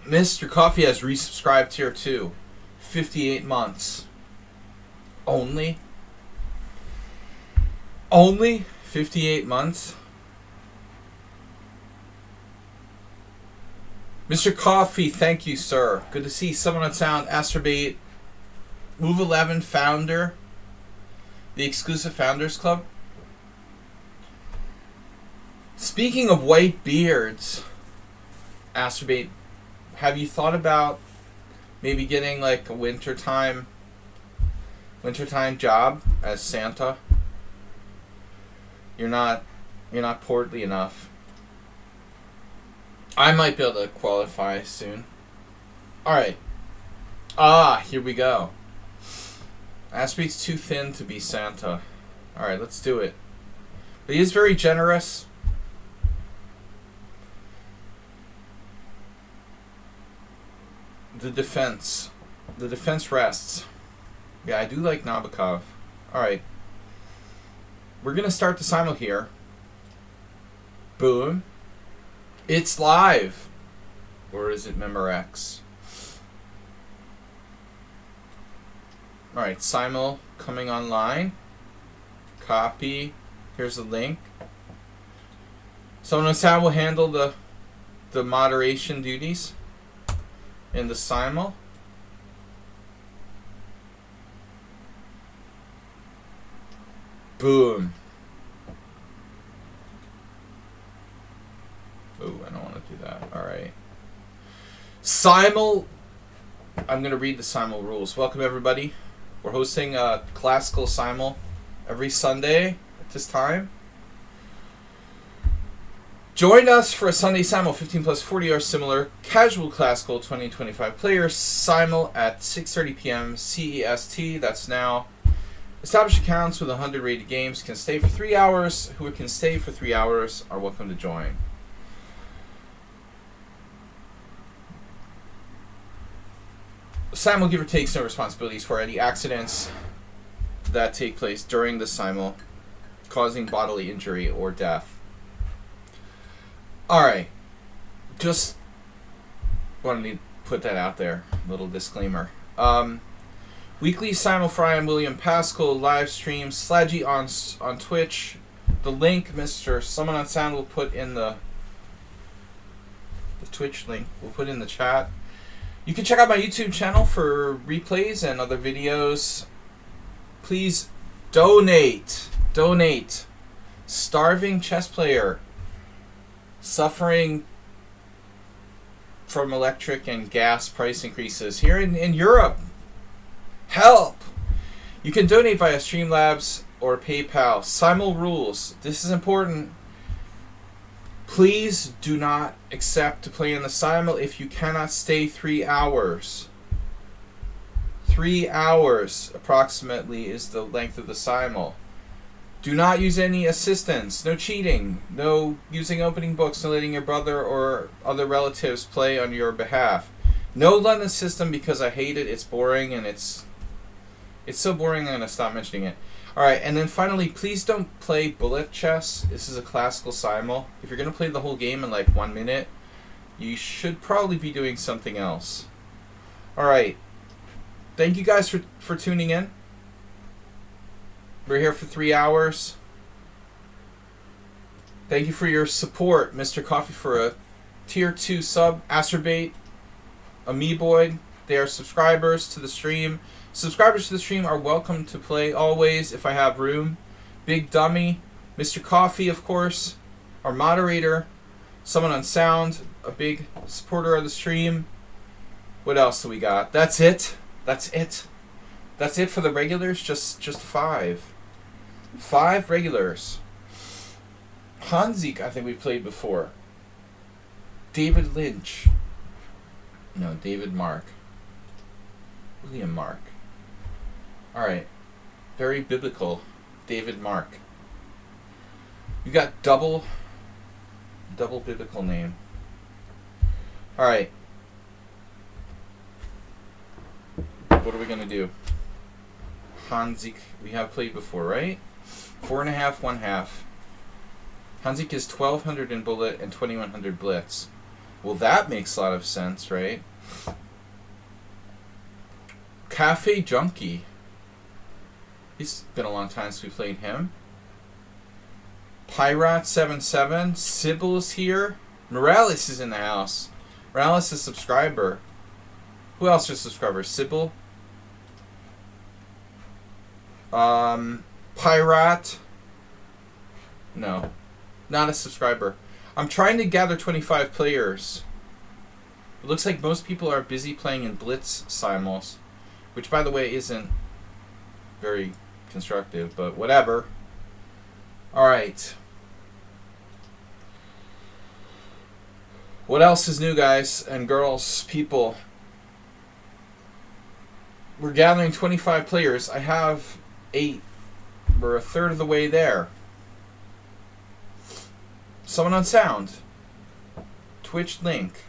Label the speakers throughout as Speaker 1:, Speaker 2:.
Speaker 1: Mr. Coffee has resubscribed tier 2. 58 months. Only 58 months? Mr. Coffee, thank you, sir. Good to see someone on sound. Astrobate, Move 11 founder, the exclusive Founders Club. Speaking of white beards, Astrobate, have you thought about maybe getting like a wintertime job as Santa? You're not portly enough. I might be able to qualify soon. Alright. Here we go. Astrobate's too thin to be Santa. Alright, let's do it. But he is very generous. The defense rests. Yeah, I do like Nabokov. Alright. We're going to start the simul here. Boom. It's live. Or is it Memorex? Alright, simul coming online. Copy. Here's the link. Someone else will handle the moderation duties in the simul. Boom. Oh, I don't want to do that. Alright. Simul. I'm going to read the simul rules. Welcome, everybody. We're hosting a Classical Simul every Sunday at this time. Join us for a Sunday Simul 15 plus 40 hours similar casual classical 2025 players Simul at 6:30 p.m. CEST. That's now. Established accounts with 100 rated games can stay for 3 hours. Who can stay for 3 hours are welcome to join. Simul giver takes no responsibilities for any accidents that take place during the simul, causing bodily injury or death. Alright. Just wanted to put that out there. Little disclaimer. Weekly simul fry on William Pascal live stream Sladgy on Twitch. The link Mr. Someone on Sound will put in the Twitch link. We'll put in the chat. You can check out my YouTube channel for replays and other videos. Please donate. Donate. Starving chess player suffering from electric and gas price increases here in Europe. Help! You can donate via Streamlabs or PayPal. Simul rules. This is important. Please do not accept to play in the simul if you cannot stay 3 hours. 3 hours approximately is the length of the simul. Do not use any assistance. No cheating. No using opening books. No letting your brother or other relatives play on your behalf. No London system because I hate it. It's boring and it's so boring I'm going to stop mentioning it. Alright, and then finally, please don't play bullet chess. This is a classical simul. If you're going to play the whole game in like 1 minute, you should probably be doing something else. Alright. Thank you guys for tuning in. We're here for 3 hours. Thank you for your support, Mr. Coffee, for a tier 2 sub. Astrobate, Amoeboid, they are subscribers to the stream. Subscribers to the stream are welcome to play always if I have room. Big Dummy, Mr. Coffee, of course, our moderator, someone on sound, a big supporter of the stream. What else do we got? That's it. That's it. That's it for the regulars. Just 5. 5 regulars. Hanzik, I think we played before. David Lynch. No, David Mark. William Mark. Alright. Very biblical. David Mark. You got double biblical name. Alright. What are we going to do? Hanzik, we have played before, right? 4.5, 1/2. Hanzik is 1200 in bullet and 2100 blitz. Well, that makes a lot of sense, right? Cafe Junkie. He's been a long time since we played him. Pirate77. Sybil's here. Morales is in the house. Morales is a subscriber. Who else is a subscriber? Sybil. Pirate. No. Not a subscriber. I'm trying to gather 25 players. It looks like most people are busy playing in Blitz Simuls. Which, by the way, isn't very constructive, but whatever. Alright. What else is new, guys and girls, people? We're gathering 25 players. I have 8. We're a third of the way there. Someone on sound. Twitch link.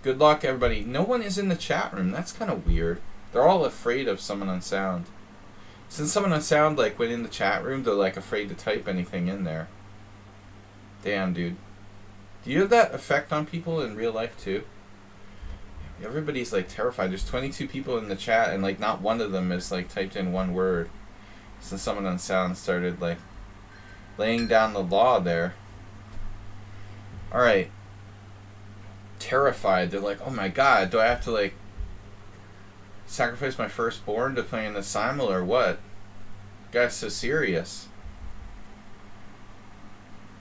Speaker 1: Good luck, everybody. No one is in the chat room. That's kind of weird. They're all afraid of someone on sound. Since someone on sound like went in the chat room, they're like afraid to type anything in there. Damn, dude. Do you have that effect on people in real life too? Everybody's like terrified. There's 22 people in the chat and like not one of them is like typed in one word. Since someone on sound started like laying down the law there. Alright. Terrified. They're like, oh my god, do I have to like sacrifice my firstborn to play in the Simul or what? Guy's so serious.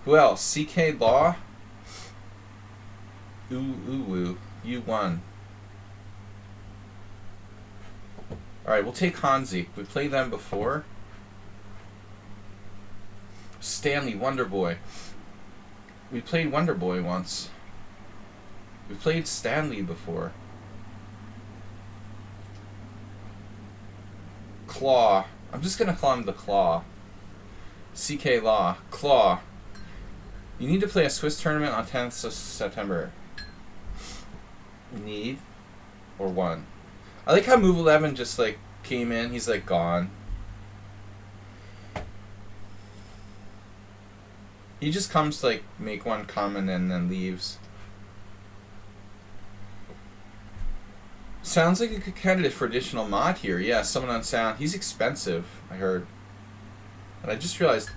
Speaker 1: Who else? CK Law? Ooh. You won. Alright, we'll take Hanzi. We played them before. Stanley, Wonderboy. We played Wonderboy once. We played Stanley before. Claw. I'm just gonna call him the Claw. CK Law. Claw. You need to play a Swiss tournament on 10th of September. Need or one. I like how Move 11 just like came in. He's like gone. He just comes to like make one comment and then leaves. Sounds like a good candidate for additional mod here. Yeah, someone on sound. He's expensive, I heard. And I just realized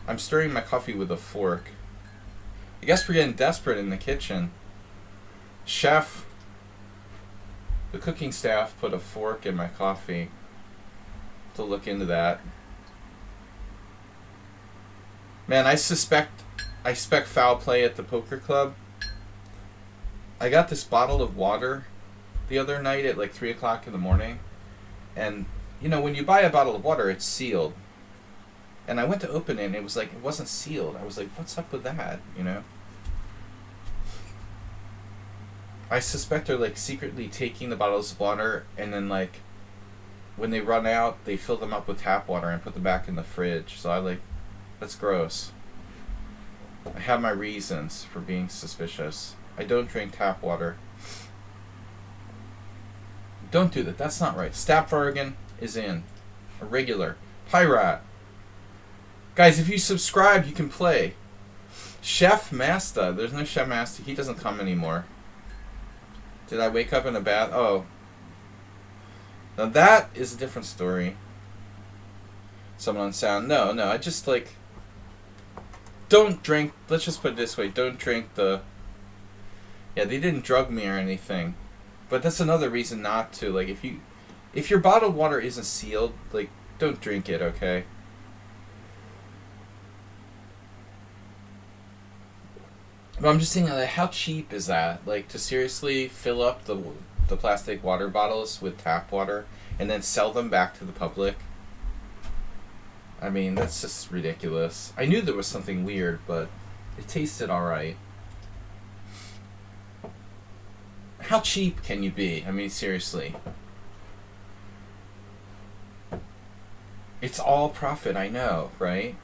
Speaker 1: I'm stirring my coffee with a fork. I guess we're getting desperate in the kitchen. Chef, the cooking staff put a fork in my coffee. To look into that. Man, I suspect foul play at the poker club. I got this bottle of water the other night at like 3 o'clock in the morning. And, you know, when you buy a bottle of water, it's sealed. And I went to open it and it was like, it wasn't sealed. I was like, what's up with that, you know? I suspect they're like secretly taking the bottles of water and then like, when they run out, they fill them up with tap water and put them back in the fridge. So I like, that's gross. I have my reasons for being suspicious. I don't drink tap water. Don't do that. That's not right. Stapvargan is in. A regular. Pirate. Guys, if you subscribe, you can play. Chef Master. There's no Chef Master. He doesn't come anymore. Did I wake up in a bath? Oh. Now that is a different story. Someone on sound. No. I just like... Don't drink... Let's just put it this way. Don't drink the... Yeah, they didn't drug me or anything. But that's another reason not to. Like, if your bottled water isn't sealed, like, don't drink it, okay? But I'm just saying, like, how cheap is that? Like, to seriously fill up the plastic water bottles with tap water and then sell them back to the public? I mean, that's just ridiculous. I knew there was something weird, but it tasted alright. How cheap can you be? I mean, seriously. It's all profit, I know, right?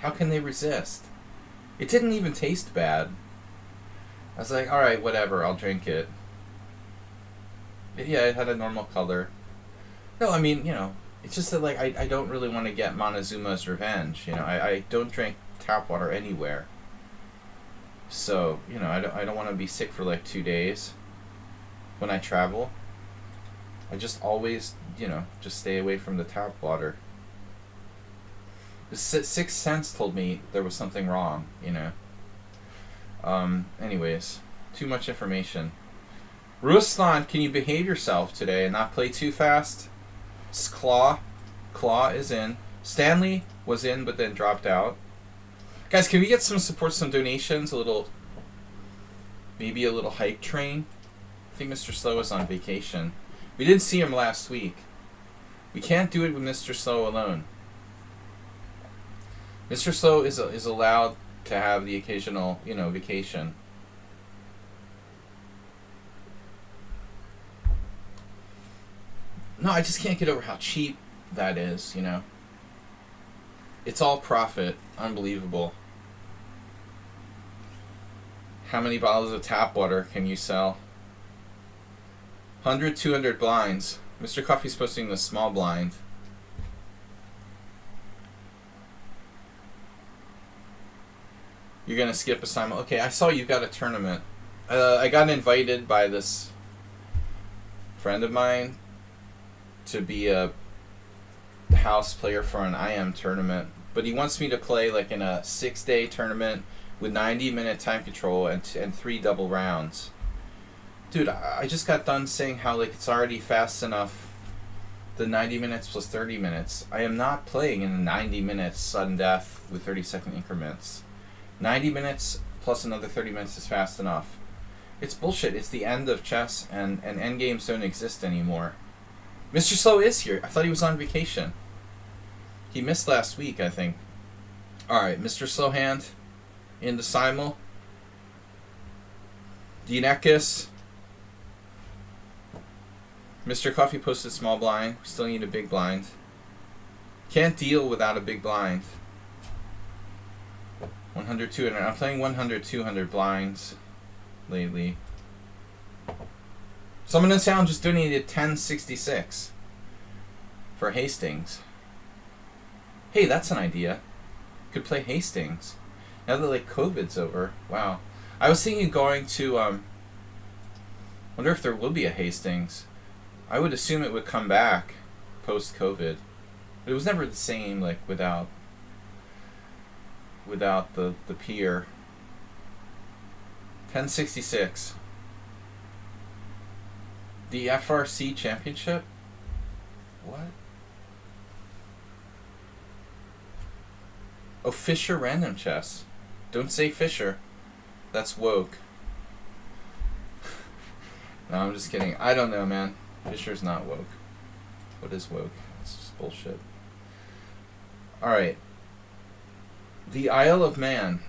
Speaker 1: How can they resist? It didn't even taste bad. I was like, alright, whatever, I'll drink it. Yeah, it had a normal color. No, I mean, you know, it's just that, like, I don't really want to get Montezuma's revenge. You know, I don't drink tap water anywhere. So, you know, I don't want to be sick for like 2 days when I travel. I just always, you know, just stay away from the tap water. The Sixth Sense told me there was something wrong, you know. Anyways, too much information. Ruslan, can you behave yourself today and not play too fast? Claw is in. Stanley was in but then dropped out. Guys, can we get some support, some donations? Maybe a little hype train? I think Mr. Slow is on vacation. We didn't see him last week. We can't do it with Mr. Slow alone. Mr. Slow is allowed to have the occasional, you know, vacation. No, I just can't get over how cheap that is, you know. It's all profit. Unbelievable. How many bottles of tap water can you sell? 100, 200 blinds. Mr. Coffee's posting the small blind. You're going to skip a simul. Okay, I saw you got a tournament. I got invited by this friend of mine to be a house player for an IM tournament. But he wants me to play like in a 6-day tournament with 90-minute time control and 3 double rounds. Dude, I just got done saying how like it's already fast enough. The 90 minutes plus 30 minutes. I am not playing in 90 minutes sudden death with 30-second increments. 90 minutes plus another 30 minutes is fast enough. It's bullshit. It's the end of chess, and endgames don't exist anymore. Mr. Slow is here. I thought he was on vacation. He missed last week, I think. Alright, Mr. Slowhand into Simul. Dinekis. Mr. Coffee posted small blind. We still need a big blind. Can't deal without a big blind. 100, 200. I'm playing 100, 200 blinds lately. Someone in town just donated 1066 for Hastings. Hey, that's an idea. Could play Hastings. Now that like COVID's over. Wow. I was thinking going to wonder if there will be a Hastings. I would assume it would come back post-COVID. But it was never the same like without the pier. 1066. The FRC Championship? What? Oh, Fisher Random Chess. Don't say Fisher. That's woke. No, I'm just kidding. I don't know, man. Fisher's not woke. What is woke? It's just bullshit. Alright. The Isle of Man.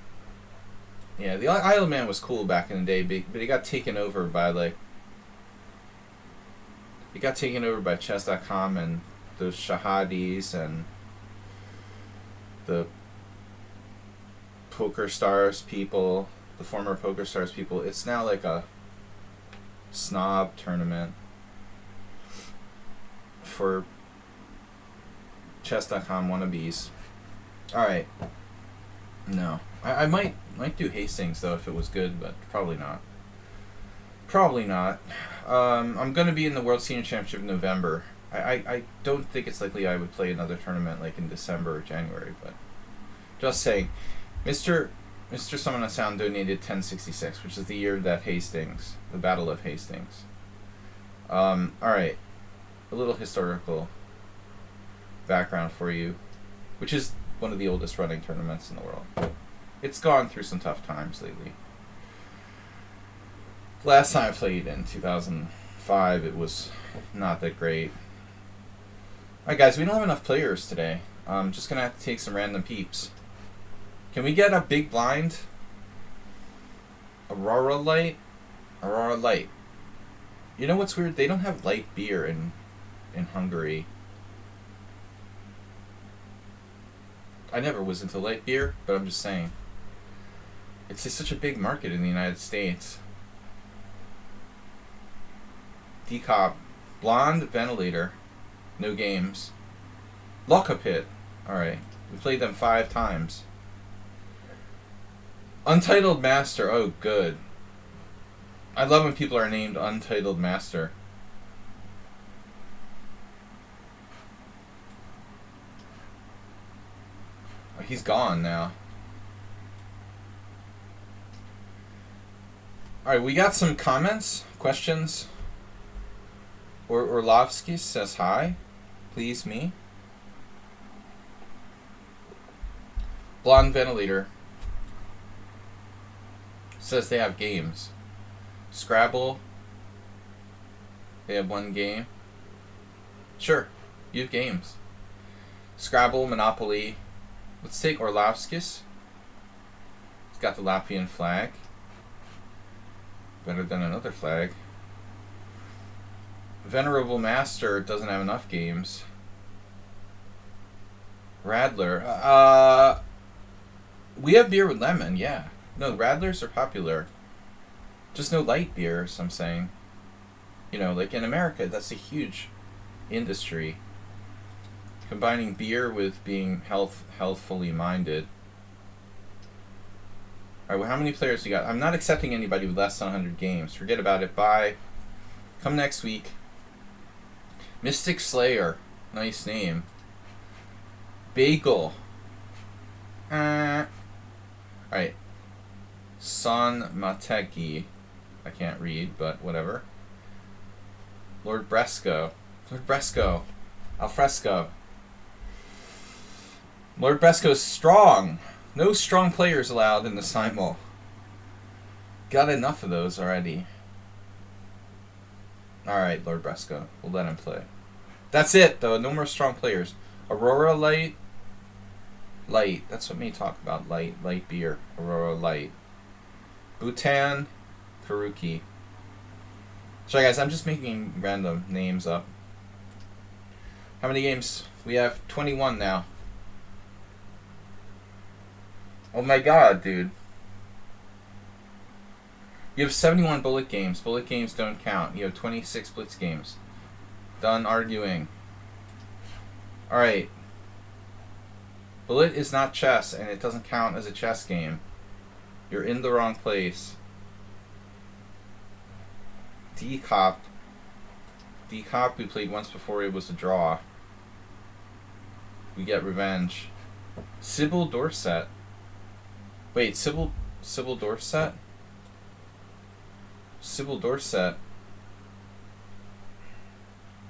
Speaker 1: Yeah, the Isle of Man was cool back in the day, but it got taken over by, like... It got taken over by chess.com and those Shahadis and the Poker Stars people, the former Poker Stars people. It's now like a snob tournament for chess.com wannabes. Alright. No. I might do Hastings though if it was good, but probably not. Probably not. I'm going to be in the World Senior Championship in November. I don't think it's likely I would play another tournament like in December or January, but just saying. Mr. Summon of Sound donated 1066, which is the year that Hastings, the Battle of Hastings. Alright. A little historical background for you, which is one of the oldest running tournaments in the world. It's gone through some tough times lately. Last time I played in 2005, it was not that great. Alright guys, we don't have enough players today. I'm just going to have to take some random peeps. Can we get a big blind? Aurora Light? Aurora Light. You know what's weird? They don't have light beer in Hungary. I never was into light beer, but I'm just saying. It's just such a big market in the United States. Decop. Blonde Ventilator. No games. Locka Pit. Alright. We played them 5 times. Untitled Master. Oh, good. I love when people are named Untitled Master. Oh, he's gone now. Alright, we got some comments, questions. Orlovsky says hi. Please me. Blonde Ventilator says they have games. Scrabble. They have one game. Sure, you have games. Scrabble, Monopoly. Let's take Orlovskis. He's got the Latvian flag. Better than another flag. Venerable Master doesn't have enough games. Radler. We have beer with lemon, yeah. No, Radlers are popular. Just no light beers, I'm saying. You know, like in America, that's a huge industry. Combining beer with being healthfully minded. Alright, well, how many players you got? I'm not accepting anybody with less than 100 games. Forget about it. Bye. Come next week. Mystic Slayer. Nice name. Bagel. Alright. Son Mategi. I can't read, but whatever. Lord Bresco. Lord Bresco. Alfresco. Lord Bresco's strong. No strong players allowed in the Simul. Got enough of those already. Alright, Lord Bresco. We'll let him play. That's it, though. No more strong players. Aurora Light. Light. That's what me talk about. Light. Light beer. Aurora Light. Bhutan. Karuki. Sorry, guys. I'm just making random names up. How many games? We have 21 now. Oh my god, dude. You have 71 bullet games. Bullet games don't count. You have 26 blitz games. Done arguing. Alright. Bullet is not chess, and it doesn't count as a chess game. You're in the wrong place. D-Cop. D-Cop we played once before, it was a draw. We get revenge. Sybil Dorset. Wait, Sybil Dorset? Sybil Dorset.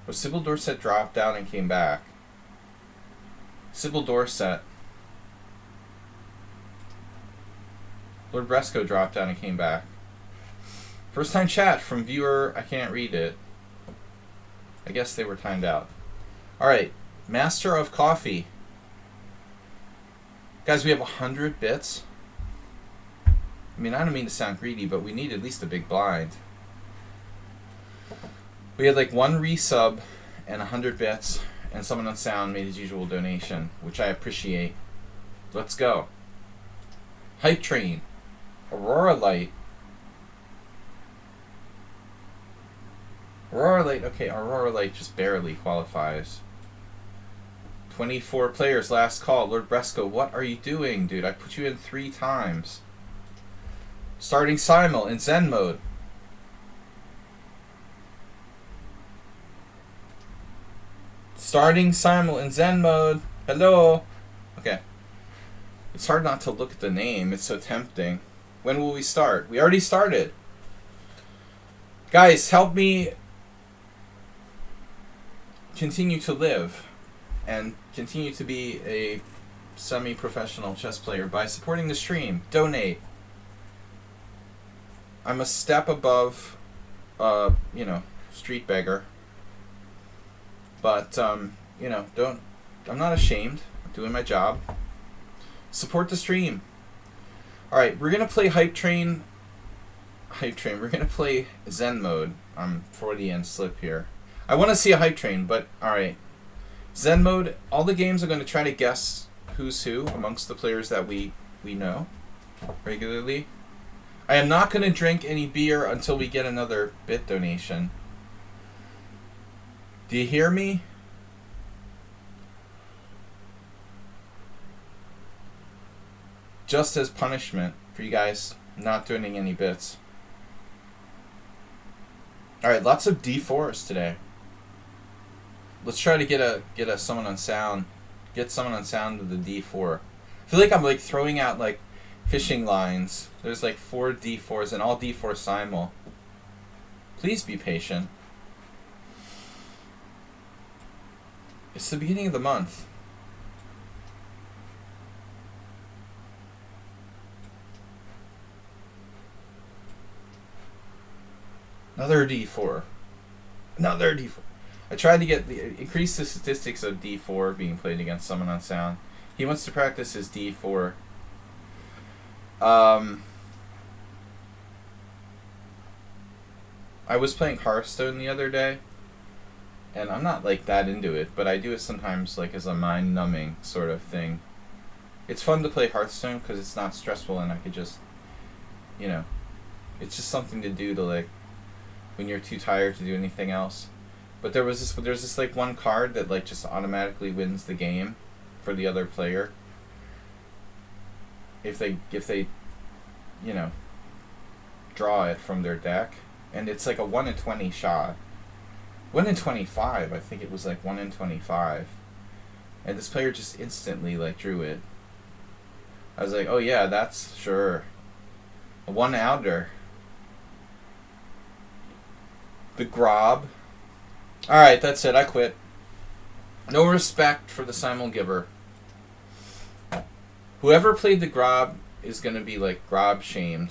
Speaker 1: Oh, Sybil Dorset dropped down and came back. Sybil Dorset. Lord Bresco dropped down and came back. First time chat from viewer, I can't read it. I guess they were timed out. Alright, Master of Coffee. Guys, we have 100 bits. I mean, I don't mean to sound greedy, but we need at least a big blind. We had like one resub and 100 bits, and someone on sound made his usual donation, which I appreciate. Let's go. Hype Train. Aurora Light. Aurora Light, okay, Aurora Light just barely qualifies. 24 players, last call. Lord Bresco, what are you doing, dude? I put you in 3 times. Starting Simul in Zen mode. Starting Simul in Zen mode. Hello. Okay. It's hard not to look at the name. It's so tempting. When will we start? We already started. Guys, help me continue to live and continue to be a semi-professional chess player by supporting the stream. Donate. I'm a step above, you know, street beggar. But, you know, I'm not ashamed. I'm doing my job. Support the stream. Alright, we're going to play Hype Train. Hype Train. We're going to play Zen mode. I'm Freudian slip here. I want to see a Hype Train, but, alright. Zen mode, all the games are going to try to guess who's who amongst the players that we know regularly. I am not going to drink any beer until we get another bit donation. Do you hear me? just as punishment for you guys not doing any bits. Alright, lots of D4s today. Let's try to get someone on sound. Get someone on sound with the D4. I feel like I'm like throwing out like fishing lines. There's like 4 D4s and all D4 simul. Please be patient. It's the beginning of the month. Another D4. Another D4. I tried to increase the statistics of D4 being played against someone on sound. He wants to practice his D4. I was playing Hearthstone the other day, and I'm not like that into it, but I do it sometimes like as a mind-numbing sort of thing. It's fun to play Hearthstone because it's not stressful, and I could just, you know, it's just something to do to like when you're too tired to do anything else. But there's this like one card that like just automatically wins the game for the other player if they you know, draw it from their deck, and it's like a 1 in 20 shot. 1 in 25, I think it was like 1 in 25. And this player just instantly like drew it. I was like, oh yeah, that's sure. A 1-outer. The Grob. Alright, that's it. I quit. No respect for the Simul Giver. Whoever played the Grob is going to be like Grob shamed.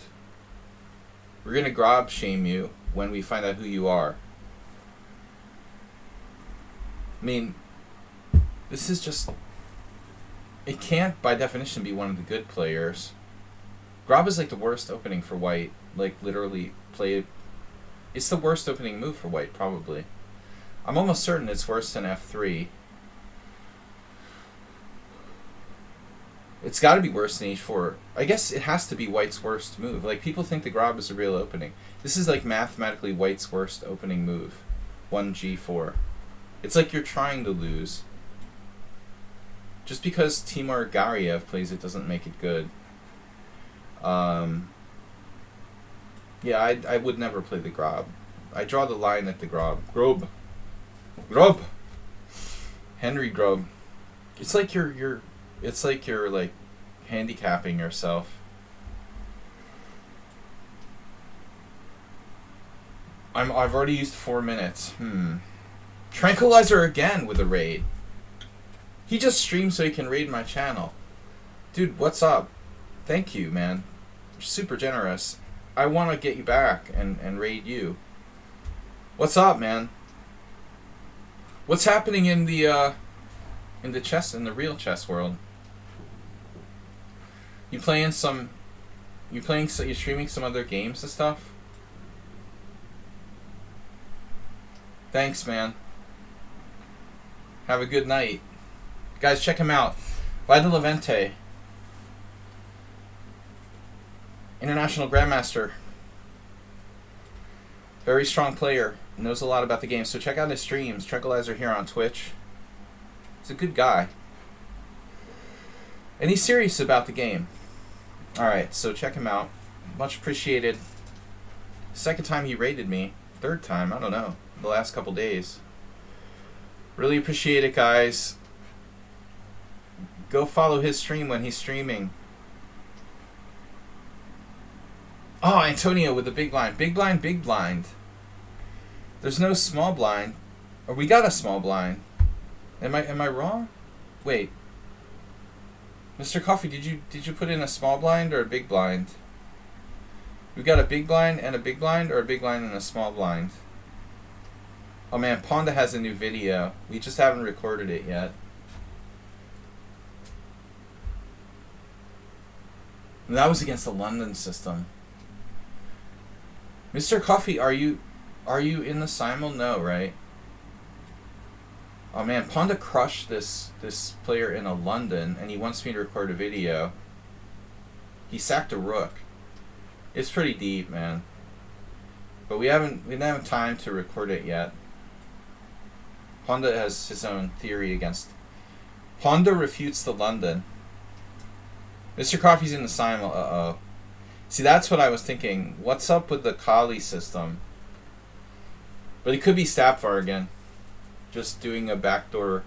Speaker 1: We're going to Grob shame you when we find out who you are. I mean, this is just... It can't, by definition, be one of the good players. Grob is like the worst opening for white. Like, literally, play... It's the worst opening move for white, probably. I'm almost certain it's worse than F3. It's got to be worse than H4. I guess it has to be white's worst move. Like, people think the Grob is a real opening. This is, like, mathematically white's worst opening move. 1G4. It's like you're trying to lose. Just because Timur Gariev plays it doesn't make it good. Yeah, I would never play the Grob. I draw the line at the Grob. Grob. Henry Grob. It's like you're like handicapping yourself. I've already used 4 minutes. Tranquilizer again with a raid. He just streamed so he can raid my channel. Dude, what's up? Thank you, man. You're super generous. I want to get you back and raid you. What's up, man? What's happening in the real chess world? You're streaming some other games and stuff? Thanks, man. Have a good night. Guys, check him out. Vida Levente. International Grandmaster. Very strong player. Knows a lot about the game. So check out his streams. Tranquilizer here on Twitch. He's a good guy. And he's serious about the game. Alright, so check him out. Much appreciated. Second time he raided me. Third time, I don't know. The last couple days. Really appreciate it, guys. Go follow his stream when he's streaming. Oh, Antonio with the big blind. Big blind, big blind. There's no small blind. Or we got a small blind. Am I wrong? Wait. Mr. Coffee, did you put in a small blind or a big blind? We got a big blind and a big blind, or a big blind and a small blind? Oh man, Ponda has a new video. We just haven't recorded it yet. And that was against the London system. Mr. Coffee, are you in the Simul? No, right? Oh man, Ponda crushed this player in a London, and he wants me to record a video. He sacked a rook. It's pretty deep, man. But we didn't have time to record it yet. Ponda has his own theory against... Ponda refutes the London. Mr. Coffee's in the Simul. Uh-oh. See, that's what I was thinking. What's up with the Kali system? But it could be Stapfar again. Just doing a backdoor...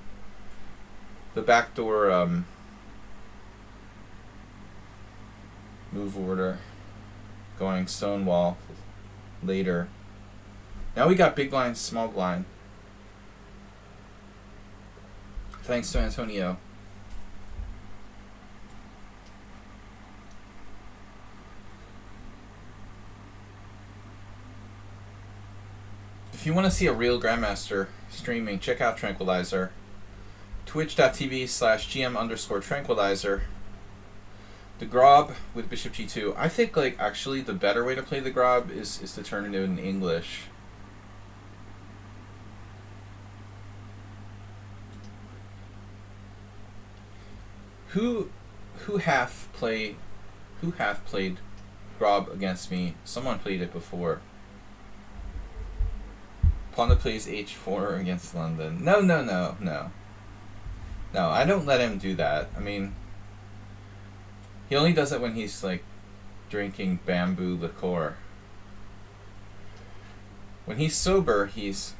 Speaker 1: The backdoor, move order. Going Stonewall later. Now we got big blind, small blind. Thanks to Antonio. If you want to see a real Grandmaster streaming, check out Tranquilizer. Twitch.tv/GM_Tranquilizer. The Grob with Bishop G2. I think, like, actually the better way to play the Grob is to turn it in English. Who hath played Grob against me? Someone played it before. Pawn plays H4 against London. No. No, I don't let him do that. I mean, he only does it when he's, like, drinking bamboo liqueur. When he's sober, he's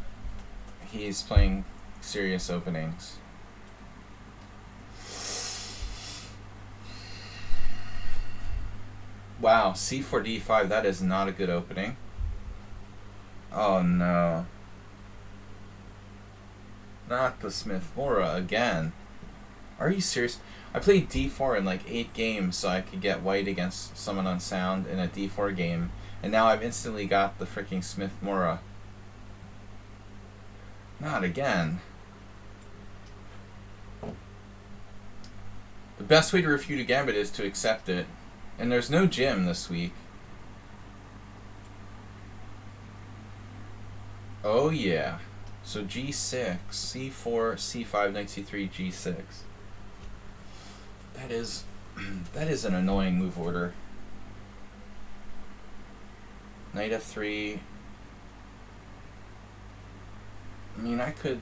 Speaker 1: playing serious openings. Wow, C4 D5, that is not a good opening. Oh no. Not the Smith-Morra again. Are you serious? I played D4 in like 8 games so I could get white against someone unsound in a D4 game, and now I've instantly got the freaking Smith-Morra. Not again. The best way to refute a gambit is to accept it. And there's no gym this week. Oh yeah. So G6, C4, C5, Knight C3, G6. That is an annoying move order. Knight F3. I mean, I could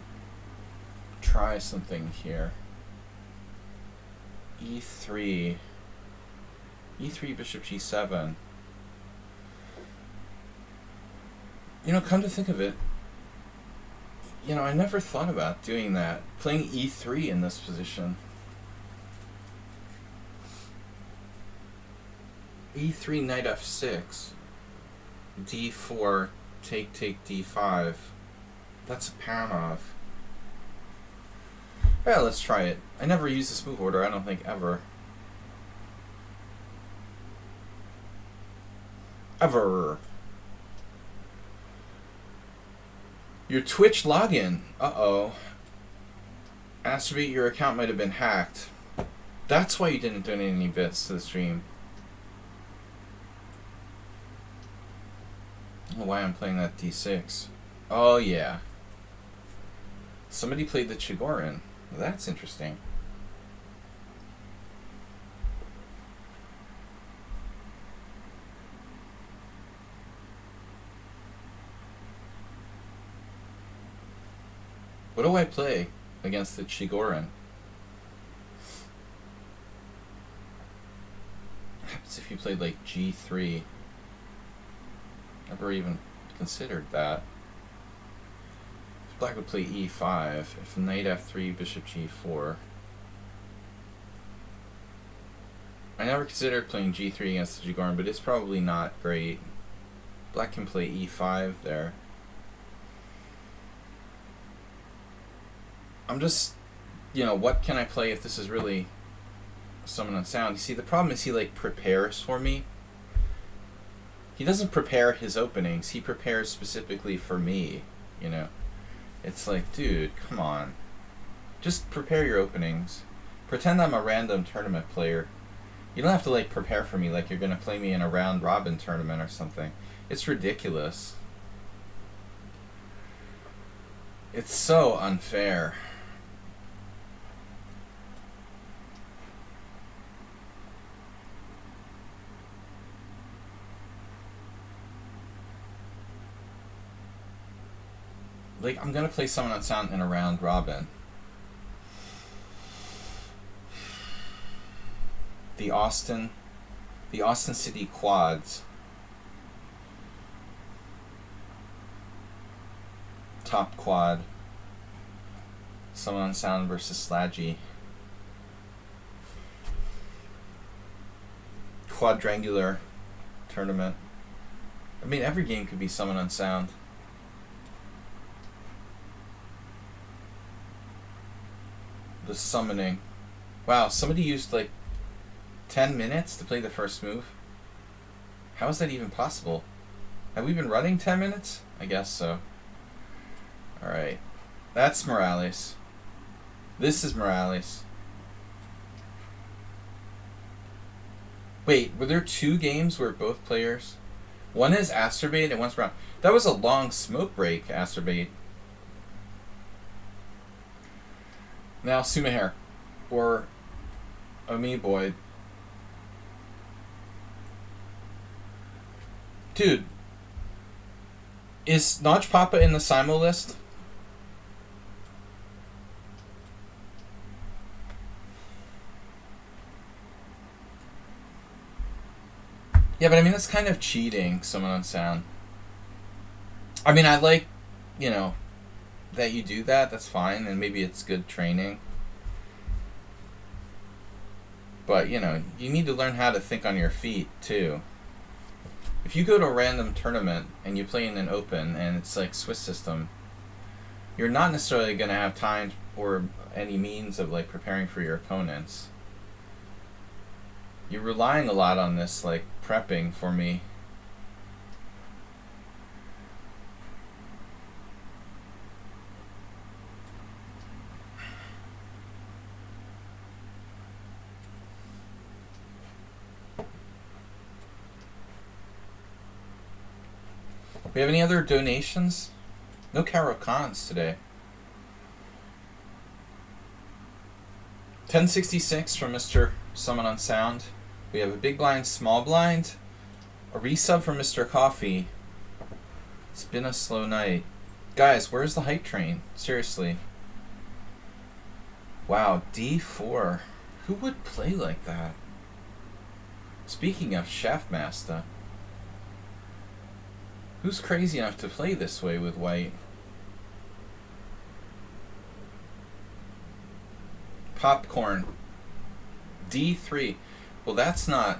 Speaker 1: try something here. E3. E3, Bishop G7. You know, come to think of it, you know, I never thought about doing that. Playing E3 in this position. E3, Knight F6. D4, take, D5. That's a Paramov. Yeah, let's try it. I never use this move order, I don't think, ever. Ever. Your Twitch login. Uh-oh. Masturbate, your account might have been hacked. That's why you didn't donate any bits to the stream. I don't know why I'm playing that D6. Oh, yeah. Somebody played the Chigorin. That's interesting. What do I play against the Chigorin? What happens if you played like G3? Never even considered that. Black would play E5. If Knight F3, Bishop G4. I never considered playing G3 against the Chigorin, but it's probably not great. Black can play E5 there. I'm just, you know, what can I play if this is really someone unsound? You see, the problem is he, like, prepares for me. He doesn't prepare his openings. He prepares specifically for me, you know. It's like, dude, come on. Just prepare your openings. Pretend I'm a random tournament player. You don't have to, like, prepare for me like you're going to play me in a round-robin tournament or something. It's ridiculous. It's so unfair. Like, I'm gonna play someone unsound in a round robin. The Austin City Quads. Top quad. Summon Unsound versus Slaggy. Quadrangular tournament. I mean, every game could be Summon Unsound. The summoning. Wow, somebody used like 10 minutes to play the first move? How is that even possible? Have we been running 10 minutes? I guess so. Alright. That's Morales. This is Morales. Wait, were there 2 games where both players... One is Asterbait and one's Brown. That was a long smoke break, Asterbait. Now, Sumahair. Or Amiiboid. Dude. Is Notch Papa in the Simul list? Yeah, but I mean, that's kind of cheating, Summon Unsound. I mean, I like, you know, that you do that. That's fine, and maybe it's good training. But, you know, you need to learn how to think on your feet, too. If you go to a random tournament and you play in an open and it's like Swiss system, you're not necessarily going to have time or any means of, like, preparing for your opponents. You're relying a lot on this, like, prepping for me. We have any other donations? No Caro Cons today. 1066 from Mr. Summon Unsound. We have a big blind, small blind. A resub from Mr. Coffee. It's been a slow night. Guys, where's the hype train? Seriously. Wow, D4. Who would play like that? Speaking of Chefmaster. Who's crazy enough to play this way with white? Popcorn. D3. Well, that's not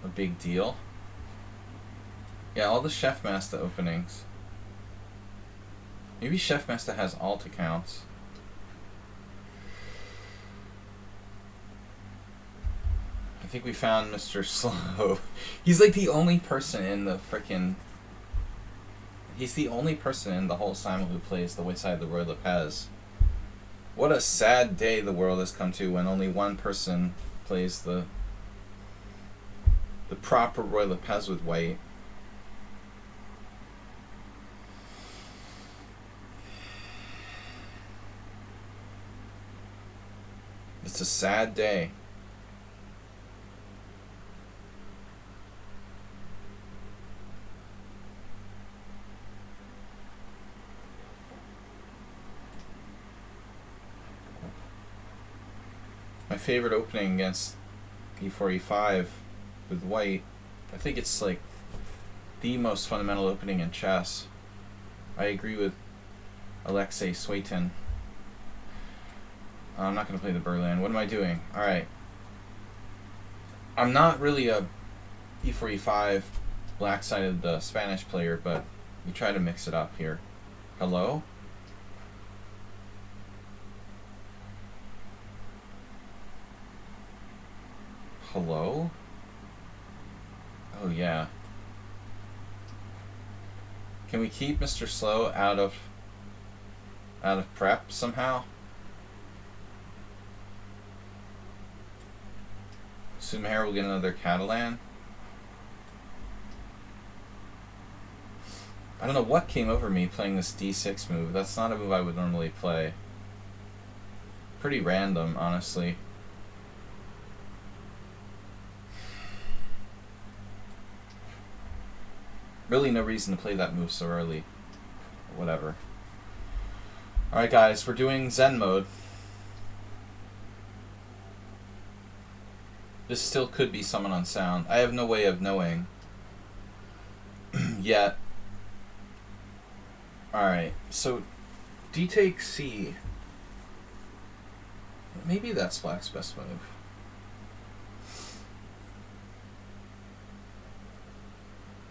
Speaker 1: a big deal. Yeah, all the Chefmaster openings. Maybe Chefmaster has alt accounts. I think we found Mr. Slow. He's like the only person in the frickin'... He's the only person in the whole Simul who plays the white side of the Roy Lopez. What a sad day the world has come to when only one person plays the proper Roy Lopez with white. It's a sad day. My favorite opening against e4, e5 with white. I think it's like the most fundamental opening in chess. I agree with Alexei Swayton. I'm not going to play the Berlin. What am I doing? Alright. I'm not really a e4, e5 black-sided Spanish player, but we try to mix it up here. Hello? Hello? Oh, yeah. Can we keep Mr. Slow out of prep somehow? Sumahair will get another Catalan. I don't know what came over me playing this D6 move. That's not a move I would normally play. Pretty random, honestly. Really no reason to play that move so early. Whatever. Alright guys, we're doing Zen mode. This still could be someone on sound. I have no way of knowing yet. Alright, so D takes C. Maybe that's black's best move.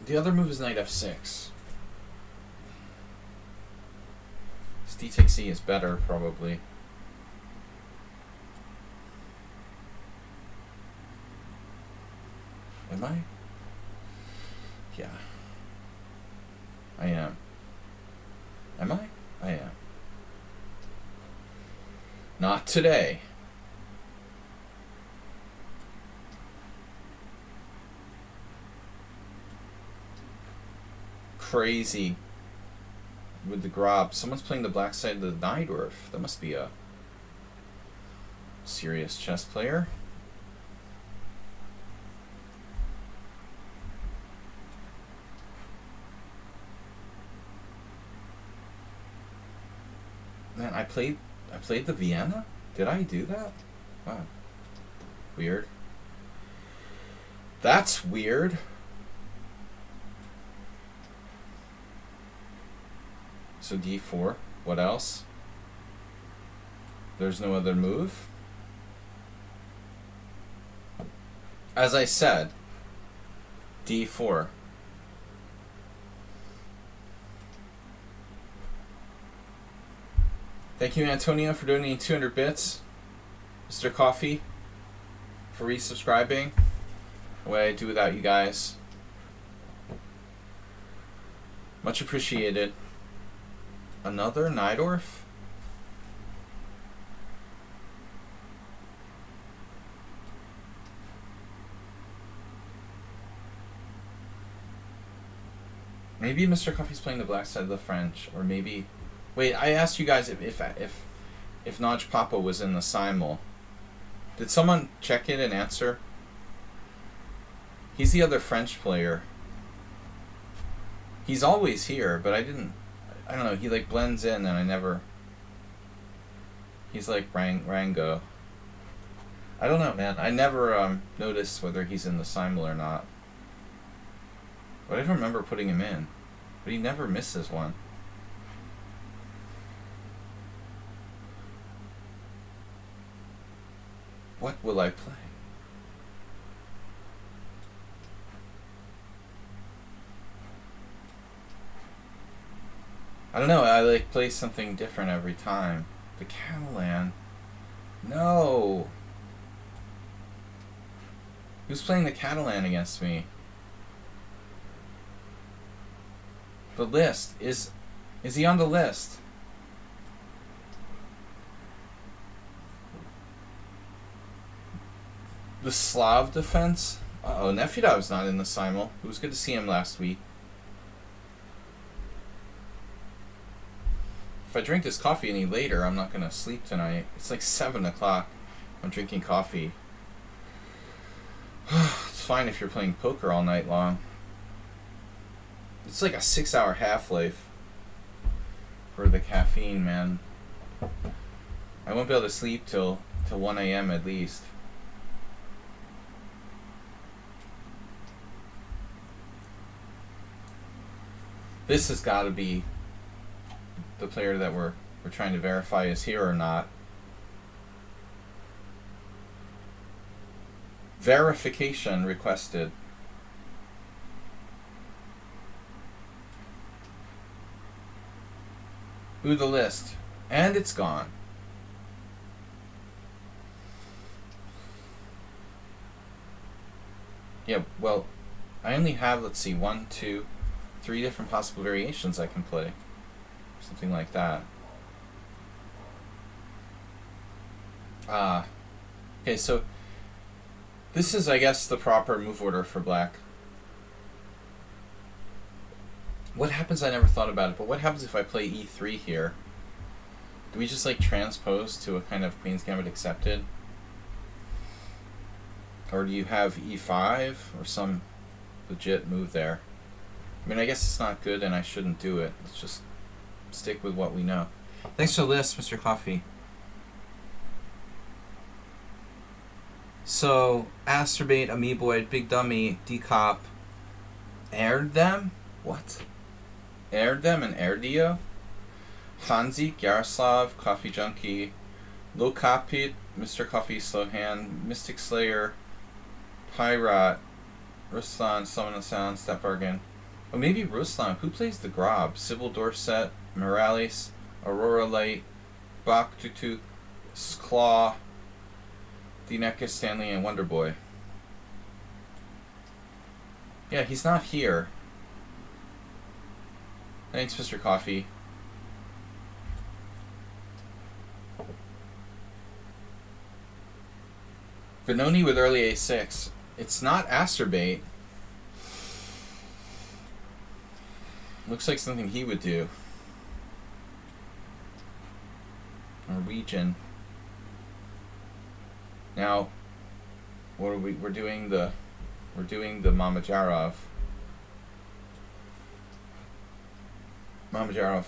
Speaker 1: The other move is knight f6. D takes C is better, probably. Am I? Yeah. I am. Am I? I am. Not today. Crazy. With the Grob. Someone's playing the black side of the Najdorf. That must be a serious chess player. Man, I played the Vienna? Did I do that? Wow. Weird. That's weird. So d4. What else? There's no other move. As I said, d4. Thank you, Antonio, for donating 200 bits. Mr. Coffee, for resubscribing. What I do without you guys. Much appreciated. Another Najdorf? Maybe Mr. Coffee's playing the black side of the French, or maybe... Wait, I asked you guys if Naj Papa was in the Simul. Did someone check it and answer? He's the other French player. He's always here, but I don't know, he like blends in and I never... He's like Rango. I don't know, man. I never noticed whether he's in the Simul or not. But I don't remember putting him in. But he never misses one. What will I play? I don't know, I like play something different every time. The Catalan. No! Who's playing the Catalan against me? The list. Is he on the list? The Slav defense? Uh-oh, Nefyadov's not in the Simul. It was good to see him last week. If I drink this coffee any later, I'm not going to sleep tonight. It's like 7 o'clock. I'm drinking coffee. It's fine if you're playing poker all night long. It's like a 6-hour half-life for the caffeine, man. I won't be able to sleep till 1 a.m. at least. This has got to be the player that we're trying to verify is here or not. Verification requested. Ooh, the list. And it's gone. Yeah, well, I only have, let's see, 1, 2, 3 different possible variations I can play. Something like that. Okay, so this is, I guess, the proper move order for black. What happens, I never thought about it, but what happens if I play e3 here? Do we just like transpose to a kind of Queen's Gambit accepted? Or do you have e5 or some legit move there? I mean, I guess it's not good and I shouldn't do it. Let's just stick with what we know. Thanks for the list, Mr. Coffee. So, Asterbate, Amoeboid, Big Dummy, Decop, aired them? What? Aired them and Airdio? Hanzik, Yaroslav, Coffee Junkie, Lokapit, Mr. Coffee, Slowhand, Mystic Slayer, Pyrat, Ruslan, Summon the Sound, Step Bargain. Oh, maybe Ruslan. Who plays the Grob? Sybil Dorset, Morales, Aurora Light, Bak Tutuk, Claw, Dineka Stanley, and Wonder Boy. Yeah, he's not here. Thanks, Mr. Coffee. Venoni with early A6. It's not Asterbate. Looks like something he would do. Norwegian. Now, what are we? We're doing the Mamajarov. Mamajarov.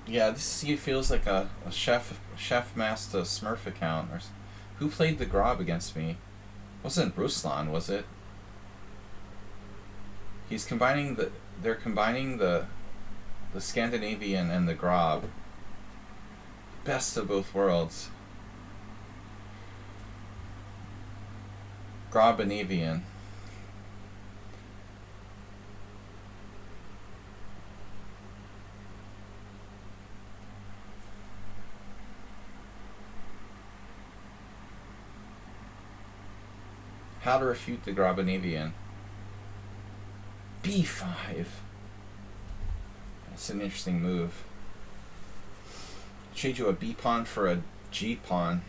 Speaker 1: Yeah, this feels like a chef master Smurf account. Or who played the Grob against me? Wasn't Ruslan, was it? He's combining the. They're combining the Scandinavian and the Grob. Best of both worlds. Grobanavian. How to refute the Grobanavian. B5. That's an interesting move. Trade you a B pawn for a G pawn.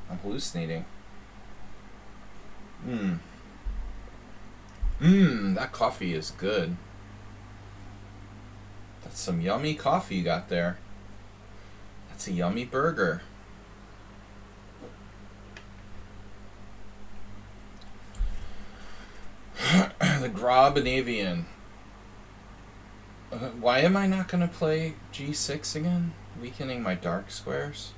Speaker 1: I'm hallucinating. That coffee is good. That's some yummy coffee you got there. That's a yummy burger. The Grobanavian. Why am I not going to play G6 again? Weakening my dark squares?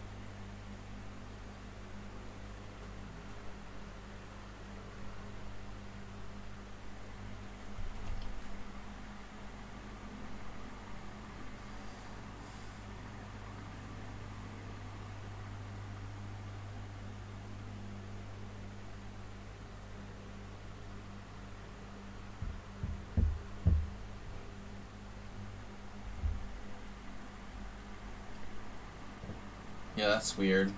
Speaker 1: Yeah, that's weird.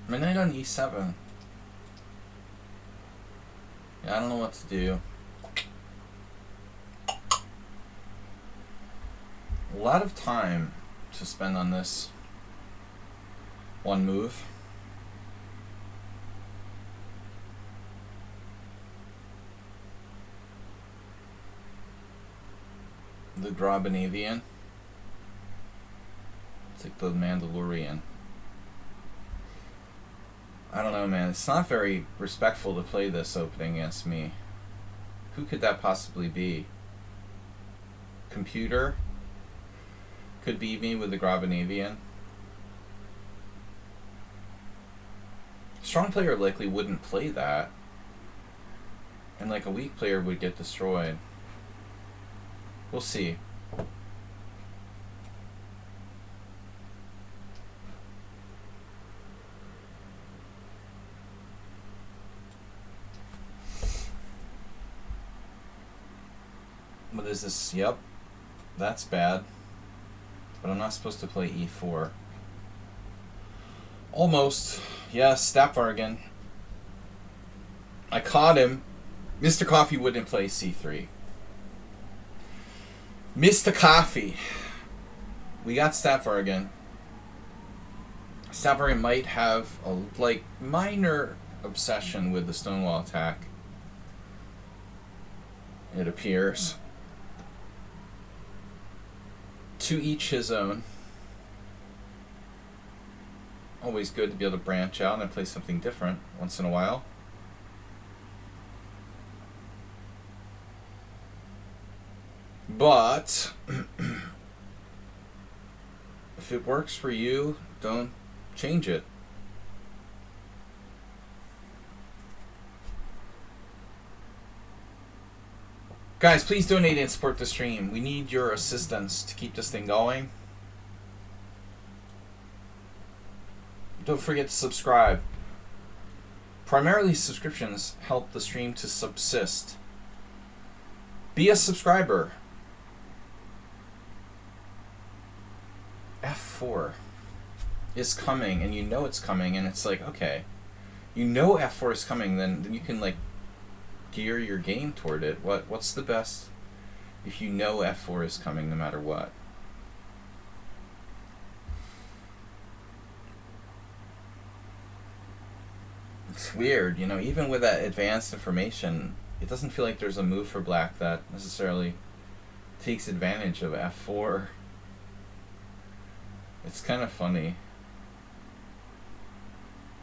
Speaker 1: My knight on E7. Yeah, I don't know what to do. A lot of time to spend on this one move. The Grobanavian. It's like the Mandalorian. I don't know, man. It's not very respectful to play this opening against me. Who could that possibly be? Computer? Could beat me with the Grobanavian. Strong player likely wouldn't play that. And like a weak player would get destroyed. We'll see. What is this? Yep. That's bad. But I'm not supposed to play E4. Almost. Yeah, Stapvargan. I caught him. Mr. Coffee wouldn't play C3. Mr. Coffee. We got Stapvargan. Stapvargan might have a minor obsession with the Stonewall attack. It appears. To each his own. Always good to be able to branch out and play something different once in a while. But if it works for you, don't change it. Guys, please donate and support the stream. We need your assistance to keep this thing going. Don't forget to subscribe. Primarily, subscriptions help the stream to subsist. Be a subscriber. F4 is coming, and you know it's coming, and it's like, okay, you know F4 is coming, then you can, like, gear your game toward it. What's the best if you know F4 is coming no matter what? It's weird, you know, even with that advanced information, it doesn't feel like there's a move for black that necessarily takes advantage of F4. It's kind of funny.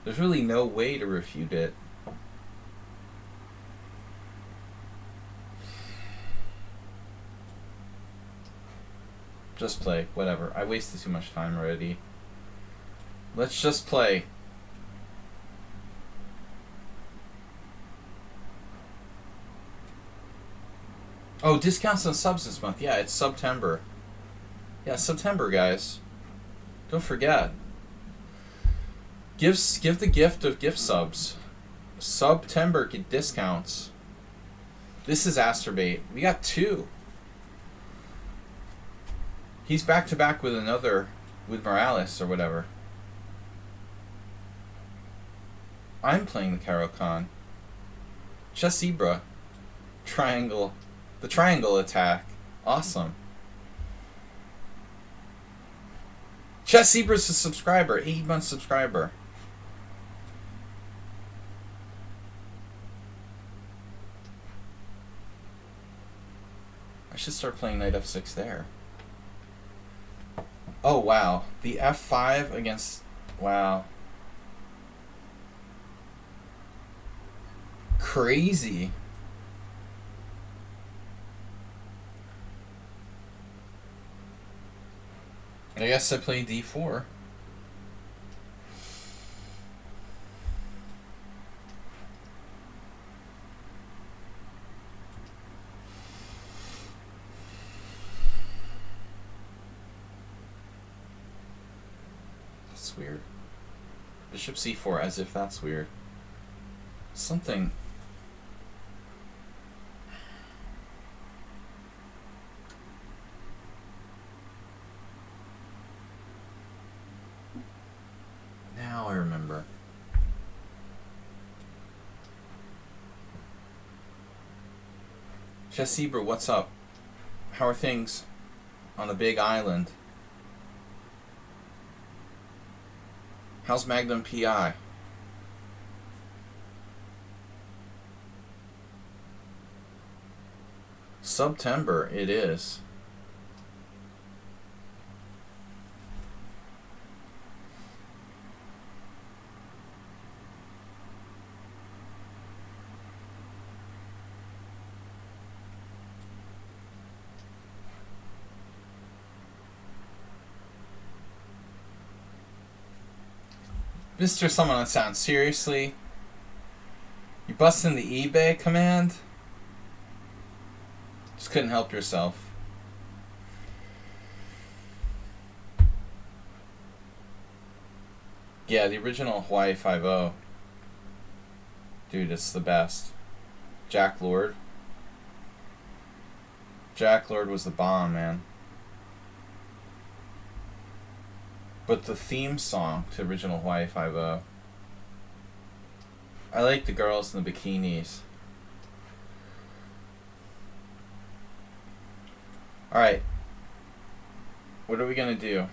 Speaker 1: There's really no way to refute it. Just play, whatever. I wasted too much time already. Let's just play. Oh, discounts on subs this month. Yeah, it's September. Yeah, September, guys. Don't forget. Give the gift of gift subs. September, get discounts. This is Asterbait. We got 2. He's back to back with another, with Morales or whatever. I'm playing the Caro-Kann. Chess Zebra. Triangle. The triangle attack. Awesome. Chess Zebra's a subscriber. 8-month subscriber. I should start playing knight f6 there. Oh, wow. The f5 against... Wow. Crazy. I guess I play d4. That's weird. Bishop c4, as if that's weird. Something... Now I remember. Chess Zebra, what's up? How are things on the big island? How's Magnum PI? September, it is. Mr. Someone on Sound, seriously? You busting the eBay command? Just couldn't help yourself. Yeah, the original Hawaii 5-0. Dude, it's the best. Jack Lord. Jack Lord was the bomb, man. But the theme song to original Hawaii 5-0. I like the girls in the bikinis. Alright. What are we gonna do?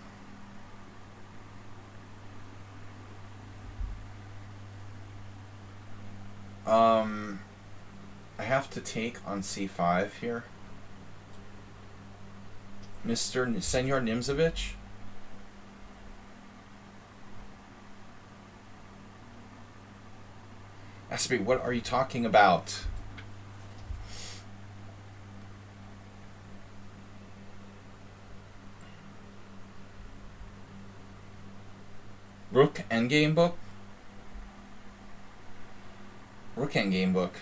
Speaker 1: I have to take on c5 here. Mr. Senor Nimzovich. Aspie, what are you talking about? Rook endgame book? Rook endgame book.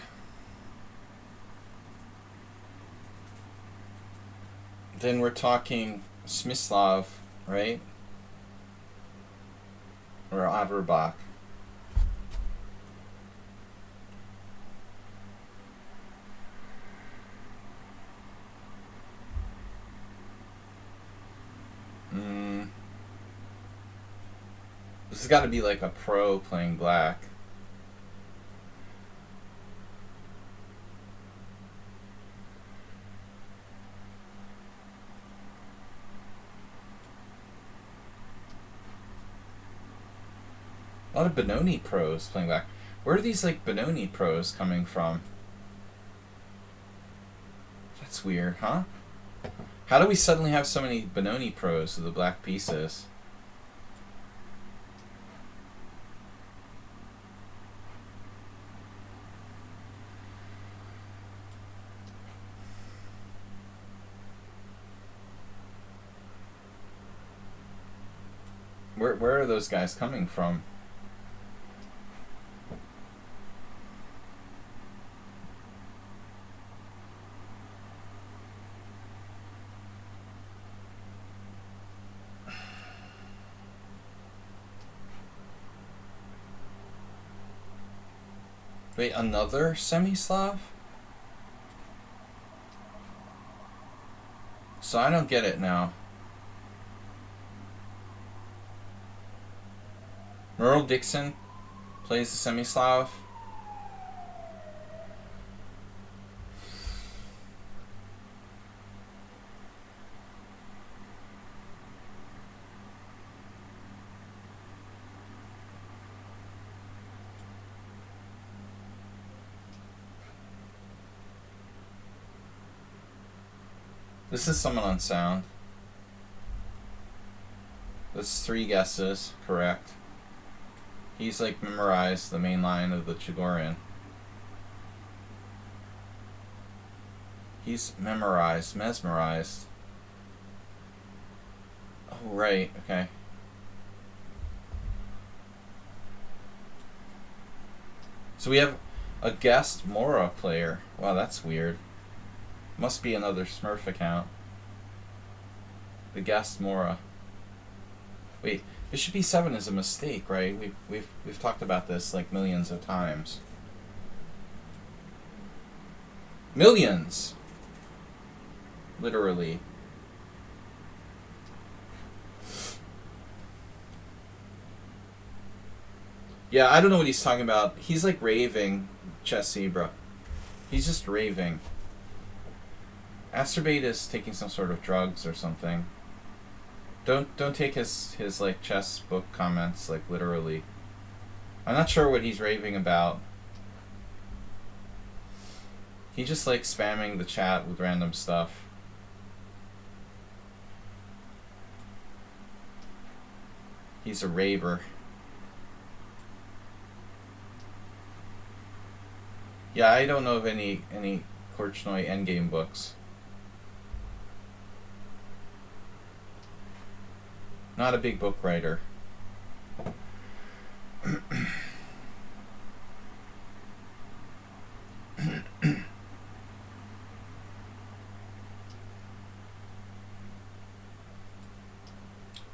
Speaker 1: Then we're talking Smyslov, right? Or Averbach. This has got to be like a pro playing black. A lot of Benoni pros playing black. Where are these like Benoni pros coming from? That's weird, huh? How do we suddenly have so many Benoni pros with the black pieces? Where are those guys coming from? Wait, another semi-Slav? So I don't get it now. Merle Dixon plays the semi-Slav. This is someone on sound. That's 3 guesses, correct. He's like memorized the main line of the Chagorian. He's mesmerized. Oh, right, okay. So we have a guest Mora player. Wow, that's weird. Must be another Smurf account. The guest Mora. Wait, bishop e7 is a mistake, right? We've talked about this like millions of times. Millions! Literally. Yeah, I don't know what he's talking about. He's like raving, Chess Zebra. He's just raving. Asterbate is taking some sort of drugs or something. Don't take his like chess book comments like literally. I'm not sure what he's raving about. He just like spamming the chat with random stuff. He's a raver. Yeah, I don't know of any Korchnoi endgame books. Not a big book writer.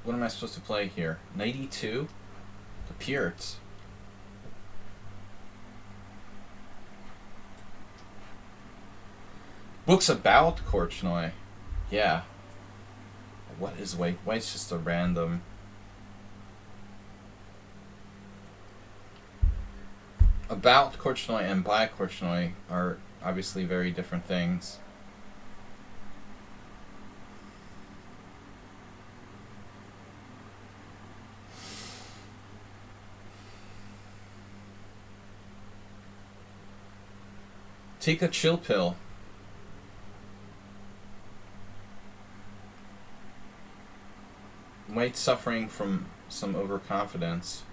Speaker 1: What am I supposed to play here? Knight e2? The Pierts. Books about Korchnoi. Yeah. What is White? White's just a random. About Korchnoi and by Korchnoi are obviously very different things. Take a chill pill. White suffering from some overconfidence.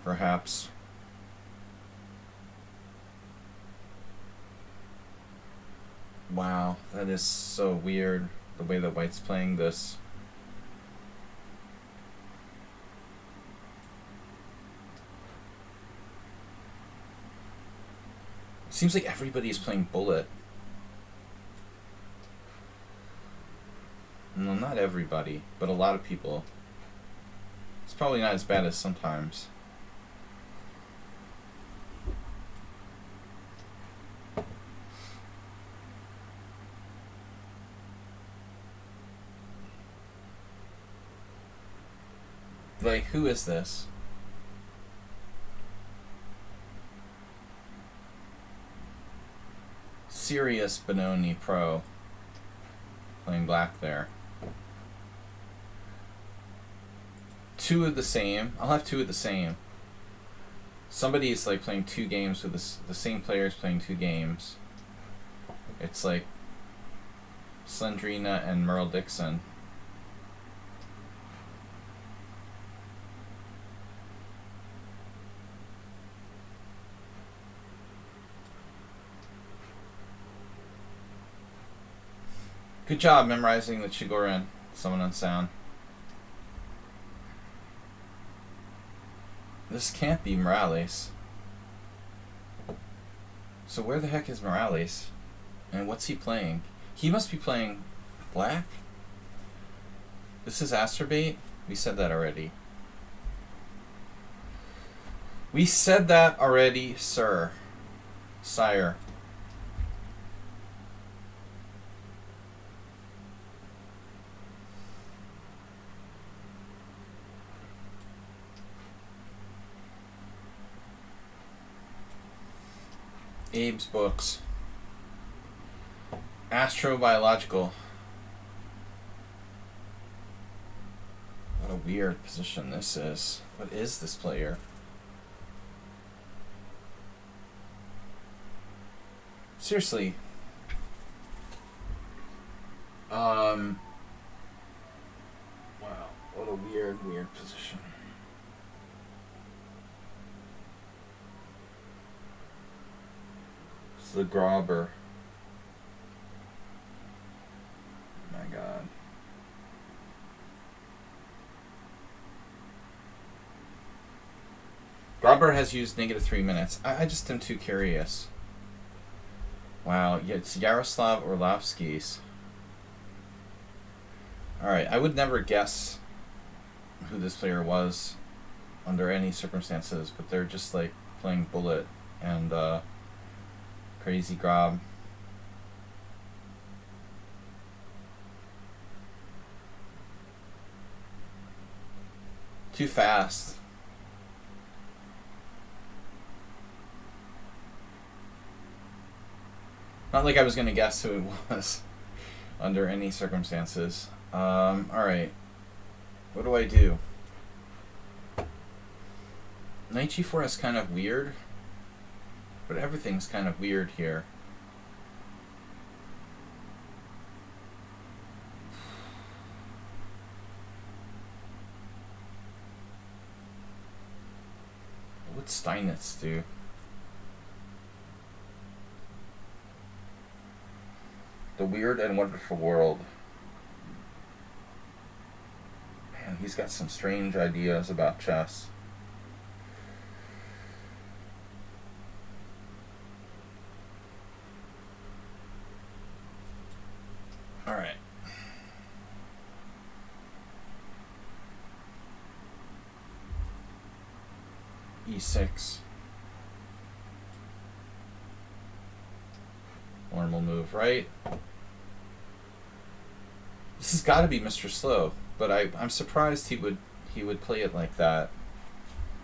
Speaker 1: Perhaps. Wow, that is so weird, the way that White's playing this. Seems like everybody is playing bullet. No, not everybody, but a lot of people. It's probably not as bad as sometimes. Like, who is this? Sirius Benoni Pro. Playing black there. Two of the same. I'll have two of the same. Somebody's like playing 2 games with the same players playing 2 games. It's like Slendrina and Merle Dixon. Good job memorizing the Chigorin. Someone on sound. This can't be Morales. So where the heck is Morales? And what's he playing? He must be playing black? This is Asterbait? We said that already. We said that already, sir. Sire. Abe's books. Astrobiological. What a weird position this is. What is this player? Seriously. Wow. What a weird position. It's the Grauber. Oh my god. Grauber has used -3 minutes. I just am too curious. Wow, yeah, it's Yaroslav Orlovsky's. Alright, I would never guess who this player was under any circumstances, but they're just like playing bullet and crazy Grob. Too fast. Not like I was going to guess who it was under any circumstances. Alright. What do I do? Knight g4 is kind of weird, but everything's kind of weird here. What would Steinitz do? The Weird and Wonderful World. Man, he's got some strange ideas about chess. Alright. E6. Normal move, right? This has got to be Mr. Slow, but I'm surprised he would play it like that.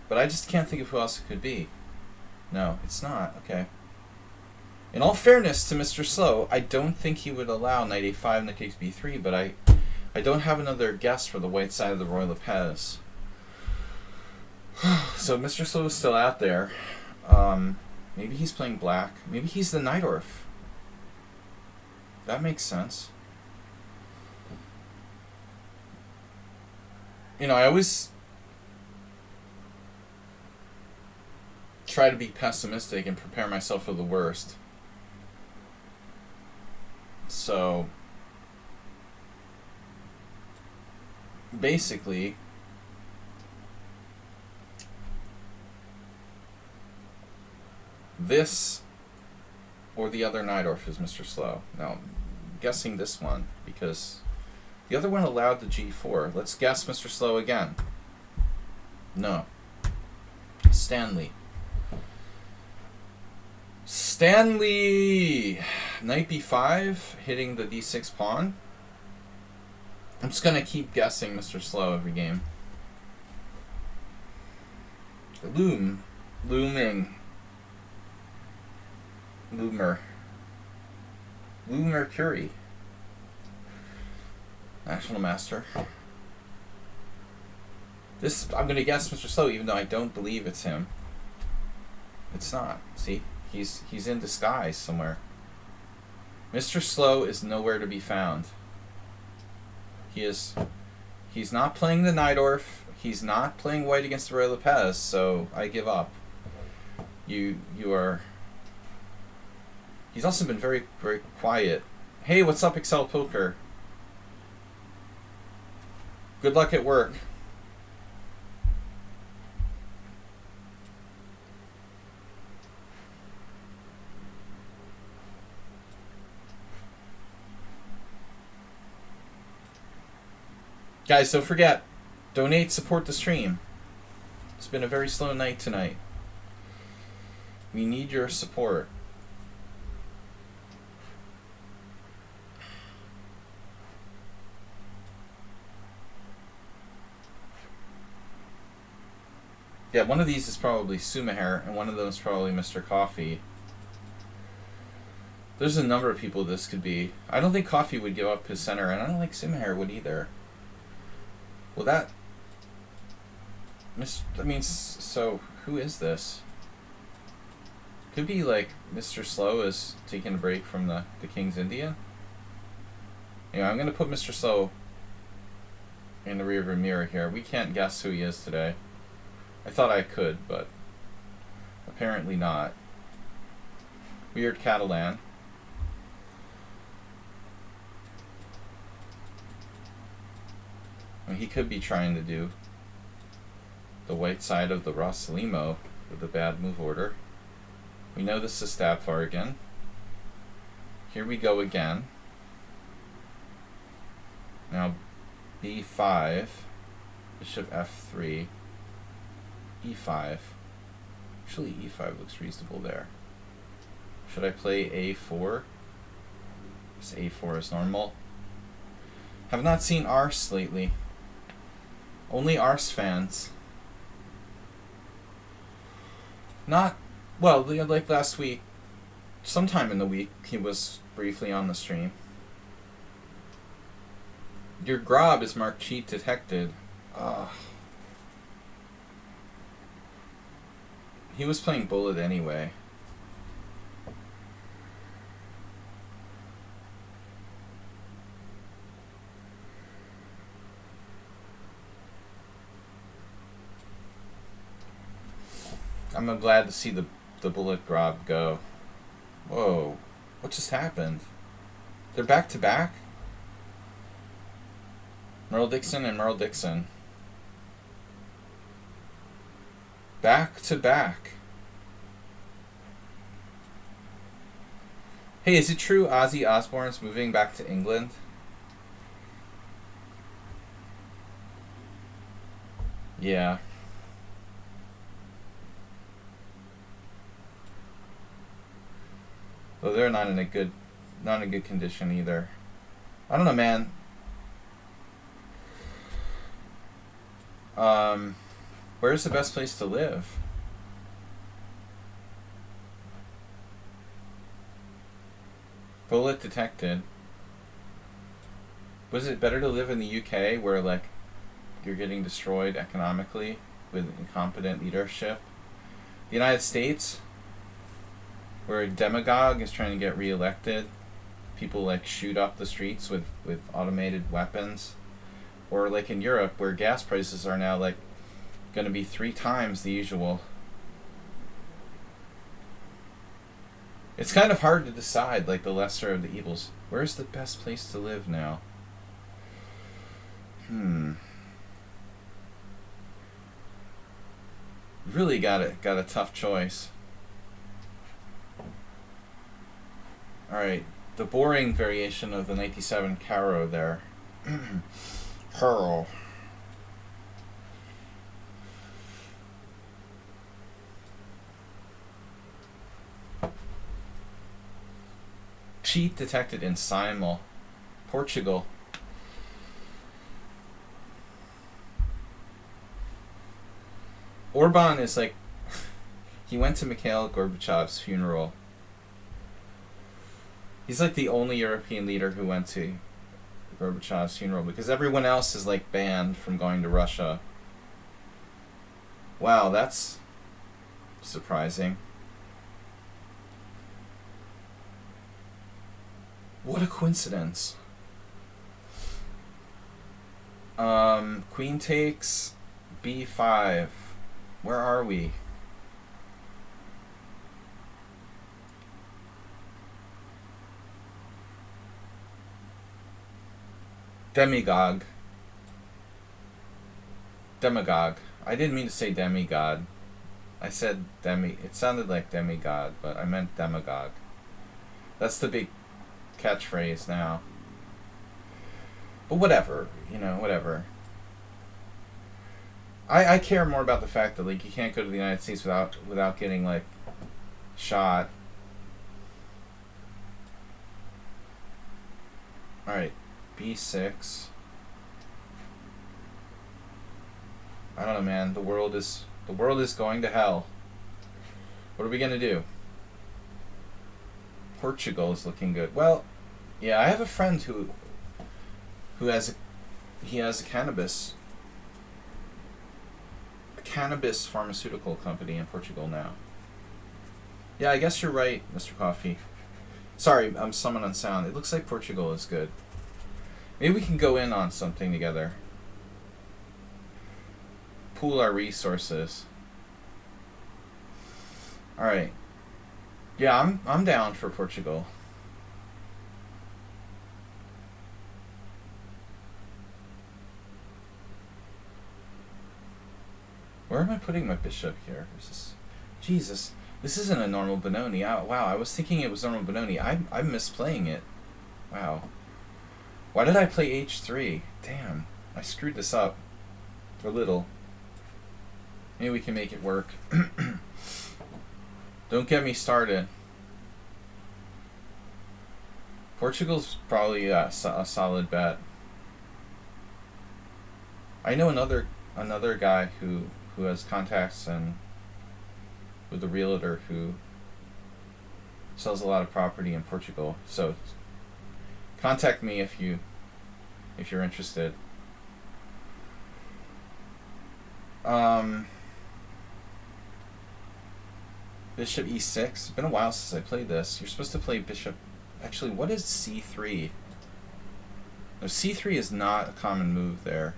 Speaker 1: But I just can't think of who else it could be. No, it's not. Okay. In all fairness to Mr. Slow, I don't think he would allow knight a5, knight takes b3, but I don't have another guess for the white side of the Roy Lopez. So Mr. Slow is still out there. Maybe he's playing black. Maybe he's the Najdorf. That makes sense. You know, I always try to be pessimistic and prepare myself for the worst. So, basically, this Or the other Najdorf is Mr. Slow? No, I'm guessing this one because the other one allowed the g4. Let's guess Mr. Slow again. No. Stanley. Stanley! Knight b5, hitting the d6 pawn. I'm just going to keep guessing Mr. Slow every game. Looming. Lou Curie. National Master. This, I'm going to guess Mr. Slow, even though I don't believe it's him. It's not. See? He's in disguise somewhere. Mr. Slow is nowhere to be found. He's not playing the Najdorf. He's not playing white against the Roy Lopez, so I give up. You are... He's also been very, very quiet. Hey, what's up, Excel Poker? Good luck at work. Guys, don't forget, donate, support the stream. It's been a very slow night tonight. We need your support. Yeah, one of these is probably Sumaher, and one of them is probably Mr. Coffee. There's a number of people this could be. I don't think Coffee would give up his center, and I don't think Sumaher would either. Well, that... I mean, so who is this? Could be like Mr. Slow is taking a break from the King's Indian. Anyway, I'm going to put Mr. Slow in the rearview mirror here. We can't guess who he is today. I thought I could, but apparently not. Weird Catalan. I mean, he could be trying to do the white side of the Rossalimo with the bad move order. We know this is Stabfar again. Here we go again. Now b5, bishop f3, e5. Actually, e5 looks reasonable there. Should I play a4? This a4 is normal. Have not seen Ars lately. Only Ars fans. Not, well, like last week, sometime in the week, he was briefly on the stream. Your Grob is marked cheat detected. He was playing Bullet anyway. I'm glad to see the Bullet Grob go. Whoa. What just happened? They're back to back? Merle Dixon and Merle Dixon. Back to back. Hey, is it true Ozzy Osbourne's moving back to England? Yeah. Though they're not in a good condition either. I don't know, man. Where's the best place to live? Bullet detected. Was it better to live in the UK where, like, you're getting destroyed economically with incompetent leadership? The United States, where a demagogue is trying to get reelected, people, like, shoot up the streets with automated weapons? Or, like, in Europe, where gas prices are now, like, going to be 3 times the usual. It's kind of hard to decide, like, the lesser of the evils. Where's the best place to live now? Really got a tough choice. Alright, the boring variation of the knight d7 Caro there. Pearl. Cheat detected in Simul. Portugal. Orban is like... he went to Mikhail Gorbachev's funeral. He's like the only European leader who went to Gorbachev's funeral because everyone else is like banned from going to Russia. Wow, that's surprising. What a coincidence. Queen takes b5. Where are we? Demagogue. I didn't mean to say demigod. I said it sounded like demigod, but I meant demagogue. That's the big catchphrase now. But whatever, you know, whatever. I care more about the fact that like you can't go to the United States without getting like shot. Alright, b6. I don't know, man. The world is going to hell. What are we gonna do? Portugal is looking good. Well, yeah, I have a friend who has a cannabis pharmaceutical company in Portugal now. Yeah, I guess you're right, Mr. Coffee. Sorry, I'm summoned on sound. It looks like Portugal is good. Maybe we can go in on something together. Pool our resources. Alright. Yeah, I'm down for Portugal. Where am I putting my bishop here? Jesus, this isn't a normal Benoni. Wow, I was thinking it was normal Benoni. I'm misplaying it. Wow. Why did I play h3? Damn, I screwed this up. A little. Maybe we can make it work. Don't get me started. Portugal's probably a solid bet. I know another guy who has contacts and with a realtor who sells a lot of property in Portugal. So contact me if you're interested. Bishop e6. It's been a while since I played this. You're supposed to play bishop. Actually, what is c3? No, c3 is not a common move there.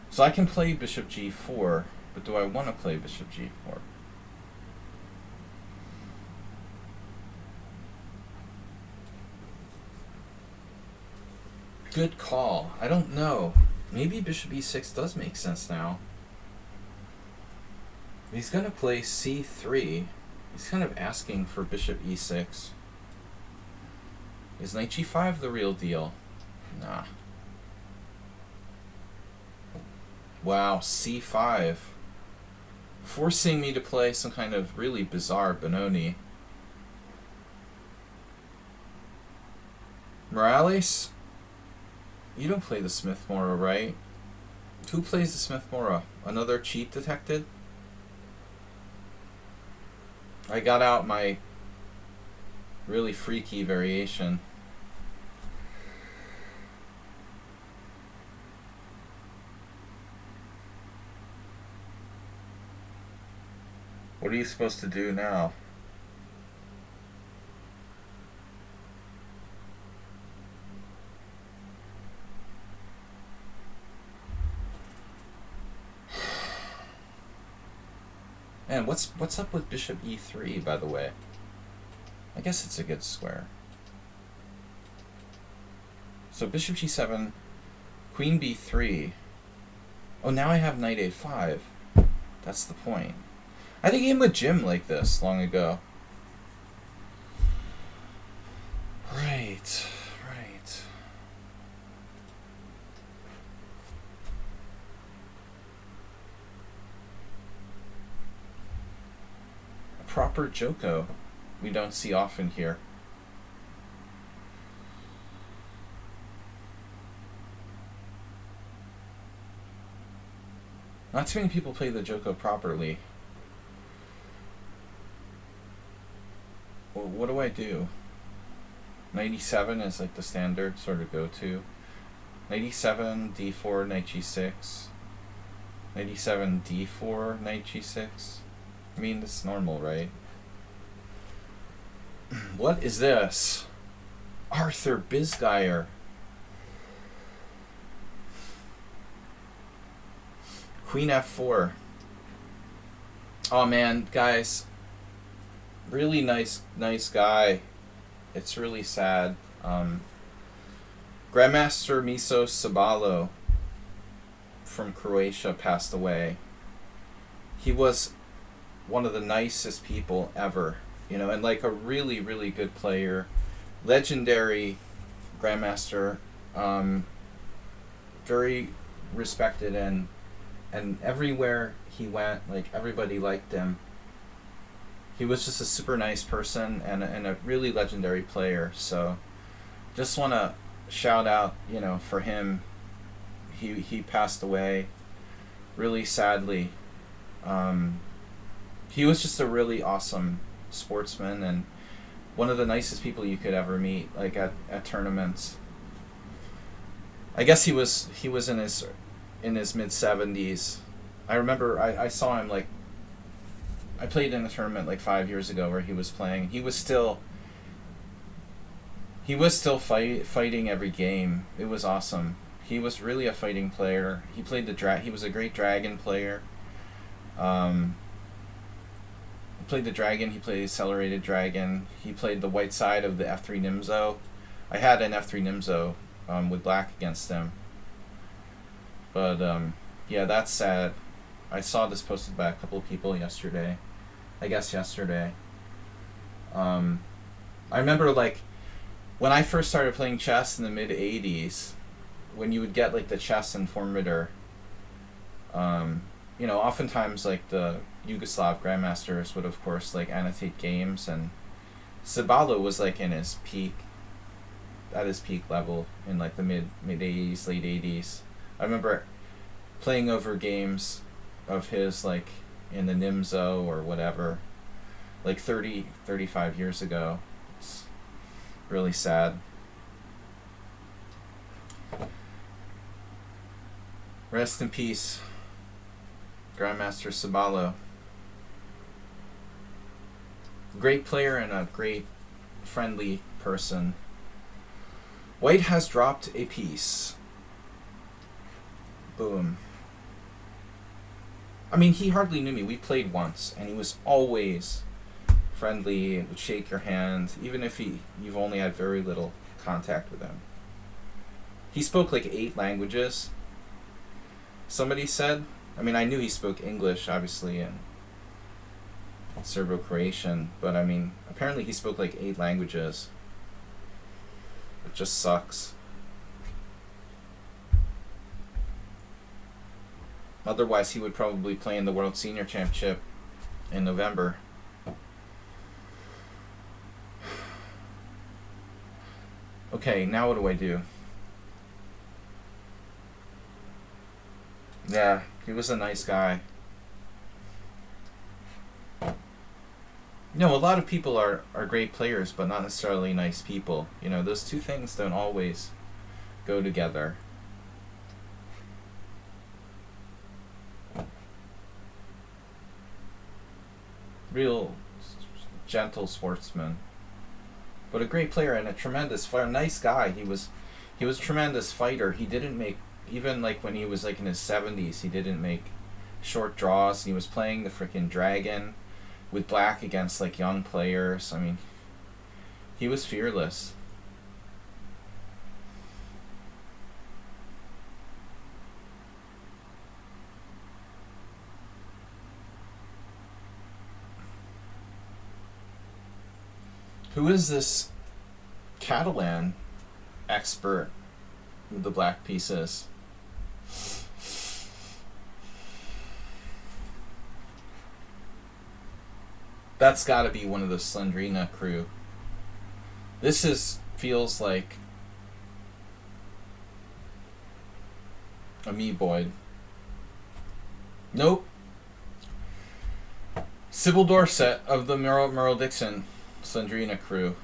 Speaker 1: So I can play bishop g4, but do I want to play bishop g4? Good call. I don't know. Maybe bishop e6 does make sense now. He's going to play c3. He's kind of asking for bishop e6. Is knight g5 the real deal? Nah. Wow, c5. Forcing me to play some kind of really bizarre Benoni. Morales? You don't play the Smith-Morrow, right? Who plays the Smith-Morrow? Another cheat detected? I got out my really freaky variation. What are you supposed to do now? And what's up with bishop e3, by the way? I guess it's a good square. So bishop g7, queen b3. Oh, now I have knight a5. That's the point. I had a game with Jim like this long ago. Right. Right. A proper Joko we don't see often here. Not too many people play the Joko properly. Well, what do I do? 97 is like the standard sort of go-to. 97, d4, knight g6. 97, d4, knight g6. I mean, that's normal, right? What is this? Arthur Bisgeyer. Queen f4. Oh man, guys. Really nice guy. It's really sad. Grandmaster Miso Sabalo from Croatia passed away. He was one of the nicest people ever, you know, and like a really, really good player. Legendary grandmaster. Very respected, and everywhere he went, like, everybody liked him. He was just a super nice person and a really legendary player. So just want to shout out, you know, for him. He passed away really sadly. He was just a really awesome sportsman and one of the nicest people you could ever meet, like at tournaments. I guess he was in his mid-70s. I remember I saw him, like, I played in a tournament like 5 years ago where he was playing. He was still fighting every game. It was awesome. He was really a fighting player. He played he was a great dragon player. He played the dragon. He played accelerated dragon. He played the white side of the f3 Nimzo. I had an f3 Nimzo with black against him. But yeah, that's sad. I saw this posted by a couple of people yesterday. I remember, like, when I first started playing chess in the mid 80s, when you would get like the chess informator, you know, oftentimes like the Yugoslav grandmasters would of course like annotate games, and Sabalo was like at his peak level in like the mid 80s, late 80s. I remember playing over games of his like in the Nimzo or whatever, like 35 years ago. It's really sad. Rest in peace, Grandmaster Sabalo. Great player and a great friendly person. White has dropped a piece. Boom. I mean, he hardly knew me. We played once, and he was always friendly and would shake your hand, even if you've only had very little contact with him. He spoke like 8 languages. Somebody said. I mean, I knew he spoke English, obviously, and Serbo-Croatian, but I mean, apparently he spoke like 8 languages. It just sucks. Otherwise, he would probably play in the World Senior Championship in November. Okay, now what do I do? Yeah, he was a nice guy. You know, a lot of people are great players, but not necessarily nice people. You know, those two things don't always go together. Real gentle sportsman, but a great player and a tremendous fighter. Nice guy. He was a tremendous fighter. He didn't make, even like when he was like in his 70s, he didn't make short draws. He was playing the freaking dragon with black against like young players. I mean, he was fearless. Who is this Catalan expert with the black pieces. That's got to be one of the Slendrina crew. This feels like Amoeboid. Nope. Sybil Dorset of the Merle Dixon Slendrina crew.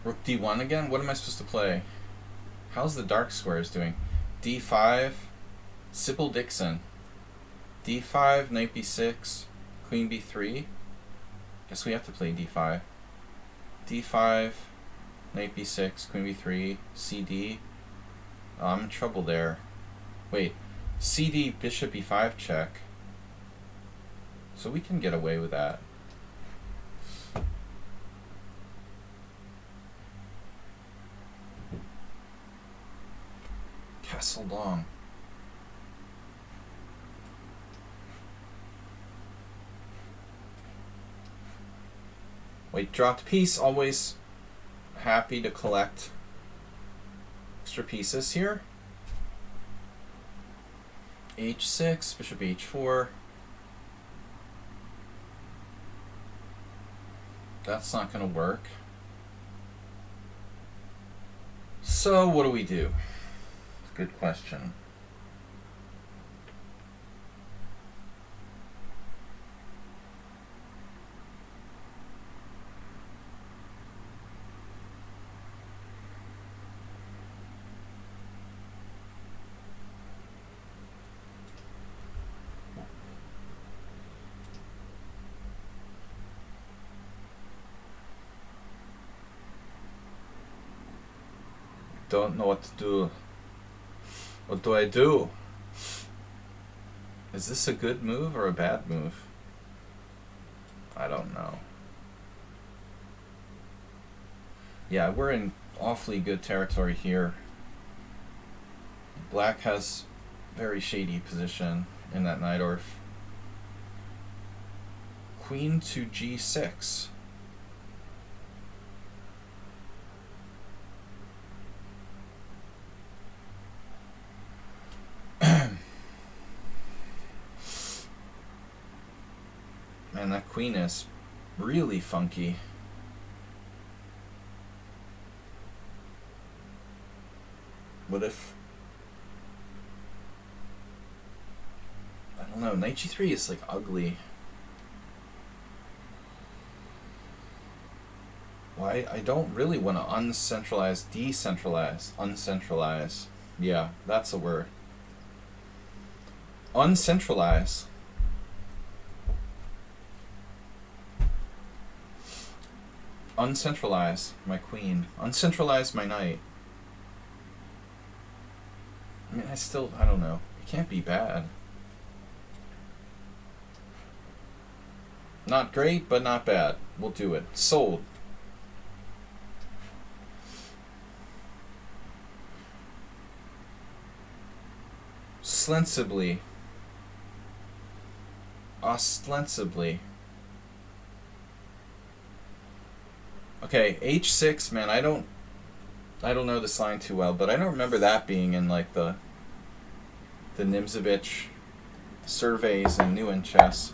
Speaker 1: Rook d1 again? What am I supposed to play? How's the dark squares doing? d5, Sybil Dixon. d5, knight b6, queen b3. Guess we have to play d5. d5, knight b6, queen b3, cd. Oh, I'm in trouble there. Wait, cd, bishop e5 check. So we can get away with that. Castle long. White dropped piece, always happy to collect extra pieces here. h6, bishop h4. That's not going to work. So what do we do? Good question. Don't know what to do. What do I do? Is this a good move or a bad move? I don't know. Yeah, we're in awfully good territory here. Black has very shady position in that Najdorf. Queen to g6. Man, that queen is really funky. What if... I don't know, knight g3 is like ugly. Why? I don't really want to uncentralize, decentralize, uncentralize. Yeah, that's a word. Uncentralize. Uncentralize my queen. Uncentralize my knight. I mean, I don't know. It can't be bad. Not great, but not bad. We'll do it. Sold. Ostensibly. Okay, h6, man, I don't know this line too well, but I don't remember that being in like the Nimzovich surveys in New in chess.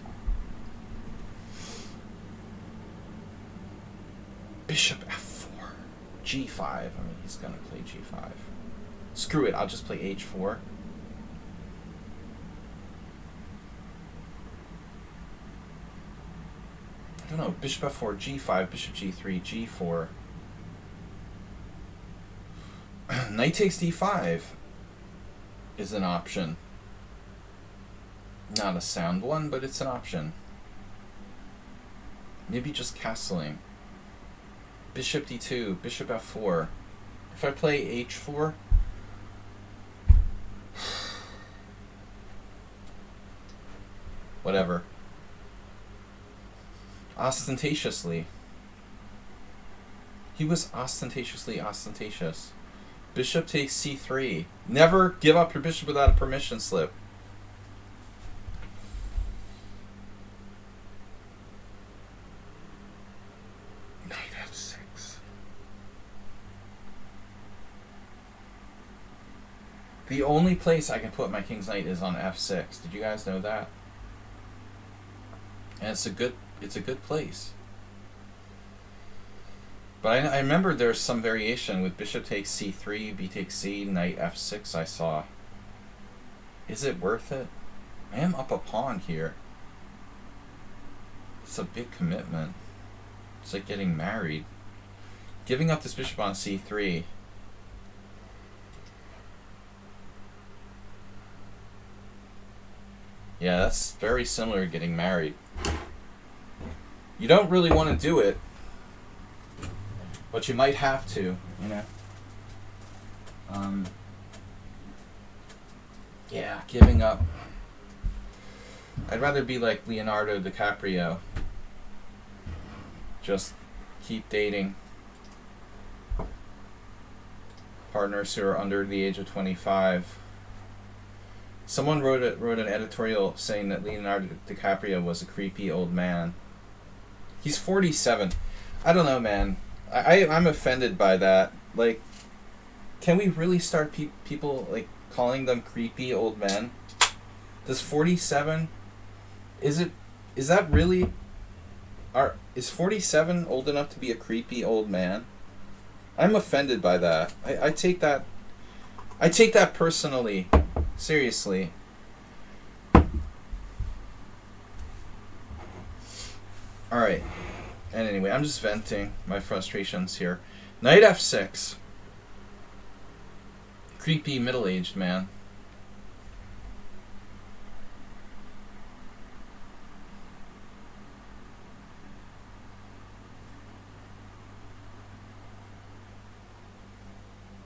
Speaker 1: Bishop f4, g5. I mean, he's gonna play g5. Screw it, I'll just play h4. I don't know, bishop f4, g5, bishop g3, g4. Knight takes d5 is an option. Not a sound one, but it's an option. Maybe just castling. Bishop d2, bishop f4. If I play h4... Whatever. Ostentatiously. He was ostentatiously ostentatious. Bishop takes c3. Never give up your bishop without a permission slip. Knight f6. The only place I can put my king's knight is on f6. Did you guys know that? And it's a good place. But I remember there's some variation with bishop takes c3, b takes c, knight f6 I saw. Is it worth it? I am up a pawn here. It's a big commitment. It's like getting married. Giving up this bishop on c3. Yeah, that's very similar to getting married. You don't really want to do it, but you might have to, you know. Yeah, giving up. I'd rather be like Leonardo DiCaprio. Just keep dating partners who are under the age of 25. Someone wrote an editorial saying that Leonardo DiCaprio was a creepy old man. He's 47. I don't know, man. I'm offended by that. Like, can we really start people like calling them creepy old men? Does 47? Is that really? Is 47 old enough to be a creepy old man? I'm offended by that. I take that personally. Seriously. Alright. And anyway, I'm just venting my frustrations here. Knight f6. Creepy middle-aged man.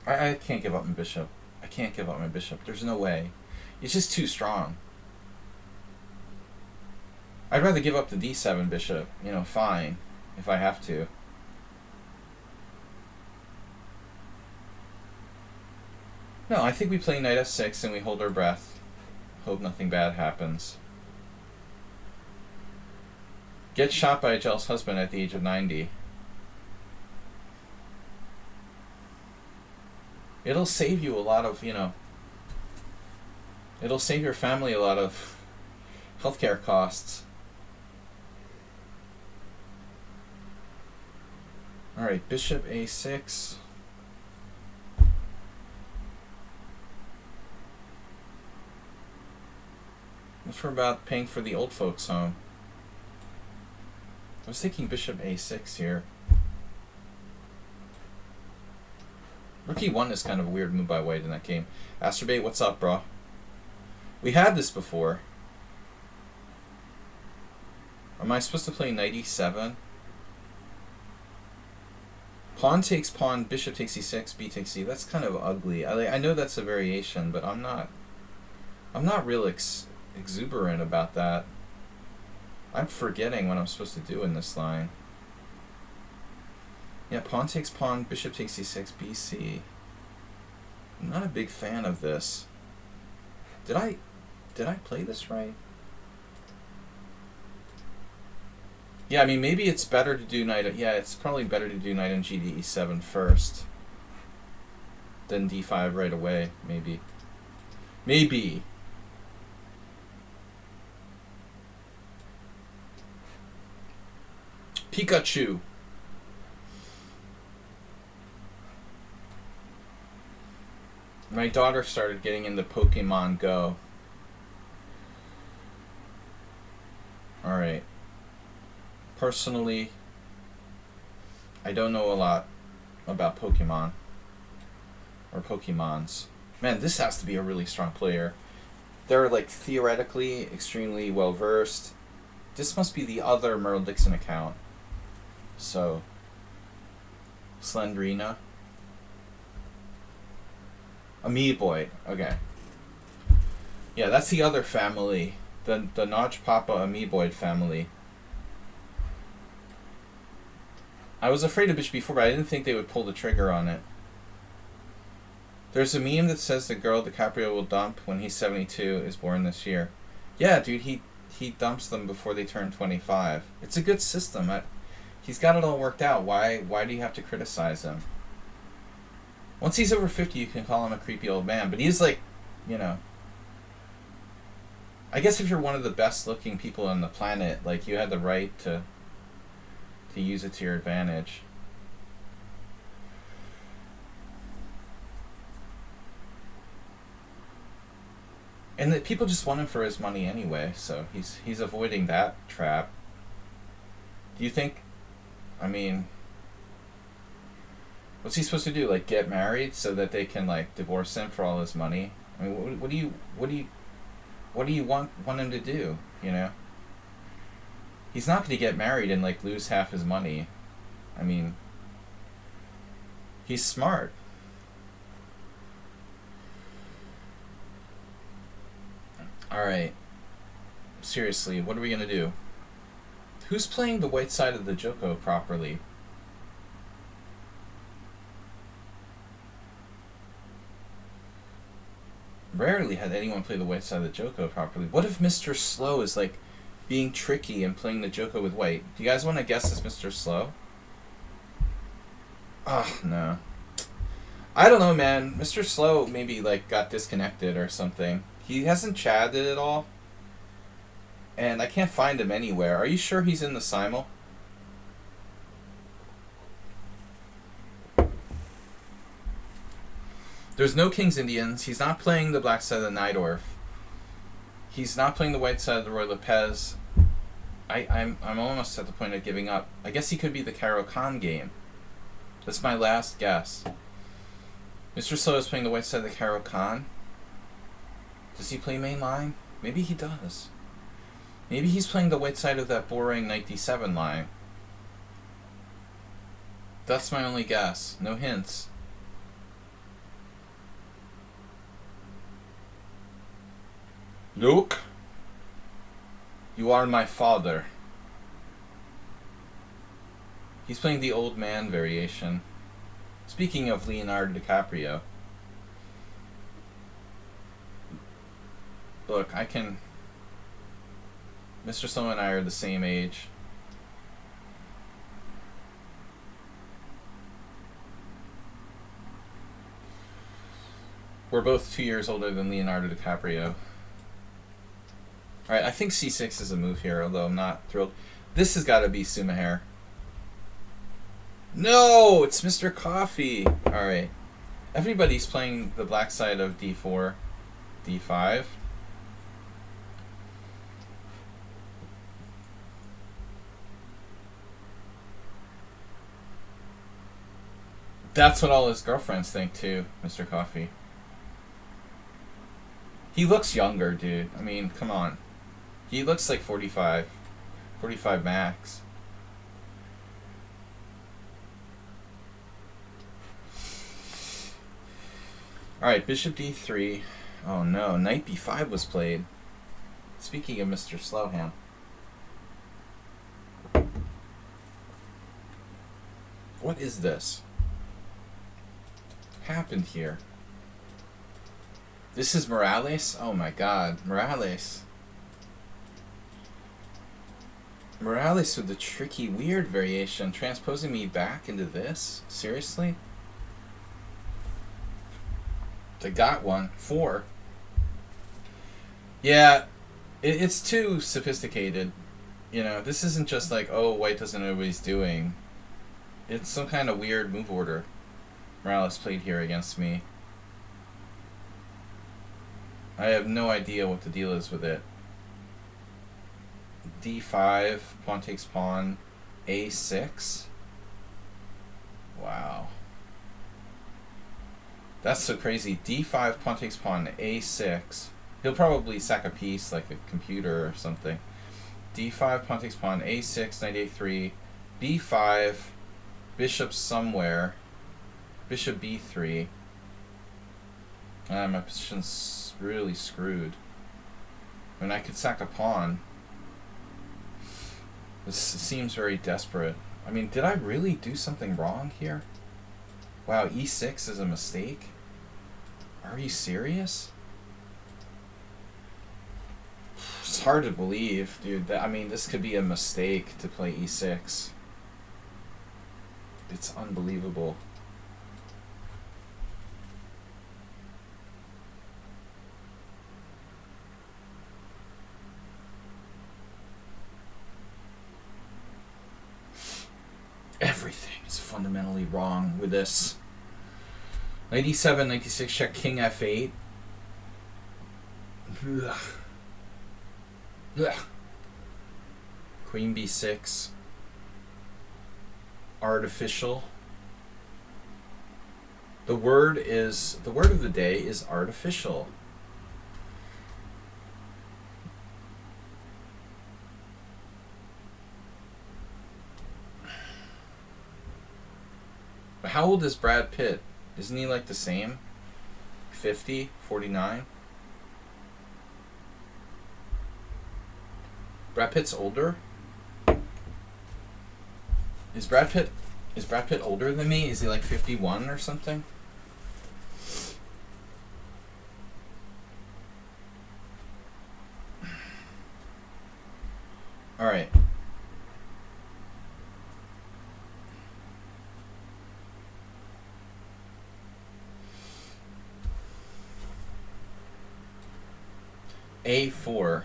Speaker 1: I can't give up my bishop. I can't give up my bishop. There's no way. It's just too strong. I'd rather give up the d7 bishop. You know, fine. If I have to. No, I think we play knight f6 and we hold our breath. Hope nothing bad happens. Get shot by a jealous husband at the age of 90. It'll save you a lot of, you know, it'll save your family a lot of healthcare costs. Alright, bishop a6. What's for about paying for the old folks' home? I was thinking bishop a6 here. Rook e1 is kind of a weird move by white in that game. Asterbait, what's up, bro? We had this before. Am I supposed to play knight e7? Pawn takes pawn, bishop takes e6, b takes c. That's kind of ugly. I know that's a variation, but I'm not real exuberant about that. I'm forgetting what I'm supposed to do in this line. Yeah, pawn takes pawn, bishop takes e6, bc. I'm not a big fan of this. Did I play this right? Yeah, I mean, maybe it's better to do knight. Yeah, it's probably better to do knight on g to e7 first, then d5 right away. Maybe. Maybe. Pikachu. My daughter started getting into Pokemon Go. Alright. Personally, I don't know a lot about Pokemon. Or Pokemons. Man, this has to be a really strong player. They're, like, theoretically extremely well versed. This must be the other Merle Dixon account. So, Slendrina. Amoeboid. Okay. Yeah, that's the other family. The Notch Papa Amoeboid family. I was afraid of bishop b4, but I didn't think they would pull the trigger on it. There's a meme that says the girl DiCaprio will dump when he's 72 is born this year. Yeah, dude, he dumps them before they turn 25. It's a good system. He's got it all worked out. Why do you have to criticize him? Once he's over 50, you can call him a creepy old man. But he's like, you know... I guess if you're one of the best-looking people on the planet, like, you had the right to use it to your advantage. And that people just want him for his money anyway, so he's avoiding that trap. Do you think... I mean... What's he supposed to do? Like, get married so that they can, like, divorce him for all his money? I mean, what do you want him to do, you know? He's not going to get married and, like, lose half his money. I mean, he's smart. Alright. Seriously, what are we going to do? Who's playing the white side of the Joko properly? Rarely had anyone play the white side of the Joko properly. What if Mr. Slow is, like, being tricky and playing the Joko with white? Do you guys want to guess as Mr. Slow? Oh, no. I don't know, man. Mr. Slow maybe, like, got disconnected or something. He hasn't chatted at all. And I can't find him anywhere. Are you sure he's in the Simul? There's no King's Indians. He's not playing the black side of the Najdorf. He's not playing the white side of the Roy Lopez. I'm almost at the point of giving up. I guess he could be the Caro Khan game. That's my last guess. Mr. Slow is playing the white side of the Caro Khan. Does he play main line? Maybe he does. Maybe he's playing the white side of that boring knight d7 line. That's my only guess. No hints. Luke, you are my father. He's playing the old man variation. Speaking of Leonardo DiCaprio. Look, I can... Mr. Slow and I are the same age. We're both 2 years older than Leonardo DiCaprio. Alright, I think c6 is a move here, although I'm not thrilled. This has got to be Sumaher. No! It's Mr. Coffee! Alright. Everybody's playing the black side of d4, d5. That's what all his girlfriends think, too, Mr. Coffee. He looks younger, dude. I mean, come on. He looks like 45. 45 max. Alright, bishop d3. Oh no, knight b5 was played. Speaking of Mr. Slowham. What is this? Happened here? This is Morales? Oh my god, Morales. Morales with the tricky, weird variation, transposing me back into this? Seriously? They got one. 4. Yeah, it's too sophisticated. You know, this isn't just like, oh, white doesn't know what he's doing. It's some kind of weird move order Morales played here against me. I have no idea what the deal is with it. d5, pawn takes pawn, a6. Wow. That's so crazy. d5, pawn takes pawn, a6. He'll probably sack a piece like a computer or something. d5, pawn takes pawn, a6, knight a3, b5, bishop somewhere, bishop b3. My position's really screwed. I mean, I could sack a pawn. This seems very desperate. I mean, did I really do something wrong here? Wow, e6 is a mistake? Are you serious? It's hard to believe, dude. I mean, this could be a mistake to play e6. It's unbelievable. Everything is fundamentally wrong with this. Knight e7, knight d6, check, king f8. Ugh. Ugh. Queen b6. Artificial. The word of the day is artificial. But how old is Brad Pitt? Isn't he like the same? 50, 49? Brad Pitt's older? Is Brad Pitt older than me? Is he like 51 or something? All right. A4.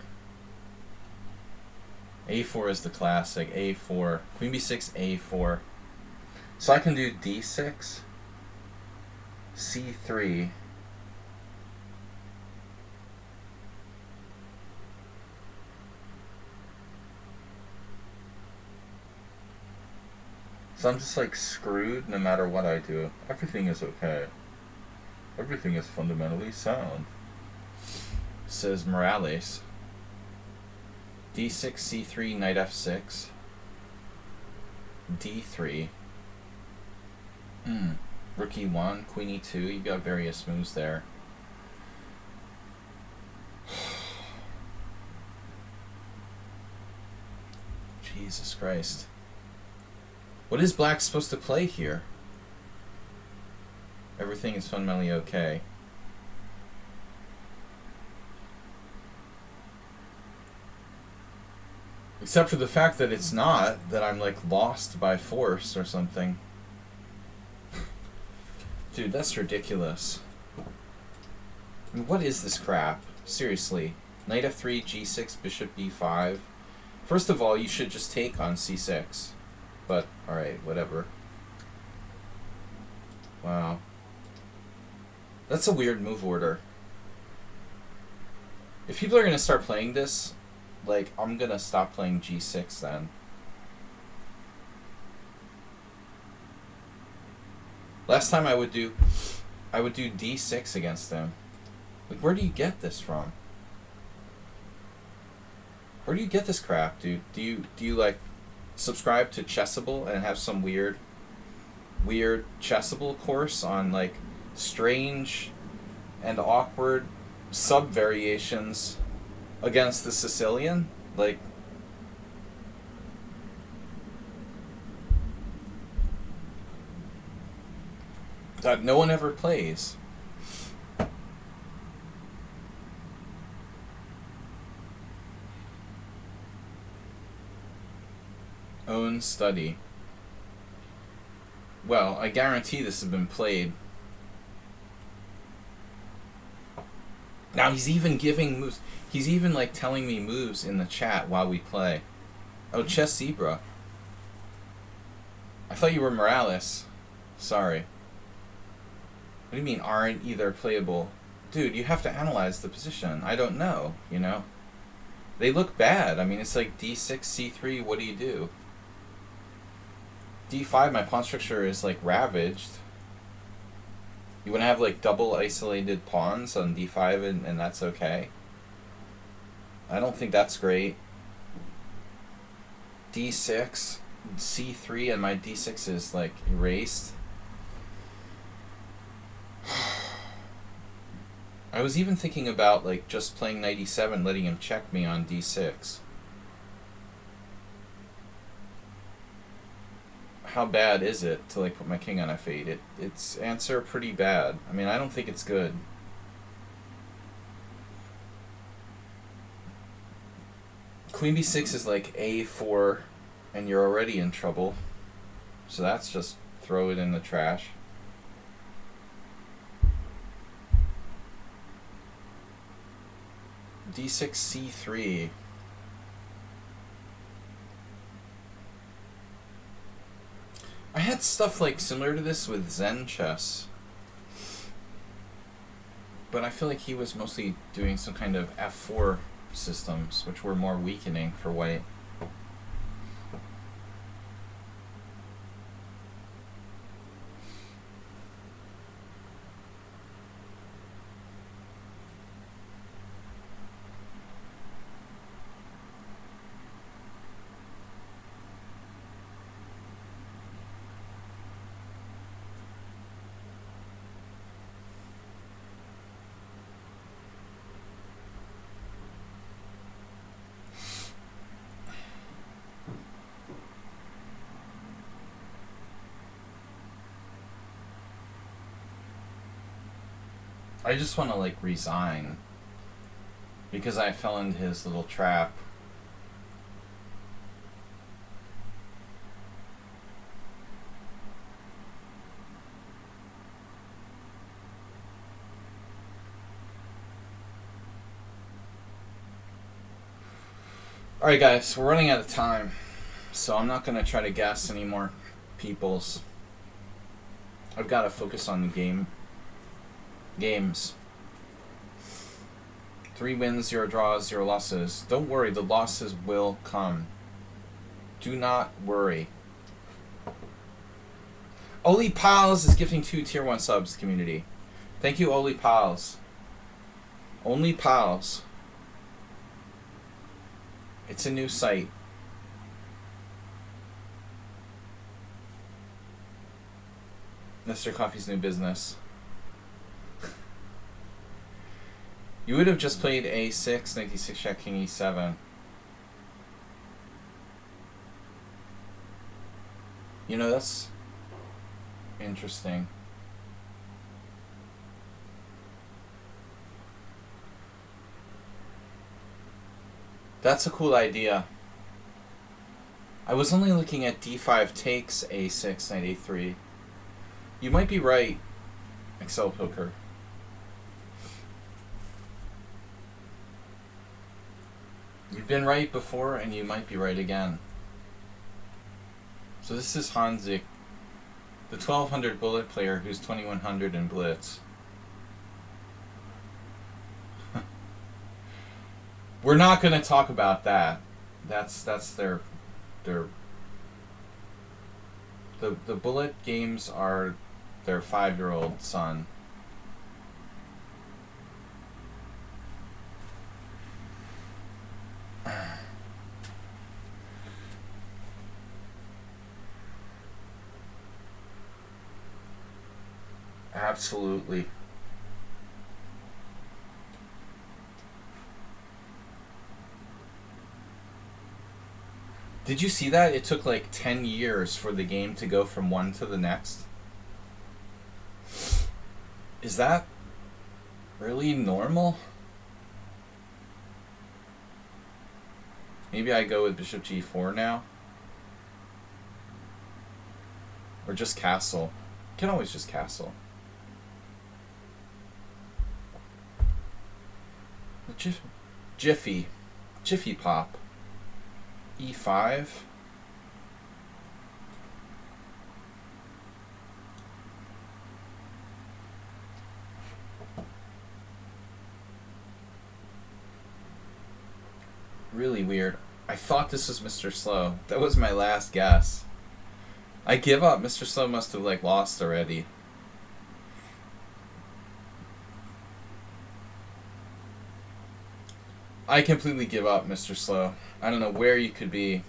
Speaker 1: A4 is the classic. A4. Queen b6, A4. So I can do d6, c3. So I'm just like screwed no matter what I do. Everything is okay. Everything is fundamentally sound, says Morales. d6, c3, knight f6. d3. Rook e1, queen e2. You've got various moves there. Jesus Christ. What is black supposed to play here? Everything is fundamentally okay. Except for the fact that it's not, that I'm like lost by force or something. Dude, that's ridiculous. I mean, what is this crap? Seriously. Knight f3, g6, bishop b5. First of all, you should just take on c6. But, alright, whatever. Wow. That's a weird move order. If people are going to start playing this, like, I'm going to stop playing g6 then. Last time I would do d6 against them. Like, where do you get this from? Where do you get this crap, dude? Do you like subscribe to Chessable and have some weird Chessable course on like strange and awkward sub variations against the Sicilian? Like, that no one ever plays. Own study. Well, I guarantee this has been played. Now he's even giving moves. He's even like telling me moves in the chat while we play. Oh, Chess Zebra. I thought you were Morales. Sorry. What do you mean aren't either playable? Dude, you have to analyze the position. I don't know, you know? They look bad. I mean, it's like d6, c3, what do you do? d5, my pawn structure is like ravaged. You want to have like double isolated pawns on d5 and that's okay? I don't think that's great. d6, c3, and my d6 is like erased. I was even thinking about like just playing knight e7, letting him check me on d6. how bad is it to like put my king on f8? It's answer pretty bad. I mean, I don't think it's good. Queen b6 is like a4, and you're already in trouble. So that's just throw it in the trash. d6 c3. I had stuff like similar to this with Zen chess, but I feel like he was mostly doing some kind of f4 systems, which were more weakening for white. I just want to like resign because I fell into his little trap. Alright guys, we're running out of time, so I'm not going to try to guess any more people's. I've got to focus on the games. 3 wins, 0 draws, 0 losses. Don't worry, the losses will come. Do not worry. Oli Pals is gifting 2 tier 1 subs, community. Thank you, Oli Pals. Only Pals. It's a new site. Mr. Coffee's new business. You would have just played a6, 96 check, king e7. You know, that's interesting. That's a cool idea. I was only looking at d5 takes a6, knight a3. You might be right, Excel Poker. You've been right before, and you might be right again. So this is Hanzik, the 1200 bullet player who's 2100 in Blitz. We're not going to talk about that. That's their the bullet games are their 5-year-old son. Absolutely. Did you see that? It took like 10 years for the game to go from one to the next. Is that really normal? Maybe I go with bishop g4 now. Or just castle. You can always just castle. Jiffy pop. e5. Really weird. I thought this was Mr. Slow. That was my last guess. I give up. Mr. Slow must have like lost already. I completely give up, Mr. Slow. I don't know where you could be.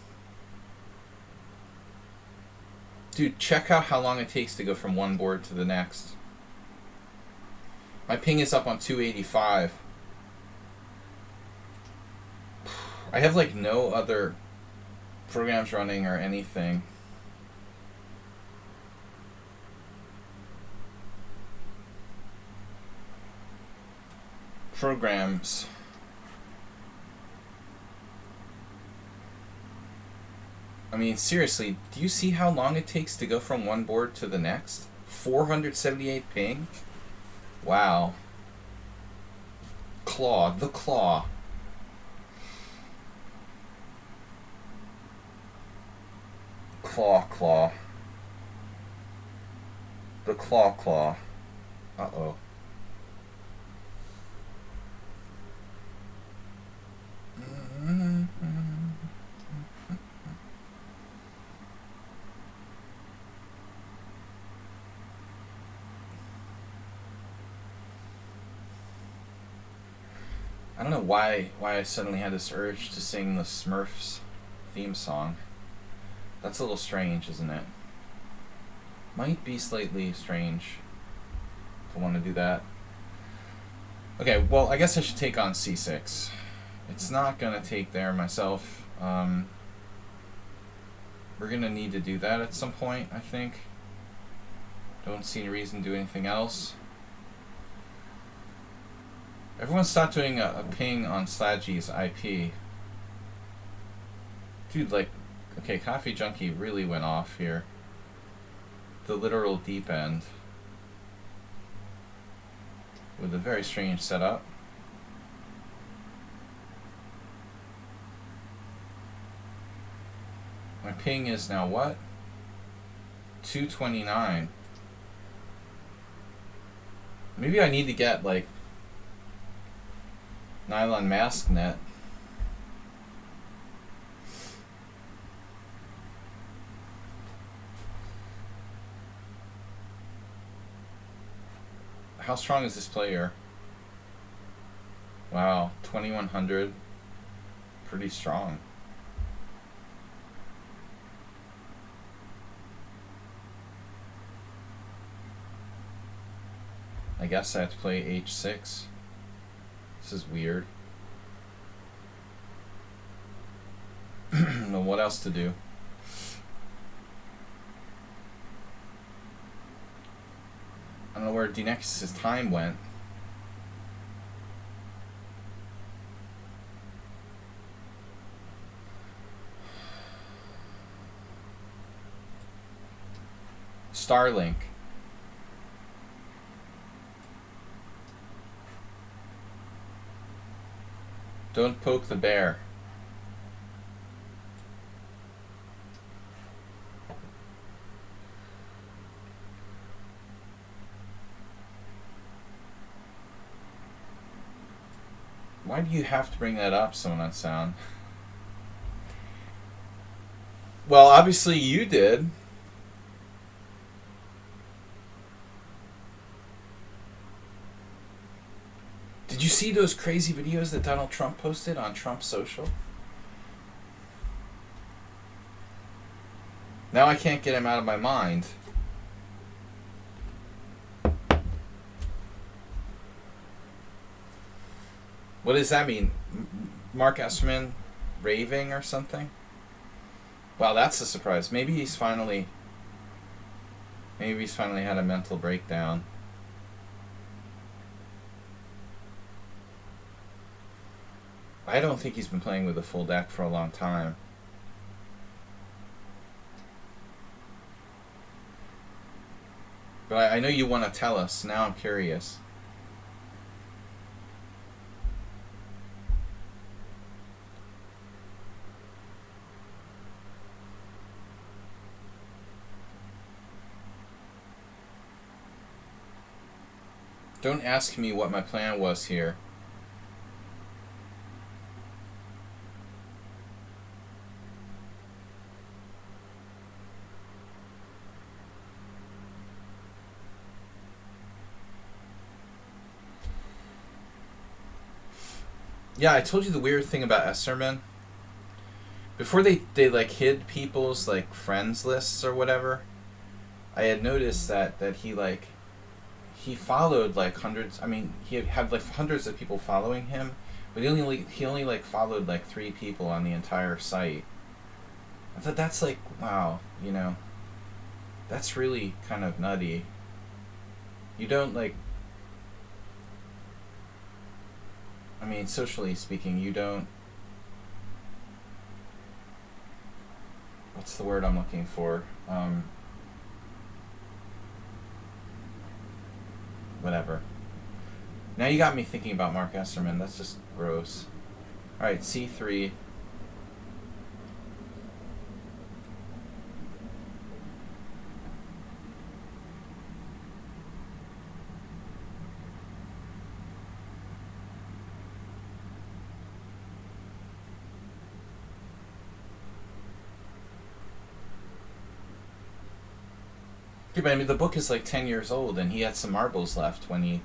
Speaker 1: Dude, check out how long it takes to go from one board to the next. My ping is up on 285. I have like no other programs running or anything. programs. I mean, seriously, do you see how long it takes to go from one board to the next? 478 ping? Wow. Claw, the claw. Claw. The claw. Uh-oh. I don't know why I suddenly had this urge to sing the Smurfs theme song. That's a little strange, isn't it? Might be slightly strange to want to do that. Okay, well, I guess I should take on c6. It's not going to take there myself. We're going to need to do that at some point, I think. Don't see any reason to do anything else. Everyone stopped doing a ping on Slaggy's IP. Dude, like, okay, Coffee Junkie really went off here. The literal deep end. With a very strange setup. My ping is now what? 229. Maybe I need to get, like, nylon mask net. How strong is this player? Wow, 2100. Pretty strong. I guess I have to play h6. This is weird. I don't know what else to do. I don't know where DNexus's time went. Starlink. Don't poke the bear. Why do you have to bring that up, Sound Sound? Well, obviously you did. Did you see those crazy videos that Donald Trump posted on Trump Social? Now I can't get him out of my mind. What does that mean? Mark Esserman raving or something? Wow, that's a surprise. Maybe he's finally had a mental breakdown. I don't think he's been playing with a full deck for a long time. But I know you want to tell us. Now I'm curious. Don't ask me what my plan was here. Yeah, I told you the weird thing about Esserman. Before they like hid people's like friends lists or whatever, I had noticed that he followed like hundreds. I mean, he had like hundreds of people following him, but he only like followed like 3 people on the entire site. I thought that's like, wow, you know, that's really kind of nutty. You don't like. I mean, socially speaking, you don't... What's the word I'm looking for? Whatever. Now you got me thinking about Mark Esserman. That's just gross. Alright, C3. Yeah, but I mean, the book is like 10 years old, and he had some marbles left when he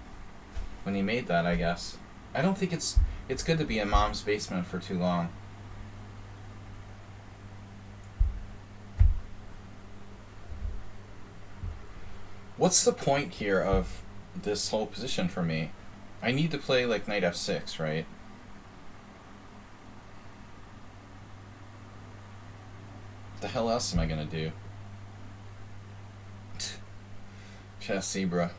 Speaker 1: made that, I guess. I don't think it's good to be in mom's basement for too long. What's the point here of this whole position for me? I need to play like knight f6, right? What the hell else am I gonna do? Chess zebra.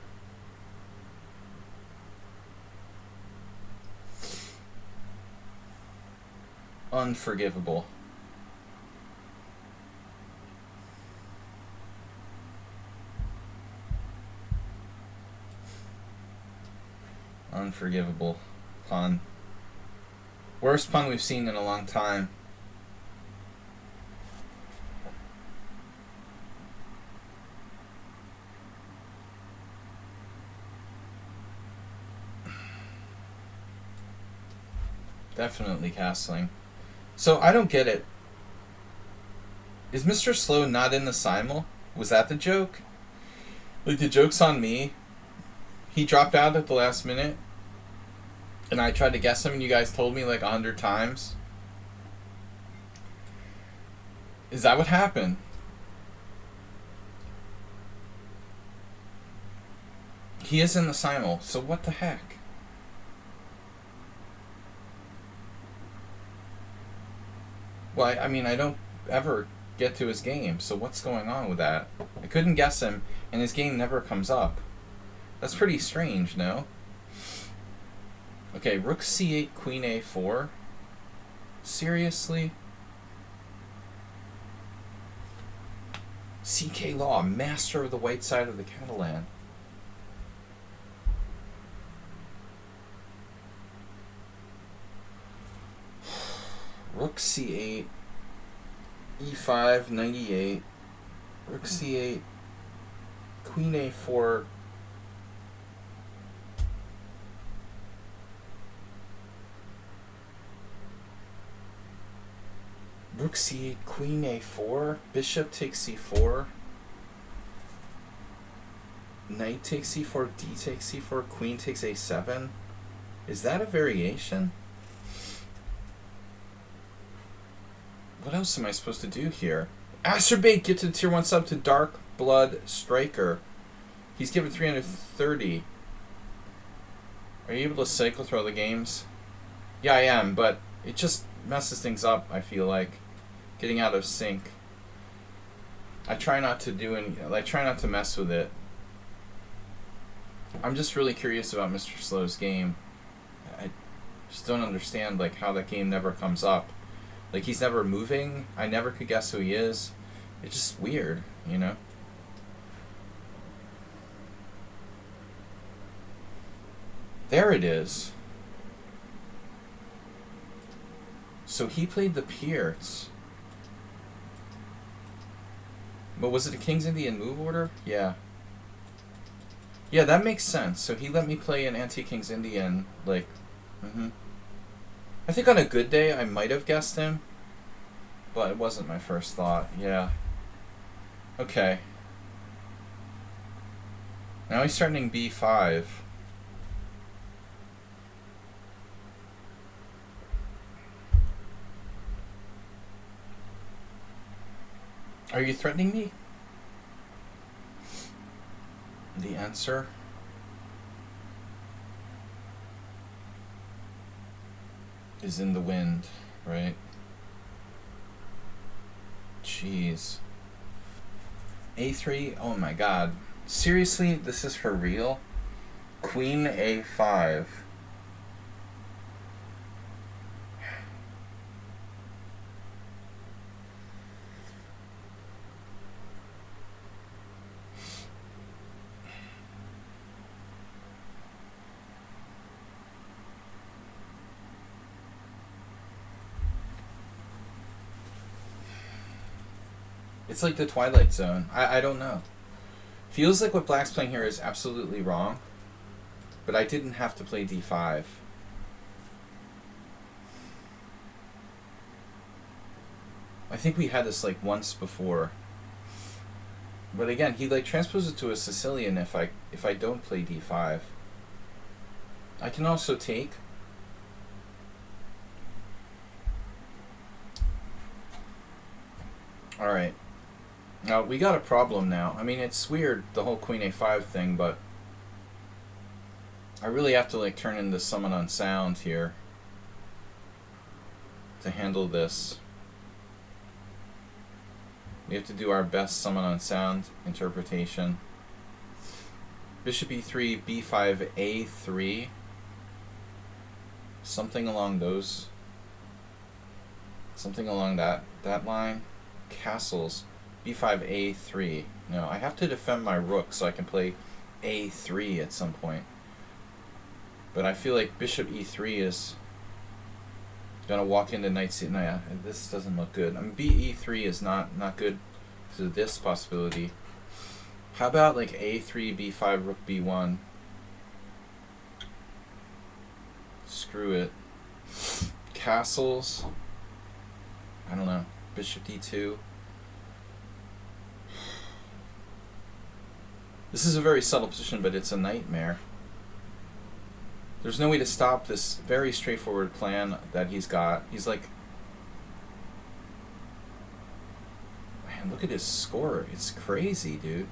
Speaker 1: Unforgivable. Unforgivable pun. Worst pun we've seen in a long time. Definitely castling. So I don't get it. Is Mr. Slow not in the simul? Was that the joke? Like, the joke's on me. He dropped out at the last minute, and I tried to guess him, and you guys told me like 100 times. Is that what happened? He is in the simul, so what the heck? Well, I mean, I don't ever get to his game, so what's going on with that? I couldn't guess him, and his game never comes up. That's pretty strange, no? Okay, rook c8, queen a4. Seriously? CK Law, master of the white side of the Catalan. Rook c8, e5, 98, rook c8, queen a4, rook c8, queen a4, bishop takes c4, knight takes c4, d takes c4, queen takes a7. Is that a variation? What else am I supposed to do here? Acerbate, get to tier 1 sub to Dark Blood Striker. He's given 330. Are you able to cycle through all the games? Yeah, I am, but it just messes things up, I feel like. Getting out of sync. I try not to do any, like, try not to mess with it. I'm just really curious about Mr. Slow's game. I just don't understand, like, how that game never comes up. Like, he's never moving. I never could guess who he is. It's just weird, you know? There it is. So he played the Pierts. But was it a King's Indian move order? Yeah. Yeah, that makes sense. So he let me play an anti-King's Indian, like... I think on a good day I might have guessed him, but it wasn't my first thought. Yeah. Okay. Now he's starting b5. Are you threatening me? The answer is in the wind, right? Jeez. A3, oh my god. Seriously, this is for real? Queen A5. It's like the Twilight Zone. I don't know. Feels like what black's playing here is absolutely wrong. But I didn't have to play d5. I think we had this like once before. But again, he like transposes to a Sicilian if I don't play d5. I can also take. Alright. Now, we got a problem now. I mean, it's weird, the whole Queen A5 thing, but I really have to like turn into Summon on Sound here to handle this. We have to do our best Summon on Sound interpretation. Bishop E3, B5, A3. Something along those. Something along that line. Castles. B5, A3. No, I have to defend my rook so I can play A3 at some point. But I feel like Bishop E3 is gonna walk into knight c. No, this doesn't look good. I mean, BE3 is not good because of this possibility. How about like A3, B5, rook B1? Screw it. Castles. I don't know. Bishop D2. This is a very subtle position, but it's a nightmare. There's no way to stop this very straightforward plan that he's got. He's like... Man, look at his score. It's crazy, dude.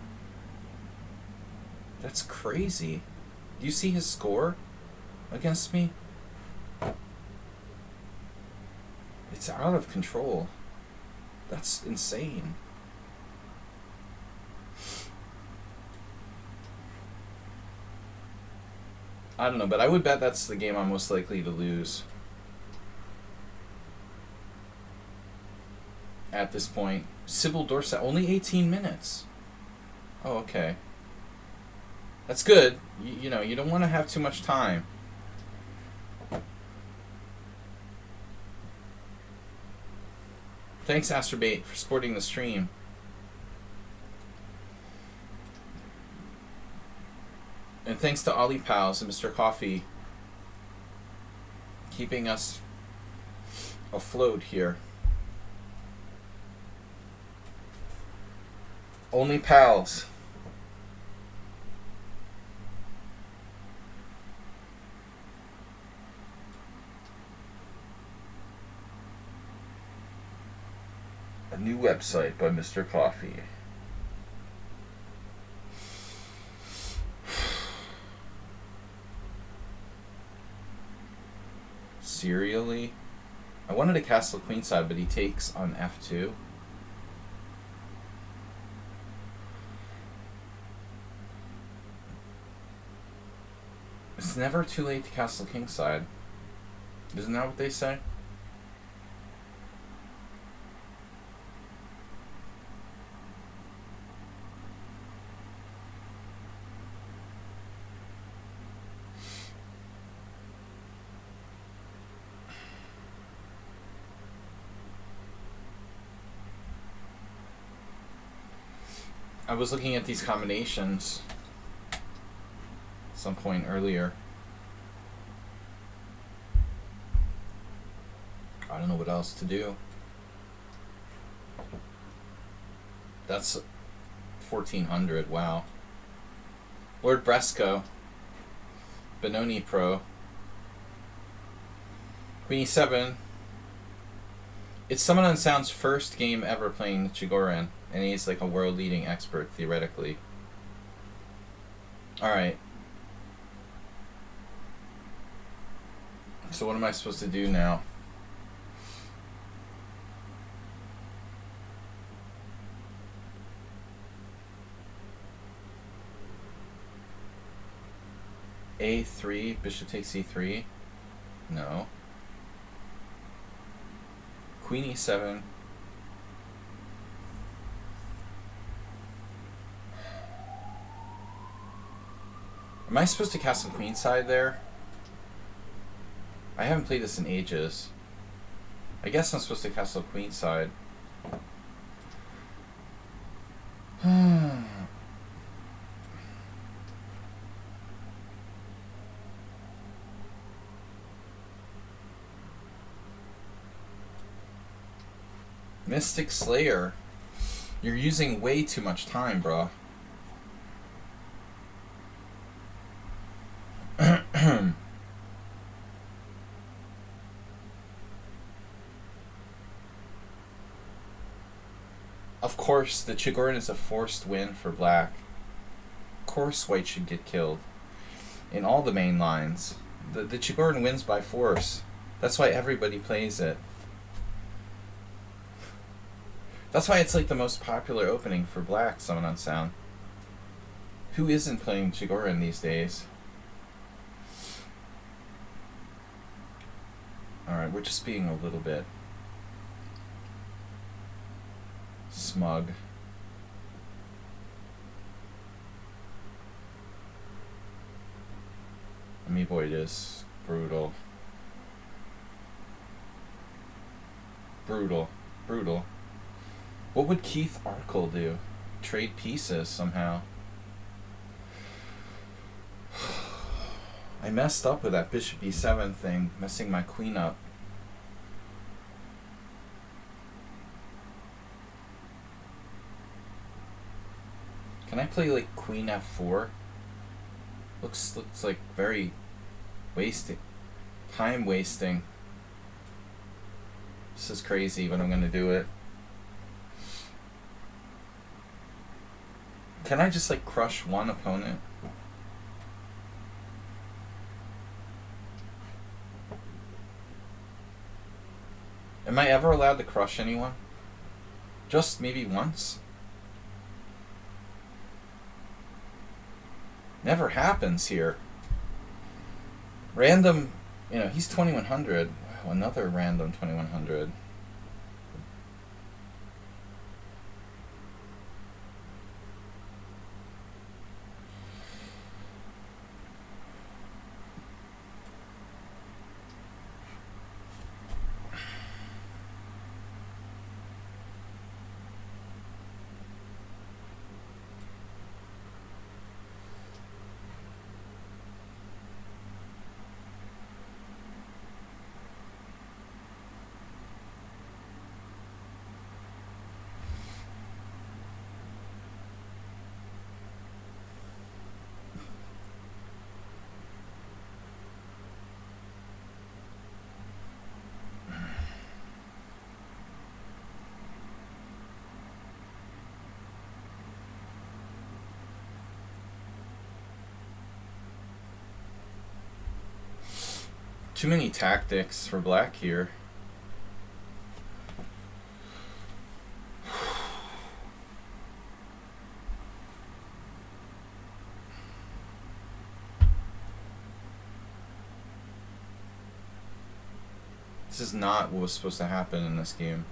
Speaker 1: That's crazy. Do you see his score against me? It's out of control. That's insane. I don't know, but I would bet that's the game I'm most likely to lose. At this point. Sybil Dorset, only 18 minutes. Oh, okay. That's good. You know, you don't want to have too much time. Thanks, Asterbait, for supporting the stream. And thanks to Ollie Pals and Mr. Coffee keeping us afloat here. Only pals. A new website by Mr. Coffee. Serially? I wanted to castle queenside, but he takes on f2. It's never too late to castle kingside. Isn't that what they say? I was looking at these combinations some point earlier. I don't know what else to do. That's 1400, wow. Lord Bresco. Benoni Pro. Queen E7. It's Summon on Sound's first game ever playing Chigoran, and he's like a world-leading expert, theoretically. Alright. So what am I supposed to do now? A3, bishop takes E3. No. Queen E7. Am I supposed to castle queenside there? I haven't played this in ages. I guess I'm supposed to castle queenside. Mystic Slayer. You're using way too much time, bro. Of course, the Chigorin is a forced win for black. Of course white should get killed. In all the main lines. The Chigorin wins by force. That's why everybody plays it. That's why it's like the most popular opening for black, Summon on Sound. Who isn't playing Chigorin these days? Alright, we're just being a little bit smug. Amoeboid is brutal. Brutal. Brutal. What would Keith Arkle do? Trade pieces somehow. I messed up with that bishop e7 thing, messing my queen up. Can I play like queen f4? Looks like very wasting. Time wasting. This is crazy, but I'm gonna do it. Can I just like crush one opponent? Am I ever allowed to crush anyone? Just maybe once? Never happens here. Random, he's 2100. Wow, another random 2100. Too many tactics for black here. This is not what was supposed to happen in this game.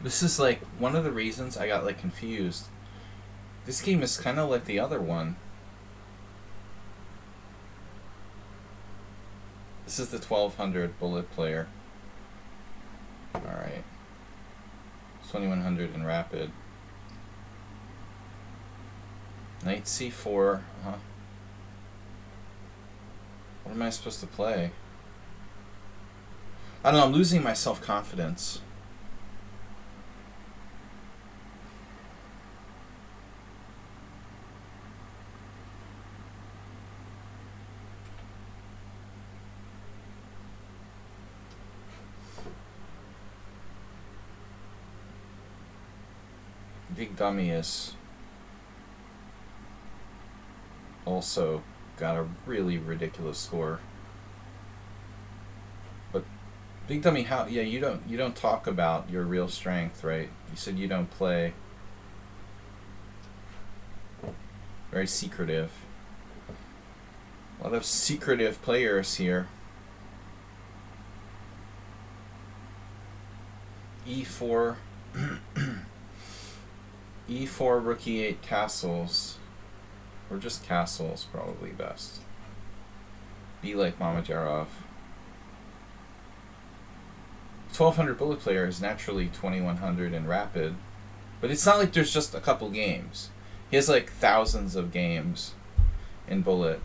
Speaker 1: This is like one of the reasons I got like confused. This game is kind of like the other one. This is the 1200 bullet player. Alright. 2100 in rapid. Knight c4. What am I supposed to play? I don't know, I'm losing my self-confidence. Big dummy is also got a really ridiculous score. But Big Dummy, how? Yeah, you don't talk about your real strength, right? You said you don't play. Very secretive. A lot of secretive players here. E4. E4, rook e8, castles. Or just castles, probably best. Be like Mamajarov. 1200 bullet player is naturally 2100 in rapid. But it's not like there's just a couple games. He has like thousands of games in bullet.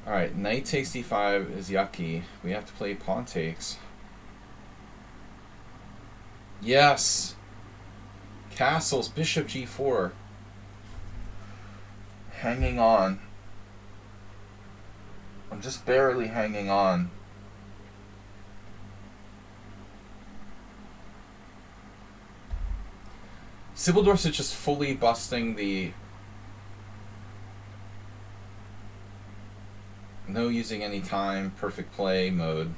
Speaker 1: Alright, knight takes d5 is yucky. We have to play pawn takes. Yes! Castles, bishop g4. Hanging on. I'm just barely hanging on. Sybil Dorset just fully busting the no using any time, perfect play mode.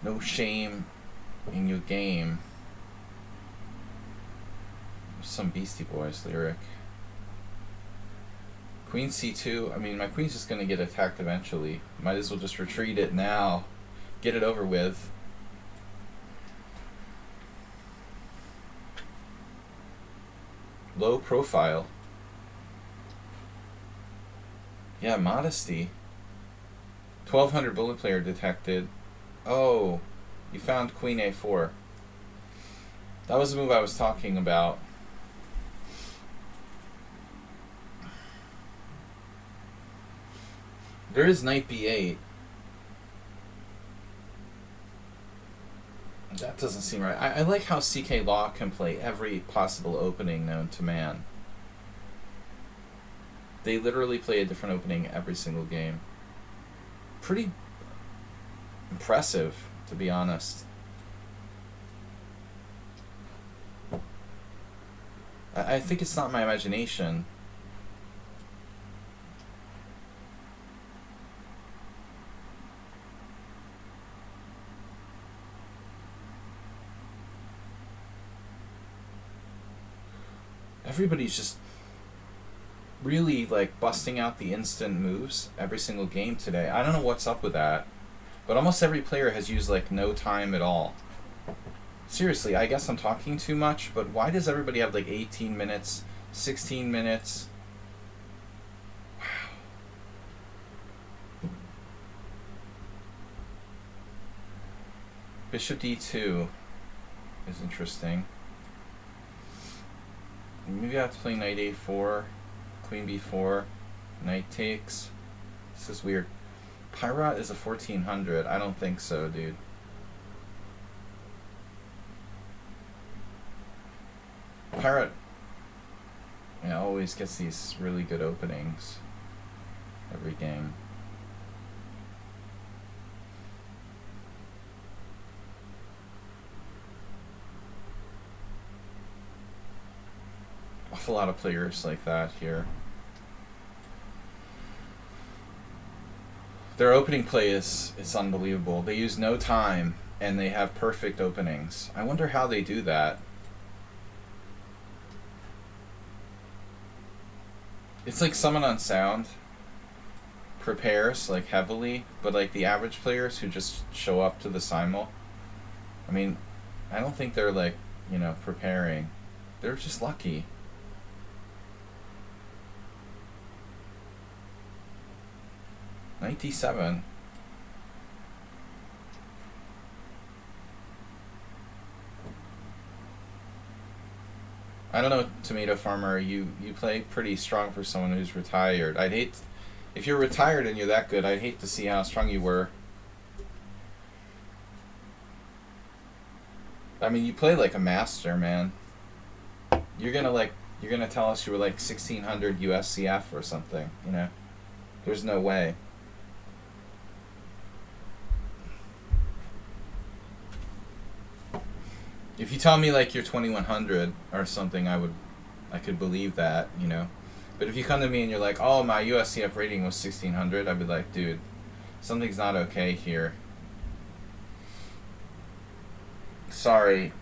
Speaker 1: No shame in your game. Some Beastie Boys lyric. Queen c2. I mean, my queen's just going to get attacked eventually. Might as well just retreat it now. Get it over with. Low profile. Yeah, modesty. 1200 bullet player detected. Oh, you found queen a4. That was the move I was talking about. There is knight b8. That doesn't seem right. I like how CK Law can play every possible opening known to man. They literally play a different opening every single game. Pretty impressive, to be honest. I think it's not my imagination. Everybody's just really like busting out the instant moves every single game today. I don't know what's up with that, but almost every player has used like no time at all. Seriously, I guess I'm talking too much, but why does everybody have like 18 minutes, 16 minutes? Wow. Bishop d2 is interesting. Maybe I have to play knight a4, queen b4, knight takes. This is weird. Pirate is a 1400. I don't think so, dude. Pirate, yeah, always gets these really good openings every game. Awful lot of players like that here. Their opening play is unbelievable. They use no time and they have perfect openings. I wonder how they do that. It's like someone on sound prepares like heavily, but like the average players who just show up to the simul, I mean, I don't think they're like, you know, preparing. They're just lucky. Knight d7. I don't know, Tomato Farmer, you play pretty strong for someone who's retired. I'd hate, if you're retired and you're that good, I'd hate to see how strong you were. I mean, you play like a master, man. You're gonna tell us you were like 1600 USCF or something, you know? There's no way. If you tell me like you're 2100 or something, I could believe that, you know. But if you come to me and you're like, oh, my USCF rating was 1600, I'd be like, dude, something's not okay here. Sorry.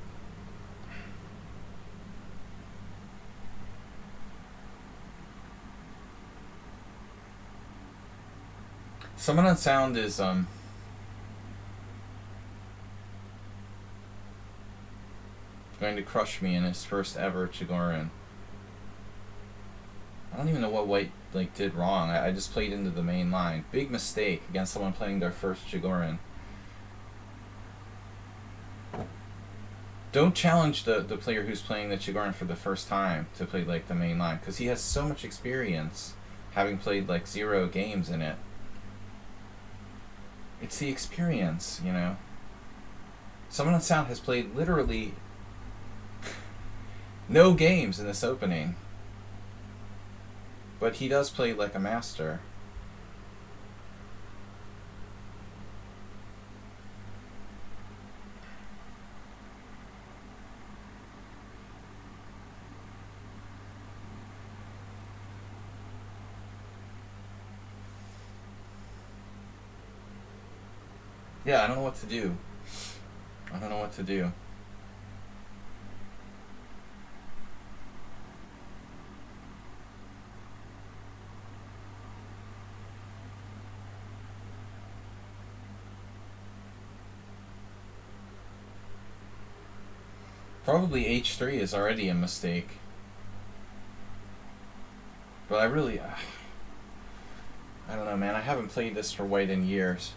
Speaker 1: Someone on sound is going to crush me in his first ever Chigorin. I don't even know what White like did wrong. I just played into the main line. Big mistake against someone playing their first Chigorin. Don't challenge the player who's playing the Chigorin for the first time to play like the main line, because he has so much experience, having played like 0 games in it. It's the experience, you know. Someone on sound has played literally no games in this opening, but he does play like a master. Yeah, I don't know what to do. I don't know what to do. Probably h3 is already a mistake. But I don't know, man. I haven't played this for White in years.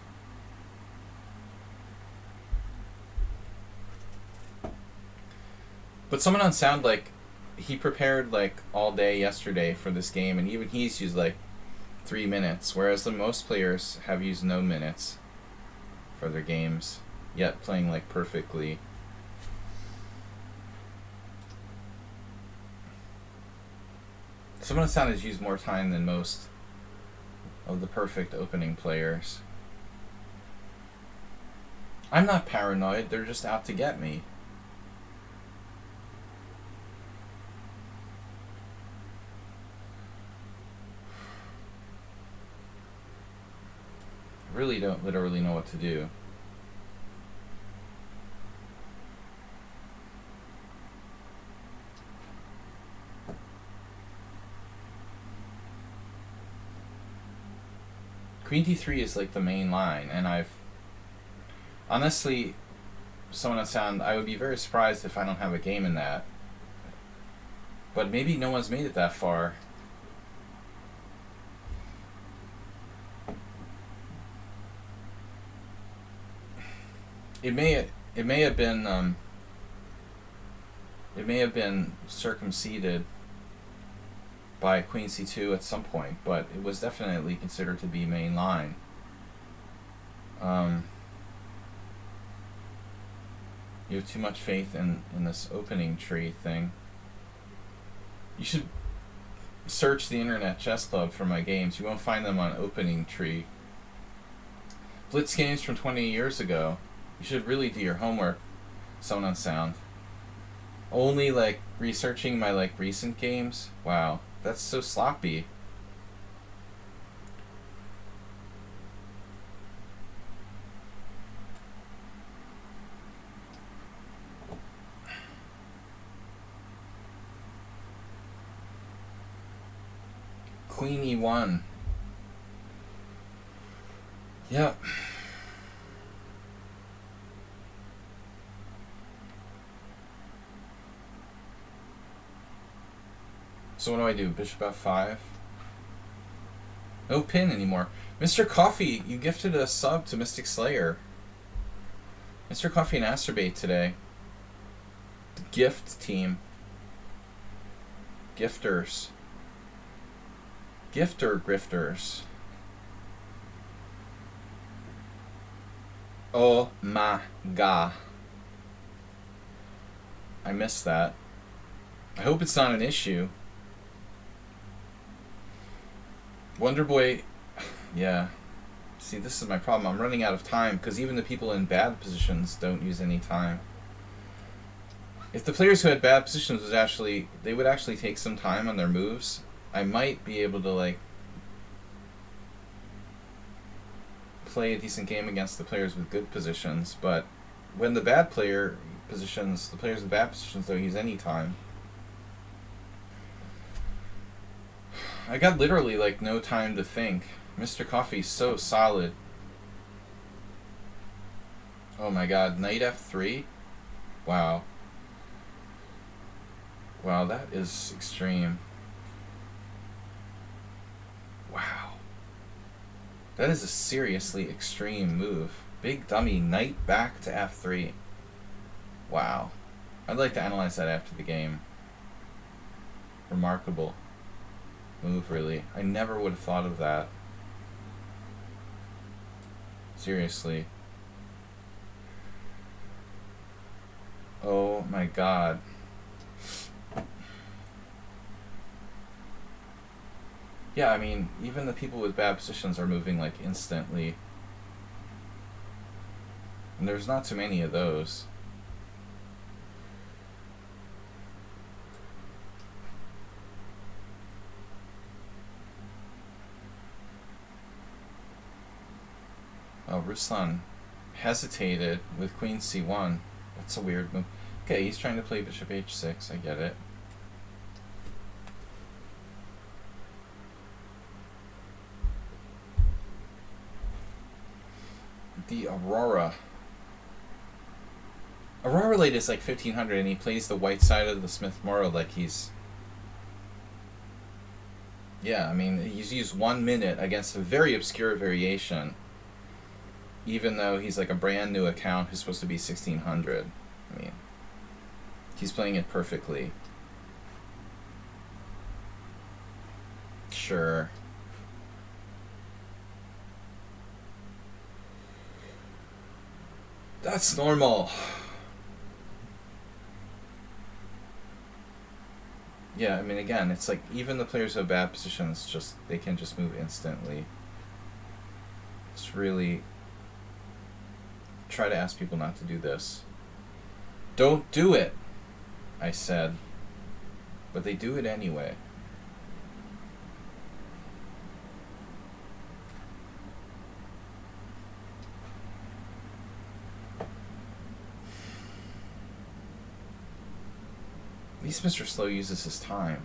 Speaker 1: But someone on sound, like, he prepared like all day yesterday for this game, and even he's used like 3 minutes, whereas the most players have used no minutes for their games, yet playing like perfectly. Someone on sound has used more time than most of the perfect opening players. I'm not paranoid, they're just out to get me. I really don't literally know what to do. Queen d3 is like the main line, and I've honestly, someone on sound, I would be very surprised if I don't have a game in that. But maybe no one's made it that far. It may have been circumcised by Queen c2 at some point, but it was definitely considered to be main line. You have too much faith in this opening tree thing. You should search the internet chess club for my games. You won't find them on opening tree. Blitz games from 20 years ago. You should really do your homework, someone on sound. Only like researching my like recent games? Wow, that's so sloppy. Queen e1. Yep. So what do? Bishop f5? No pin anymore. Mr. Coffee, you gifted a sub to Mystic Slayer. Mr. Coffee and Asterbait today. The gift team. Gifters. Gifter grifters. Oh my god. I missed that. I hope it's not an issue. Wonderboy, yeah. See, this is my problem. I'm running out of time because even the people in bad positions don't use any time. If the players who had bad positions was actually, they would actually take some time on their moves, I might be able to like play a decent game against the players with good positions. But when the bad player positions, the players with bad positions don't use any time. I got literally like no time to think. Mr. Coffee's so solid. Oh my god, knight f3? Wow. Wow, that is extreme. Wow. That is a seriously extreme move. Big dummy, knight back to f3. Wow. I'd like to analyze that after the game. Remarkable move, really. I never would have thought of that. Seriously. Oh my god. Yeah, I mean, even the people with bad positions are moving like instantly. And there's not too many of those. Oh, Ruslan hesitated with queen c1. That's a weird move. Okay, he's trying to play bishop h6. I get it. The Aurora. Aurora Late is like 1500 and he plays the white side of the Smith-Morrow like he's... Yeah, I mean, he's used 1 minute against a very obscure variation. Even though he's like a brand new account who's supposed to be 1600. I mean, he's playing it perfectly. Sure. That's normal. Yeah, I mean, again, it's like even the players who have bad positions, just they can just move instantly. It's really... Try to ask people not to do this. Don't do it, I said. But they do it anyway. At least Mr. Slow uses his time.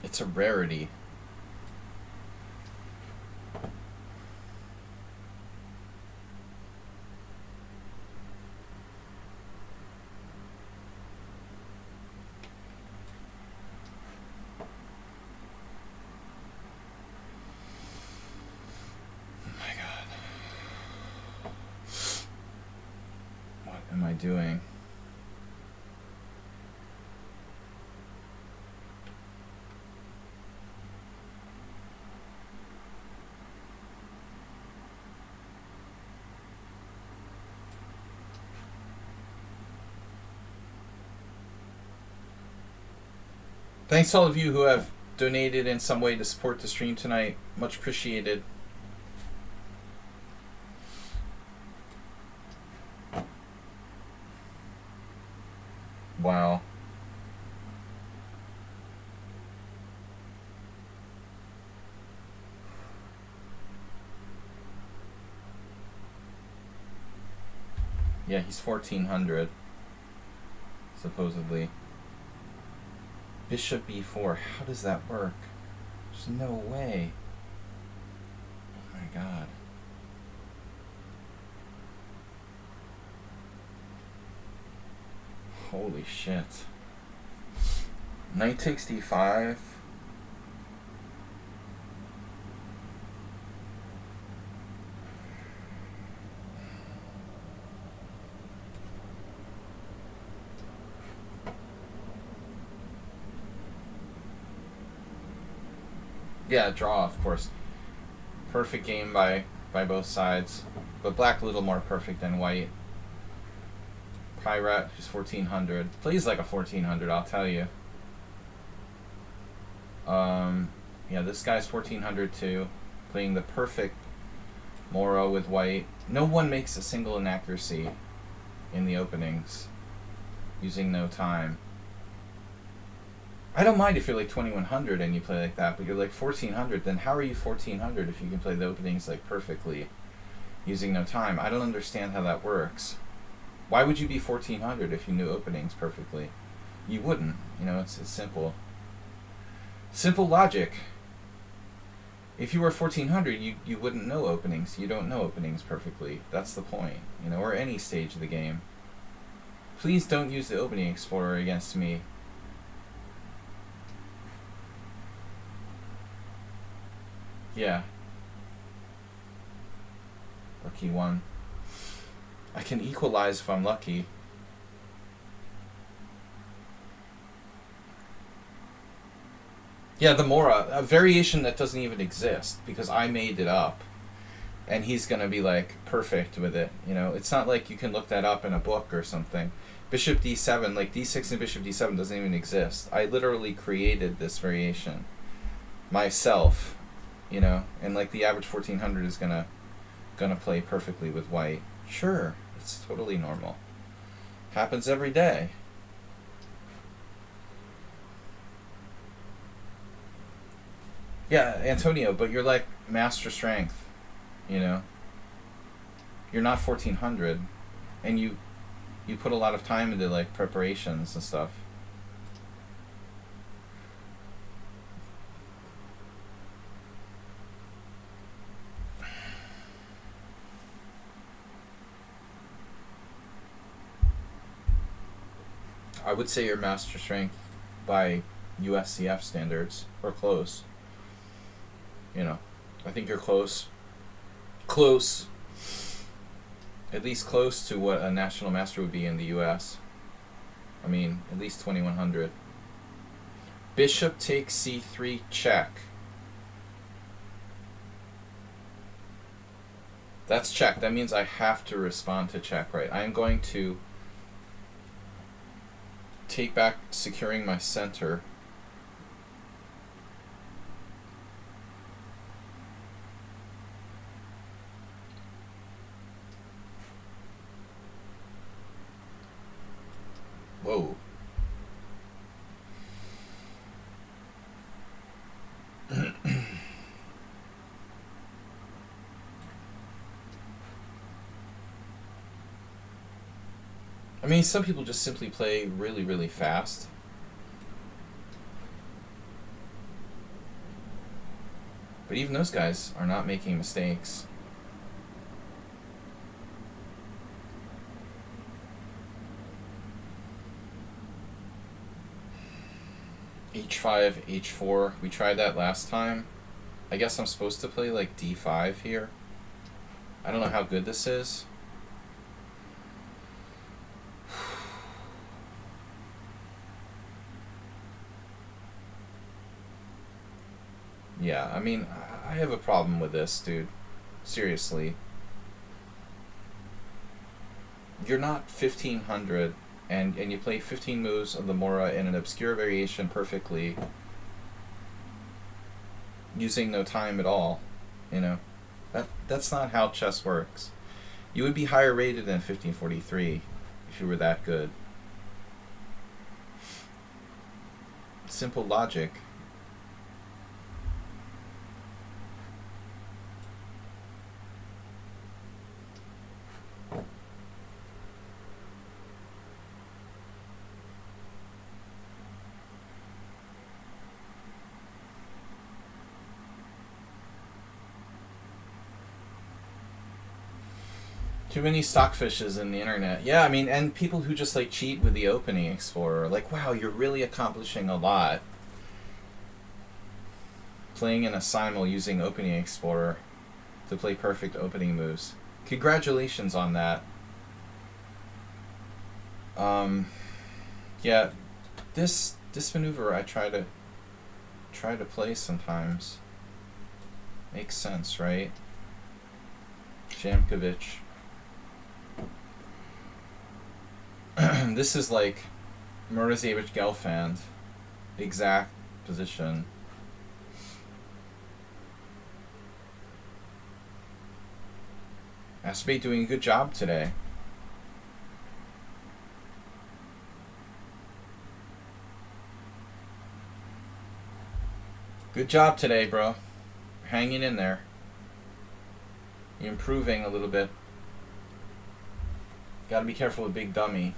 Speaker 1: It's a rarity. Am I doing? Thanks to all of you who have donated in some way to support the stream tonight. Much appreciated. Wow. Yeah, he's 1400, supposedly. Bishop e4. How does that work? There's no way. Oh my god. Holy shit. Knight takes d5. Yeah, draw, of course. Perfect game by both sides. But black a little more perfect than white. Pyrat, who's 1400. Plays like a 1400, I'll tell you. Yeah, this guy's 1400 too. playing the perfect Mora with white. No one makes a single inaccuracy in the openings using no time. I don't mind if you're like 2100 and you play like that, but you're like 1400, then how are you 1400 if you can play the openings like perfectly using no time? I don't understand how that works. Why would you be 1400 if you knew openings perfectly? You wouldn't. You know, it's simple. Simple logic. If you were 1400, you wouldn't know openings. You don't know openings perfectly. That's the point, you know, or any stage of the game. Please don't use the opening explorer against me. Yeah. Lucky one. I can equalize if I'm lucky. Yeah, the Mora, a variation that doesn't even exist because I made it up. And he's going to be like perfect with it, you know. It's not like you can look that up in a book or something. Bishop d7, like d6 and bishop d7 doesn't even exist. I literally created this variation myself, you know, and like the average 1400 is gonna play perfectly with white. Sure, it's totally normal. Happens every day. Yeah, Antonio, but you're like master strength, you know. You're not 1400, and you put a lot of time into like preparations and stuff. I would say you're master strength by USCF standards, or close. You know, I think you're close. Close. At least close to what a national master would be in the US. I mean, at least 2100. Bishop takes c3 check. That's check. That means I have to respond to check, right? I am going to take back securing my center. Whoa. I mean, some people just simply play really, really fast. But even those guys are not making mistakes. H5, H4. We tried that last time. I guess I'm supposed to play like D5 here. I don't know how good this is. Yeah, I mean, I have a problem with this, dude. Seriously. You're not 1500, and you play 15 moves of the Mora in an obscure variation perfectly, using no time at all, you know. That's not how chess works. You would be higher rated than 1543 if you were that good. Simple logic. Too many stockfishes in the internet. Yeah, I mean, and people who just like cheat with the opening explorer. Like, wow, you're really accomplishing a lot. Playing in a simul using opening explorer to play perfect opening moves. Congratulations on that. Yeah, this maneuver I try to play sometimes. Makes sense, right? Jamkovich. This is like Murtazevich Gelfand. Exact position. Aspate doing a good job today. Good job today, bro. Hanging in there. You're improving a little bit. Gotta be careful with Big Dummy.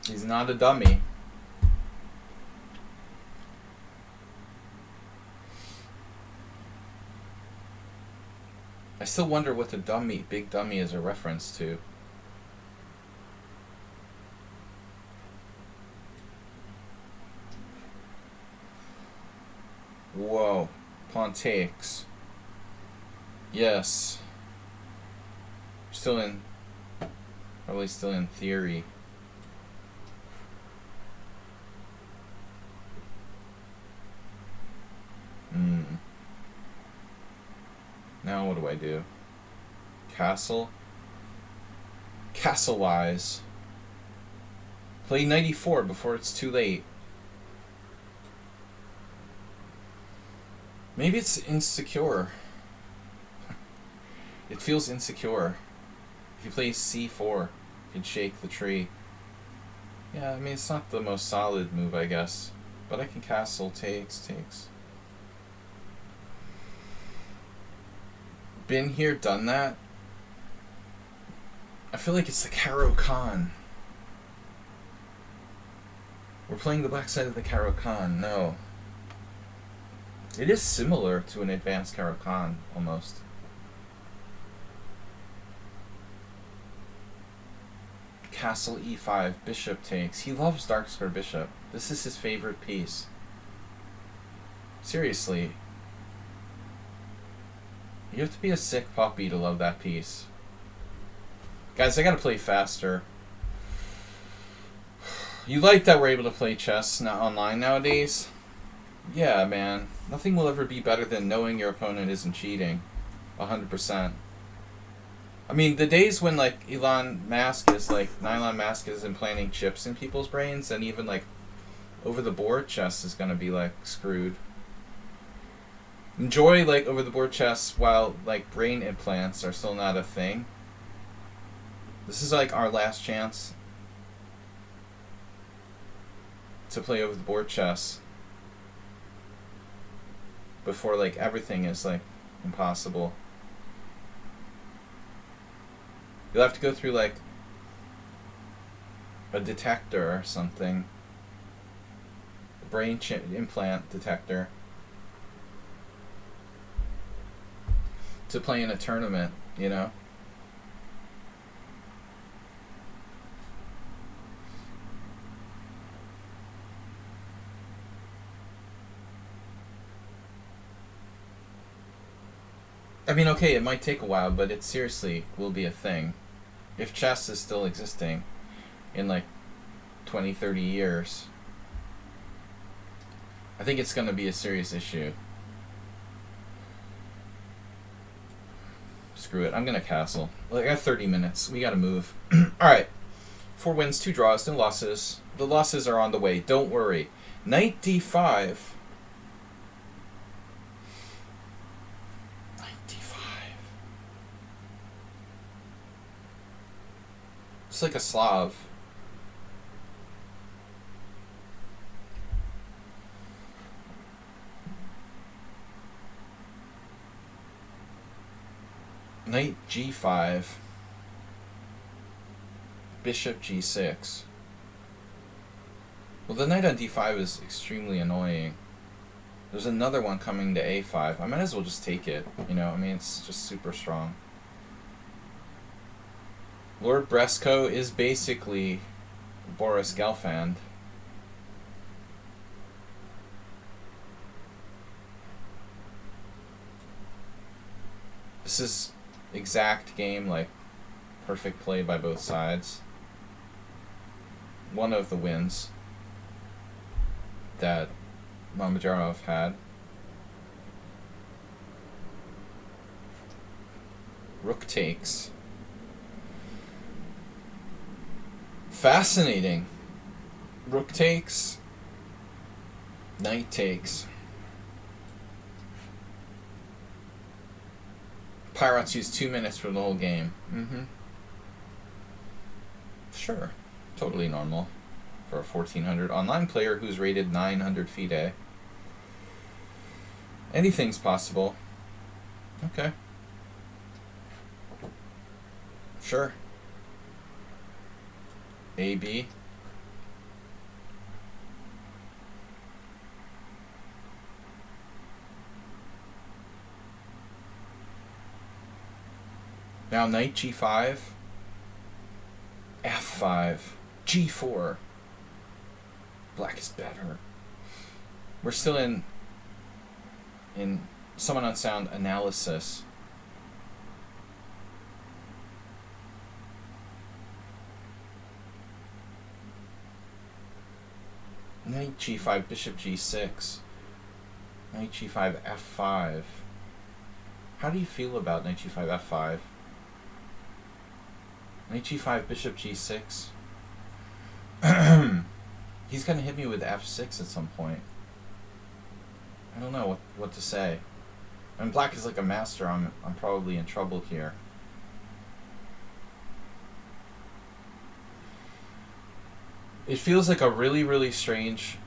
Speaker 1: He's not a dummy. I still wonder what the dummy, Big Dummy is a reference to. Whoa. Pawn takes. Yes. Probably still in theory. Now what do I do? Castle? Castle-wise. Play 94 before it's too late. Maybe it's insecure. It feels insecure. If you play c4, you can shake the tree. Yeah, I mean, it's not the most solid move, I guess. But I can castle, takes. Been here, done that. I feel like it's the Caro-Kann. We're playing the black side of the Caro-Kann. No. It is similar to an advanced Caro-Kann, almost. Castle e5, bishop takes. He loves dark square bishop. This is his favorite piece. Seriously. You have to be a sick puppy to love that piece. Guys, I gotta play faster. You like that we're able to play chess now online nowadays? Yeah, man. Nothing will ever be better than knowing your opponent isn't cheating. 100%. I mean, the days when, like, Nylon Mask is implanting chips in people's brains, and even, like, over-the-board chess is gonna be, like, screwed. Enjoy, like, over-the-board chess while, like, brain implants are still not a thing. This is, like, our last chance to play over-the-board chess before, like, everything is, like, impossible. You'll have to go through, like, a detector or something. A brain chip implant detector. To play in a tournament, you know? I mean, okay, it might take a while, but it seriously will be a thing. If chess is still existing in, like, 20, 30 years, I think it's going to be a serious issue. Screw it. I'm going to castle. Well, I got 30 minutes. We got to move. Alright. 4 wins, 2 draws, no losses. The losses are on the way. Don't worry. Knight d5. It's like a Slav. Knight g5. Bishop g6. Well, the knight on d5 is extremely annoying. There's another one coming to a5. I might as well just take it. You know, I mean, it's just super strong. Lord Bresco is basically Boris Gelfand. This is exact game, like perfect play by both sides. One of the wins that Mamedyarov had. Rook takes. Fascinating. Rook takes. Knight takes. Pirates use 2 minutes for the whole game. Mm-hmm. Sure. Totally normal for a 1400 online player who's rated 900 FIDE. Anything's possible. Okay. Sure. A, B. Now knight G5. F5. G4. Black is better. We're still in somewhat unsound analysis. Knight G5, Bishop G6. Knight G5, F5. How do you feel about Knight G5, F5? Knight G5, Bishop G6. He's gonna hit me with F6 at some point. I don't know what to say. I mean, black is like a master. I'm probably in trouble here. It feels like a really, really strange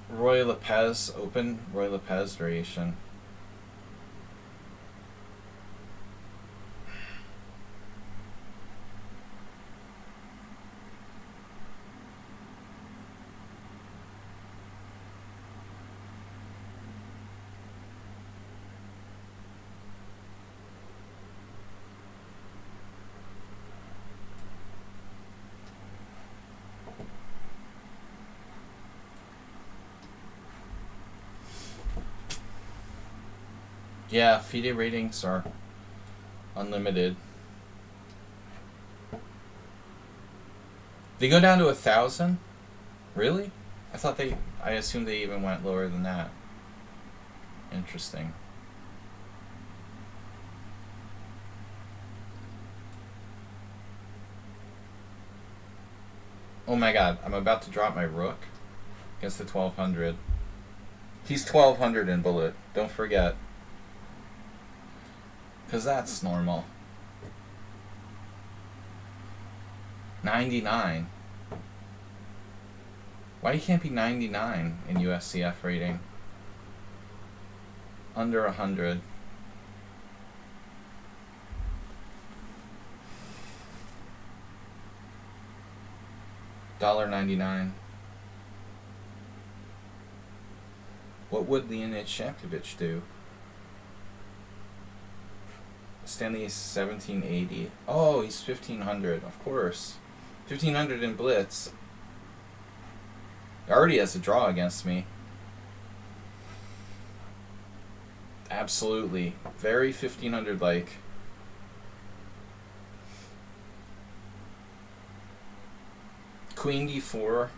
Speaker 1: Roy Lopez open, Roy Lopez variation. Yeah, FIDE ratings are unlimited. They go down to 1,000? Really? I assumed they even went lower than that. Interesting. Oh my god, I'm about to drop my rook against the 1200. He's 1200 in bullet, don't forget. Because that's normal. 99. Why you can't be 99 in USCF rating? Under 100. $1.99. What would Leonid Shamkovich do? Stanley is 1780. Oh, he's 1500, of course. 1500 in Blitz. He already has a draw against me. Absolutely. Very 1500 like. Queen D4.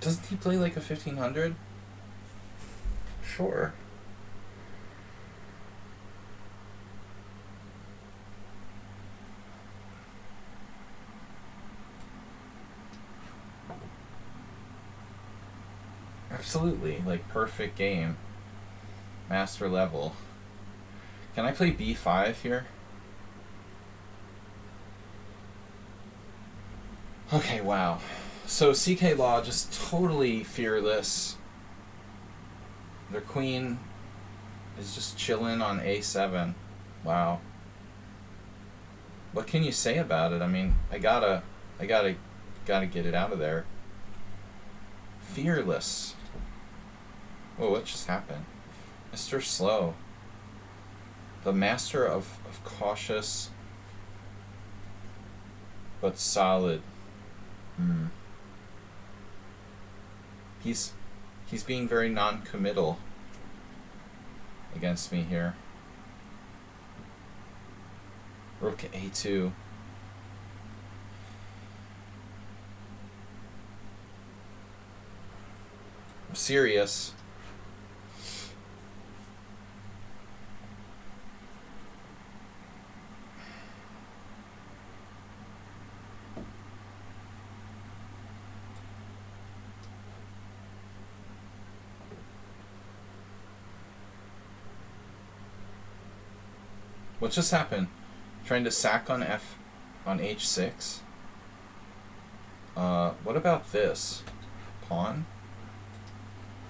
Speaker 1: Doesn't he play like a 1500? Sure. Absolutely, like perfect game. Master level. Can I play B5 here? Okay, wow. So CK Law just totally fearless. Their queen is just chilling on A7. Wow. What can you say about it? I mean, I gotta get it out of there. Fearless. Whoa, what just happened? Mr. Slow. The master of cautious but solid. He's being very non-committal against me here. Rook A2. I'm serious. What just happened? Trying to sack on h6. What about this? Pawn?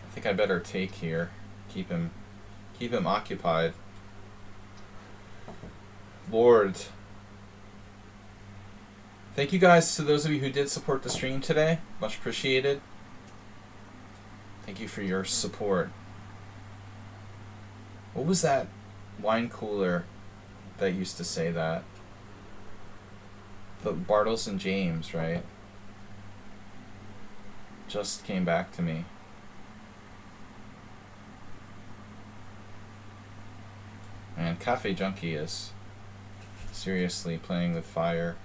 Speaker 1: I think I better take here. Keep him occupied. Lord. Thank you guys to those of you who did support the stream today. Much appreciated. Thank you for your support. What was that wine cooler that used to say that? The Bartles and James, right? Just came back to me. And Cafe Junkie is seriously playing with fire.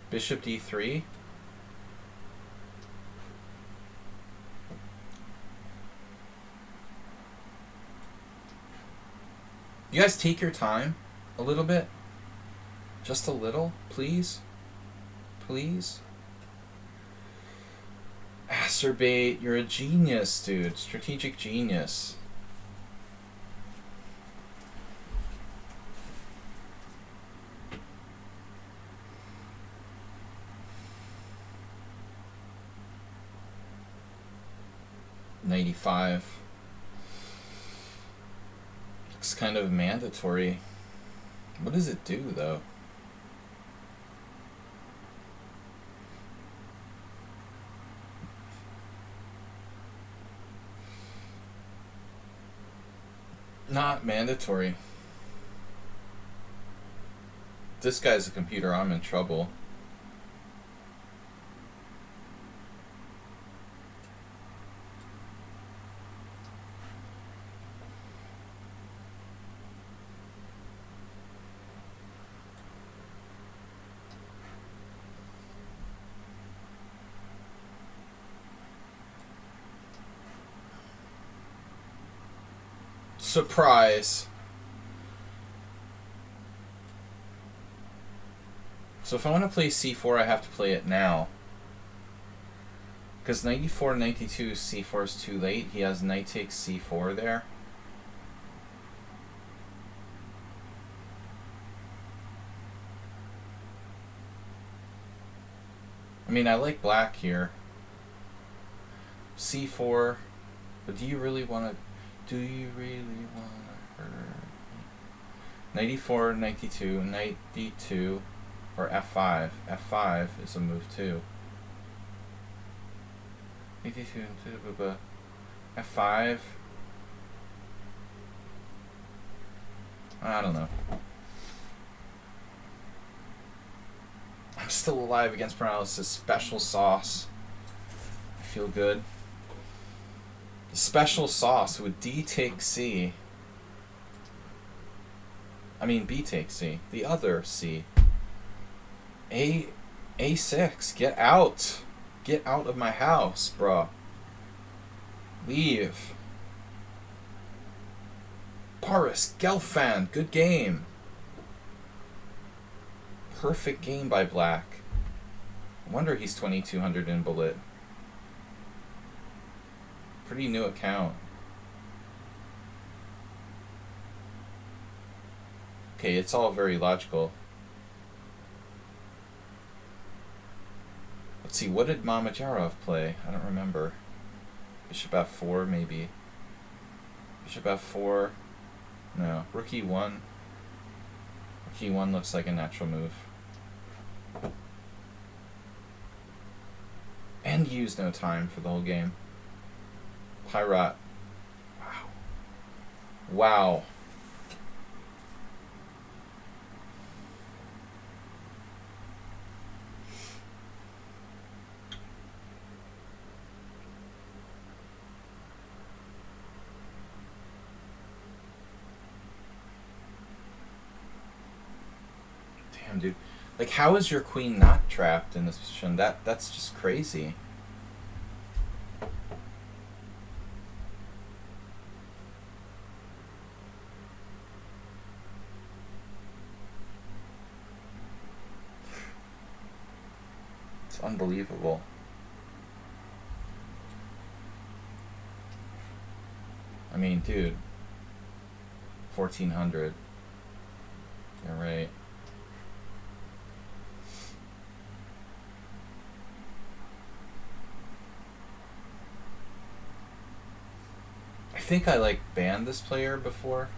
Speaker 1: Bishop d3. You guys take your time a little bit. Just a little, please. Please. Acerbate, you're a genius, dude. Strategic genius. $95. Looks kind of mandatory. What does it do, though? Not mandatory. This guy's a computer, I'm in trouble. Surprise. So if I want to play c4, I have to play it now. Because 94, 92, c4 is too late. He has knight takes c4 there. I mean, I like black here. c4, but do you really want to... Do you really want to hurt me? 94, 92, knight d2, or f5. f5 is a move too. 82, f5. I don't know. I'm still alive against paralysis. Special sauce. I feel good. Special sauce with D takes C. I mean B takes C. The other C. A6. Get out. Get out of my house, bruh. Leave. Paris Gelfand. Good game. Perfect game by black. I wonder he's 2200 in bullet. Pretty new account. Okay, it's all very logical. Let's see, what did Mamajarov play? I don't remember. Bishop f4, maybe. Bishop f4. No. Rook e1. Rook e1 looks like a natural move. And used no time for the whole game. Pirate. Wow. Wow. Damn, dude. Like, how is your queen not trapped in this position? That's just crazy. Unbelievable. I mean, dude. 1400. All right. I think I like banned this player before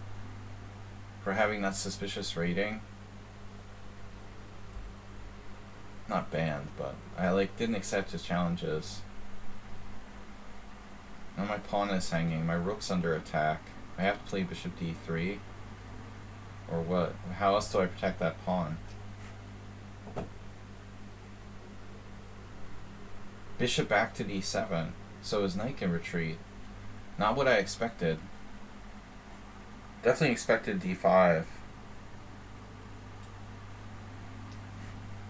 Speaker 1: for having that suspicious rating. Not banned, but I like didn't accept his challenges. Now my pawn is hanging. My rook's under attack. I have to play bishop d3. Or what? How else do I protect that pawn? Bishop back to d7. So his knight can retreat. Not what I expected. Definitely expected d5.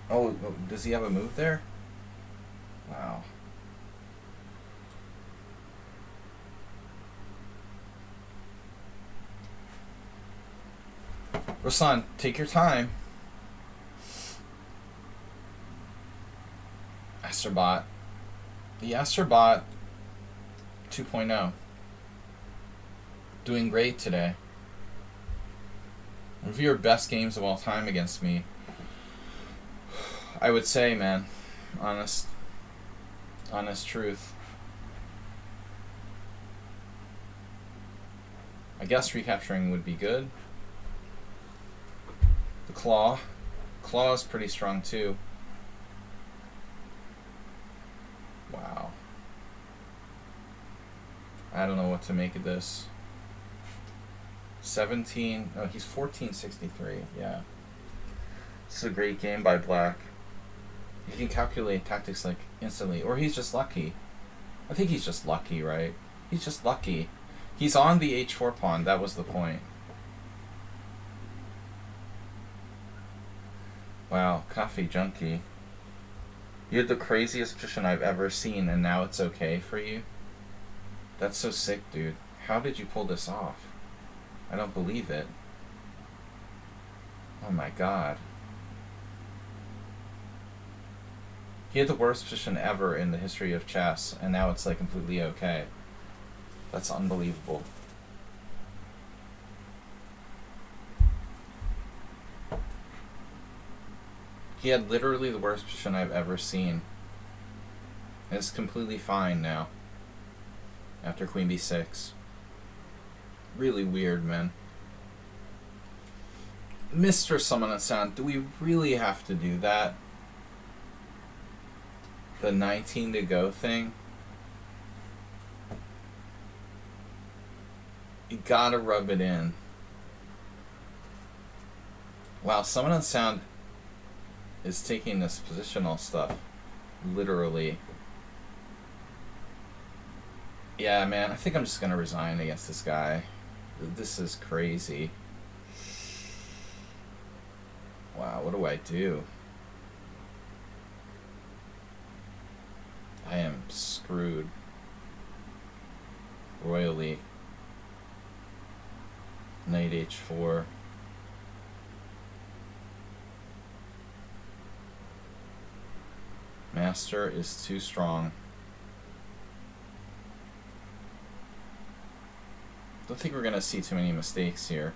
Speaker 1: Oh, does he have a move there? Wow. Ruslan, take your time. Asterbot. The Asterbot 2.0. Doing great today. One of your best games of all time against me. I would say, man. Honest truth. I guess recapturing would be good. The claw. Claw is pretty strong too. Wow. I don't know what to make of this. 17. Oh, he's 1463. Yeah. This is a great game by Black. You can calculate tactics like instantly. Or he's just lucky. I think he's just lucky, right? He's just lucky. He's on the h4 pawn. That was the point. Wow, coffee junkie. You had the craziest position I've ever seen, and now it's okay for you? That's so sick, dude. How did you pull this off? I don't believe it. Oh my god. He had the worst position ever in the history of chess, and now it's like completely okay. That's unbelievable. He had literally the worst position I've ever seen. And it's completely fine now. After queen b6. Really weird, man. Mr. Summon and Sound, do we really have to do that? The 19 to go thing? You gotta rub it in. Wow, Summon and Sound is taking this positional stuff literally. Yeah, man, I think I'm just gonna resign against this guy. This is crazy. Wow, what do I do? I am screwed. Royally. Knight h4. Master is too strong. Don't think we're gonna see too many mistakes here.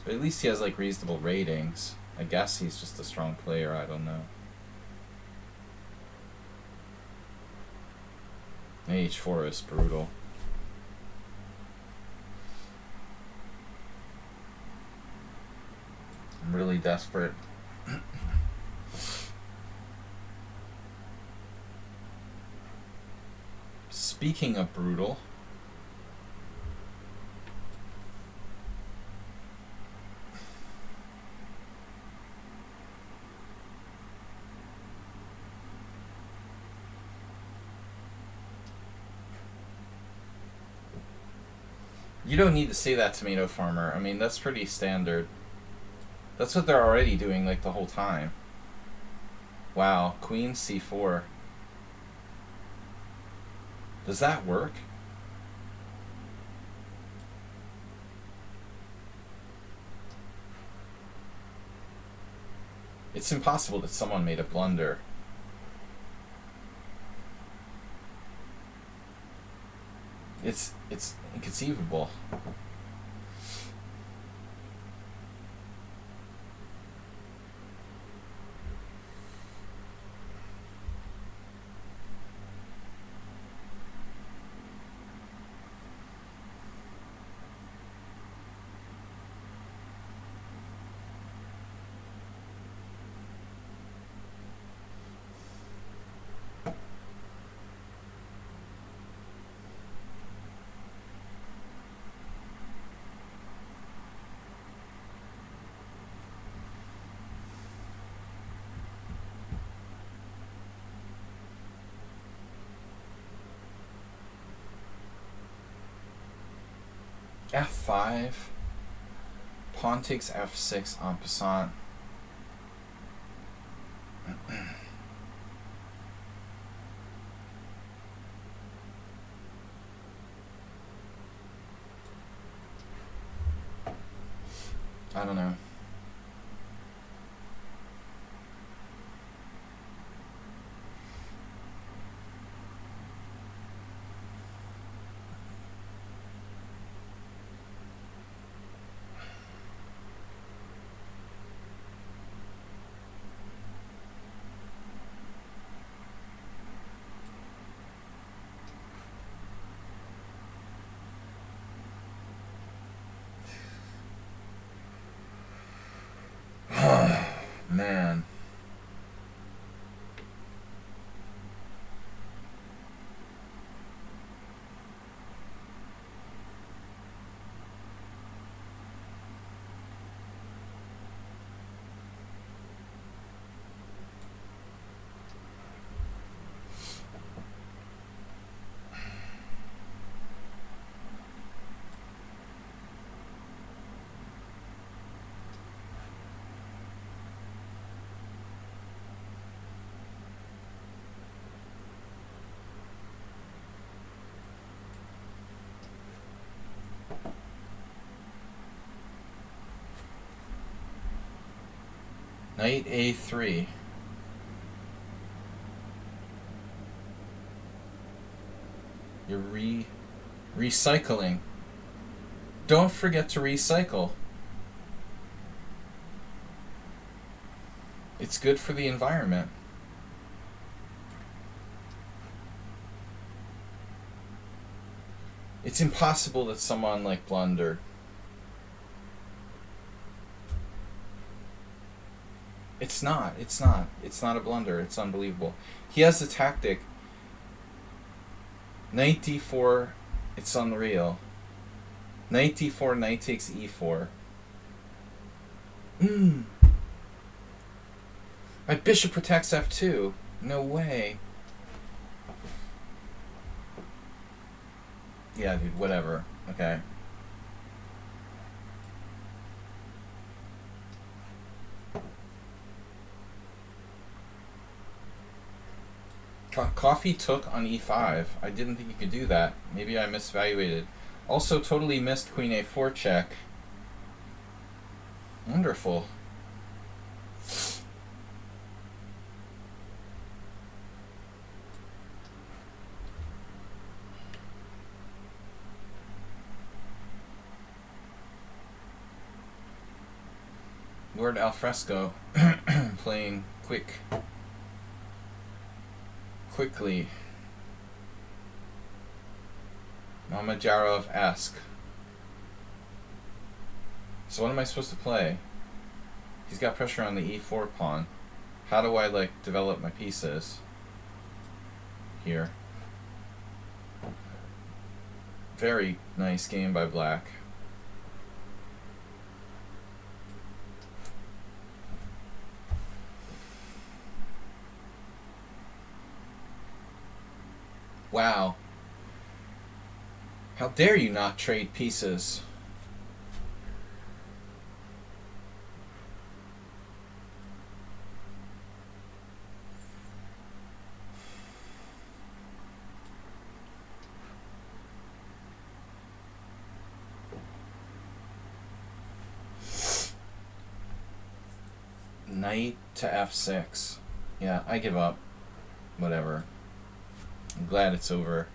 Speaker 1: But at least he has like reasonable ratings. I guess he's just a strong player, I don't know. h4 is brutal. I'm really desperate. Speaking of brutal, you don't need to say that, tomato farmer. I mean, that's pretty standard. That's what they're already doing like the whole time. Wow, queen c4. Does that work? It's impossible that someone made a blunder. It's inconceivable. F5. Pawn takes F6 en passant. I don't know. Man. Knight A3. You're recycling. Don't forget to recycle. It's good for the environment. It's impossible that someone like blundered. It's not. It's not. It's not a blunder. It's unbelievable. He has the tactic. Knight d4. It's unreal. Knight d4. Knight takes e4. My bishop protects f2. No way. Yeah, dude. Whatever. Okay. Coffee took on e5. I didn't think you could do that. Maybe I misevaluated. Also totally missed queen a4 check. Wonderful. Lord Alfresco playing quickly. Mamajarov-esque. So what am I supposed to play? He's got pressure on the e4 pawn. How do I, develop my pieces? Here. Very nice game by black. Wow. How dare you not trade pieces? Knight to f6. Yeah, I give up. Whatever. I'm glad it's over.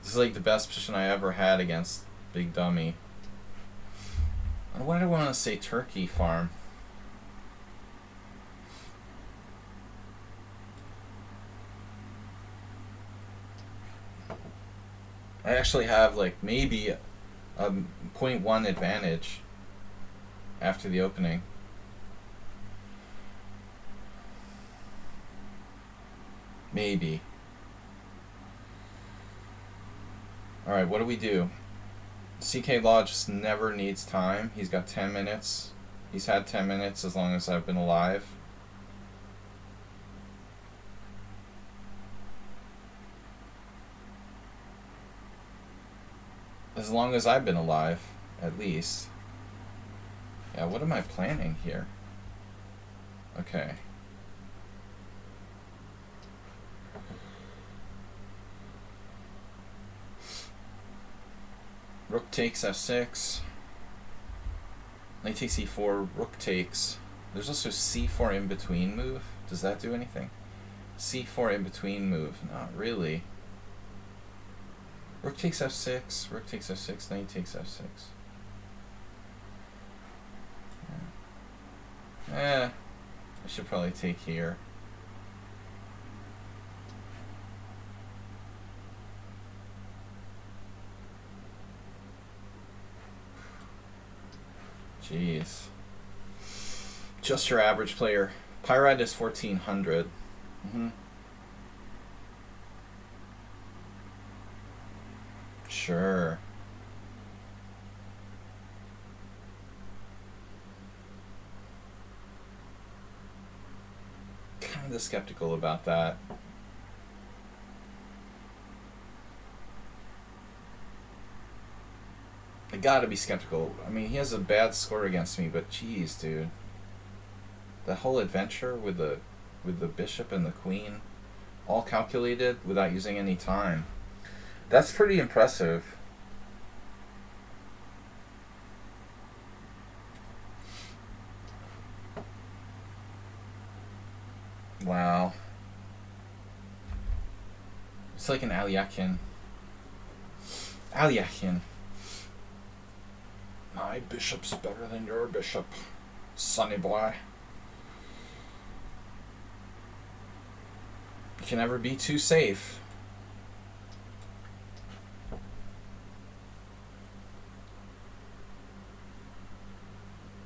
Speaker 1: This is the best position I ever had against Big Dummy. Why do I want to say Turkey farm? I actually have maybe a 0.1 advantage after the opening. Maybe. Alright, what do we do? CK Law just never needs time. He's got 10 minutes. He's had 10 minutes as long as I've been alive. As long as I've been alive, at least. Yeah, what am I planning here? Okay. Rook takes f6. Knight takes e4. Rook takes. There's also c4 in between move. Does that do anything? c4 in between move. Not really. Rook takes f6. Rook takes f6. Knight takes f6. I should probably take here. Jeez. Just your average player. Pyrite is 1400. Sure. Kind of skeptical about that. I gotta be skeptical. I mean, he has a bad score against me, but geez, dude. The whole adventure with the bishop and the queen, all calculated without using any time. That's pretty impressive. Wow. It's like an Alyakin. Alyakin. My bishop's better than your bishop, sonny boy. You can never be too safe.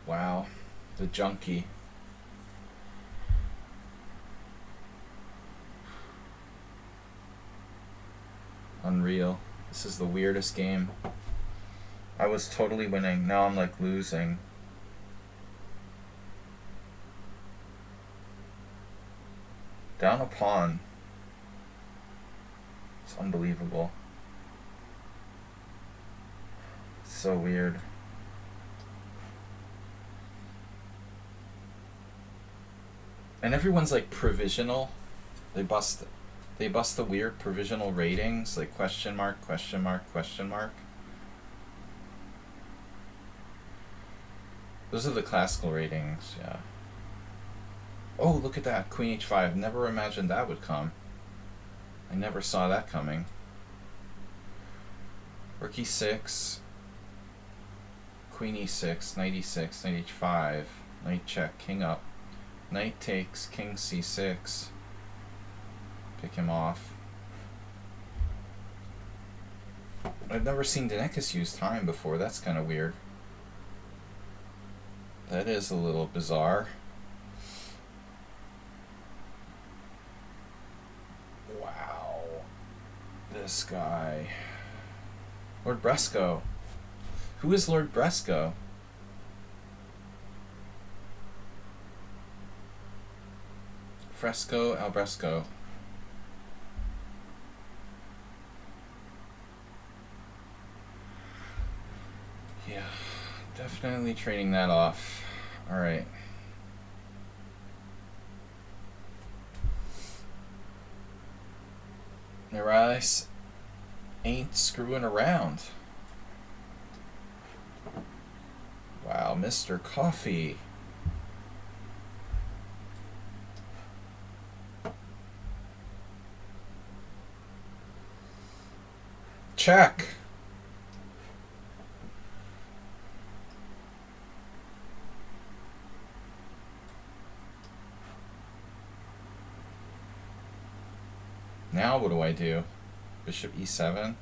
Speaker 1: Wow, the junkie. Unreal. This is the weirdest game. I was totally winning. Now I'm like losing. Down a pawn. It's unbelievable. It's so weird. And everyone's like provisional. They bust the weird provisional ratings, like question mark, question mark, question mark. Those are the classical ratings, yeah. Oh, look at that, Queen h5. Never imagined that would come. I never saw that coming. Rook e6. Queen e6, knight e6, knight h5. Knight check, king up. Knight takes, king c6. Pick him off. I've never seen Danekis use time before. That's kind of weird. That is a little bizarre. Wow. This guy. Lord Bresco. Who is Lord Bresco? Fresco Albresco. Yeah, definitely trading that off. Alright. Nerais ain't screwing around. Wow, Mr. Coffee. Check. Now what do I do? Bishop e7.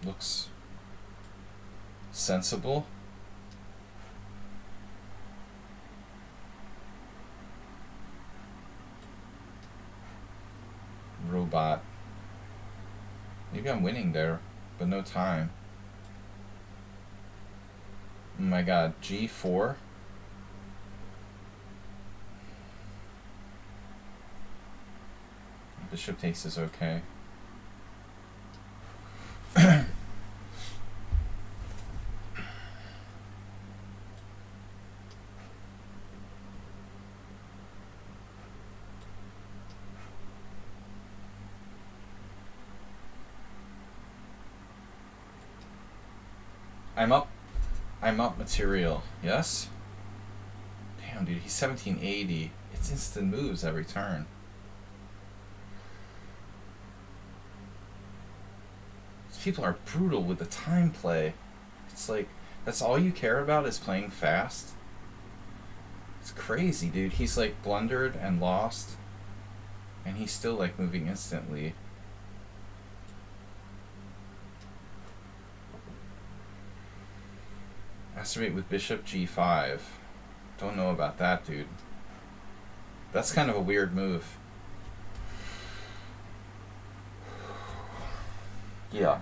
Speaker 1: Looks sensible. Robot. Maybe I'm winning there. but no time. Oh my god, g4? Bishop takes is okay. I'm up material, yes? Damn, dude, he's 1780. It's instant moves every turn. These people are brutal with the time play. It's like, that's all you care about is playing fast? It's crazy, dude. He's like blundered and lost, and he's still like moving instantly. Masturbate with bishop g5. Don't know about that, dude. That's kind of a weird move. Yeah.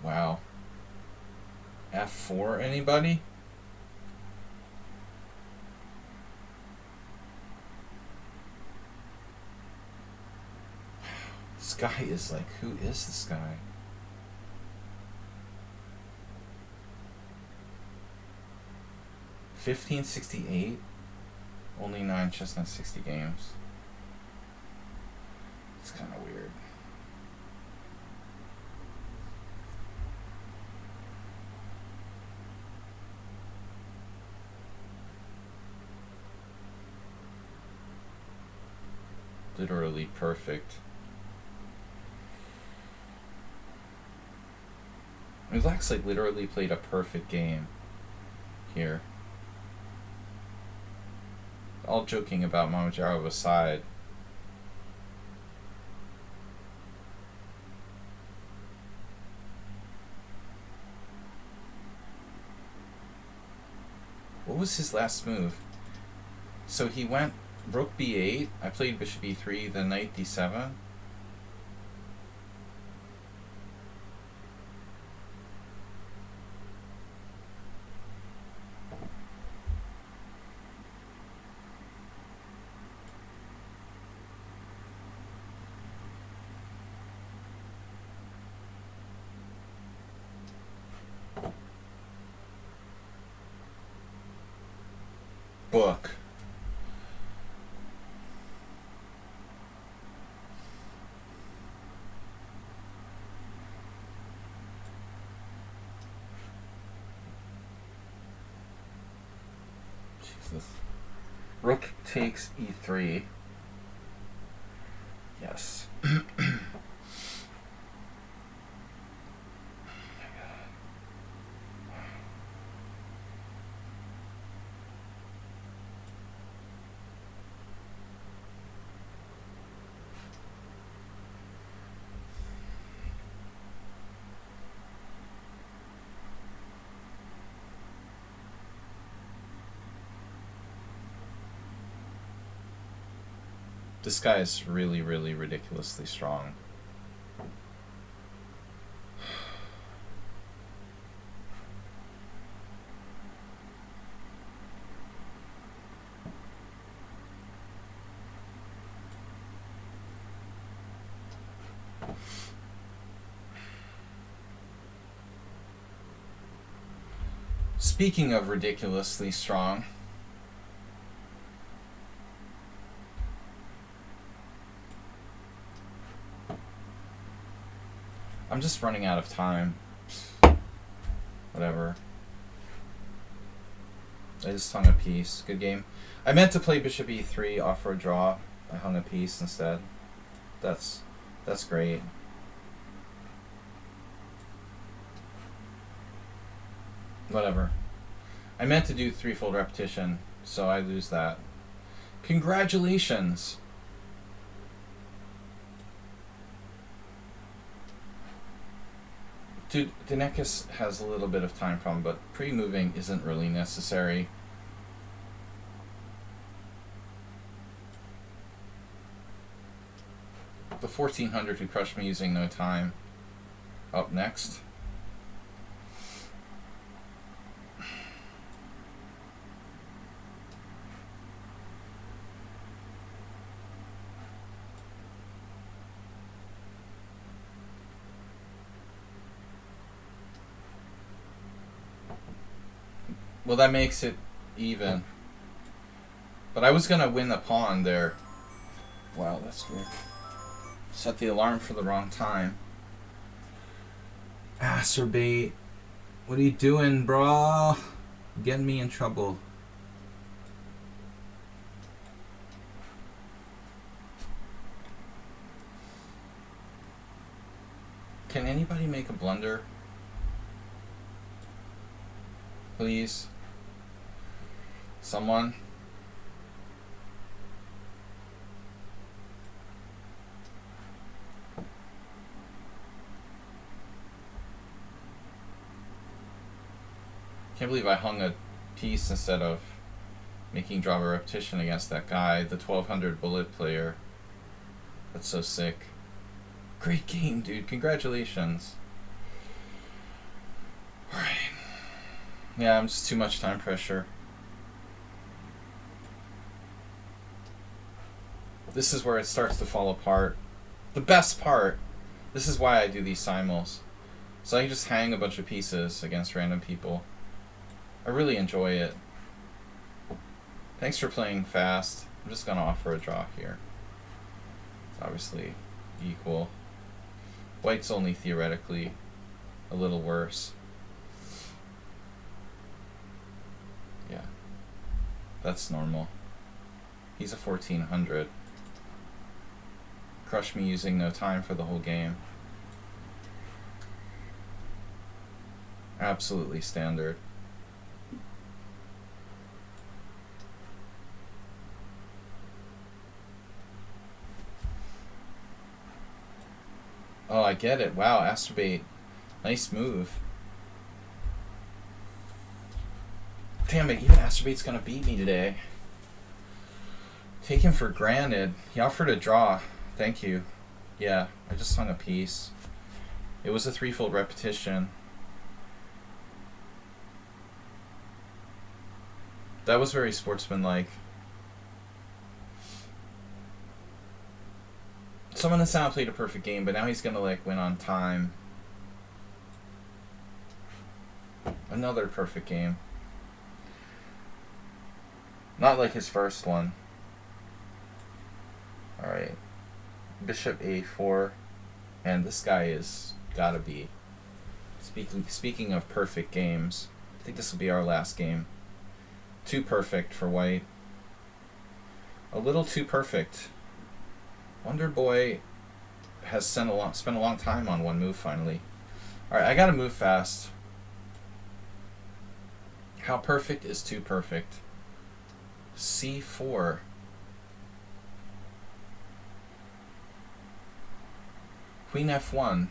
Speaker 1: Wow. F4, anybody? This guy is like, who is this guy? $1568? Only 9 chestnut 60 games. It's kind of weird. Literally perfect. Relax like literally played a perfect game here. All joking about Momojaro aside. What was his last move? So he went rook b8. I played bishop e3, then knight d7. Book. Jesus. Rook takes e3. Yes. This guy is really, really ridiculously strong. Speaking of ridiculously strong, I'm just running out of time. Whatever. I just hung a piece. Good game. I meant to play bishop e3 off for a draw. I hung a piece instead. That's great. Whatever. I meant to do threefold repetition, so I lose that. Congratulations. Dude, Dinekis has a little bit of time problem, but pre-moving isn't really necessary. The 1400 who crushed me using no time. Up next. Well, that makes it even. But I was gonna win the pawn there. Wow, that's weird. Set the alarm for the wrong time. Acerbate. What are you doing, brah? Getting me in trouble. Can anybody make a blunder? Please? Someone? Can't believe I hung a piece instead of making draw a repetition against that guy, the 1200 bullet player. That's so sick. Great game, dude. Congratulations. Alright. Yeah, I'm just too much time pressure. This is where it starts to fall apart. The best part. This is why I do these simuls. So I can just hang a bunch of pieces against random people. I really enjoy it. Thanks for playing fast. I'm just gonna offer a draw here. It's obviously equal. White's only theoretically a little worse. Yeah. That's normal. He's a 1400. Crush me using no time for the whole game. Absolutely standard. Oh, I get it. Wow, Acerbate. Nice move. Damn it, even Acerbate's gonna beat me today. Take him for granted. He offered a draw. Thank you. Yeah, I just hung a piece. It was a threefold repetition. That was very sportsmanlike. Someone has now played a perfect game, but now he's gonna like win on time. Another perfect game. Not like his first one. Alright. Bishop a4. And this guy is gotta be. Speaking of perfect games, I think this will be our last game. Too perfect for white. A little too perfect. Wonder Boy has spent a long time on one move finally. Alright, I gotta move fast. How perfect is too perfect? C4. Queen F1.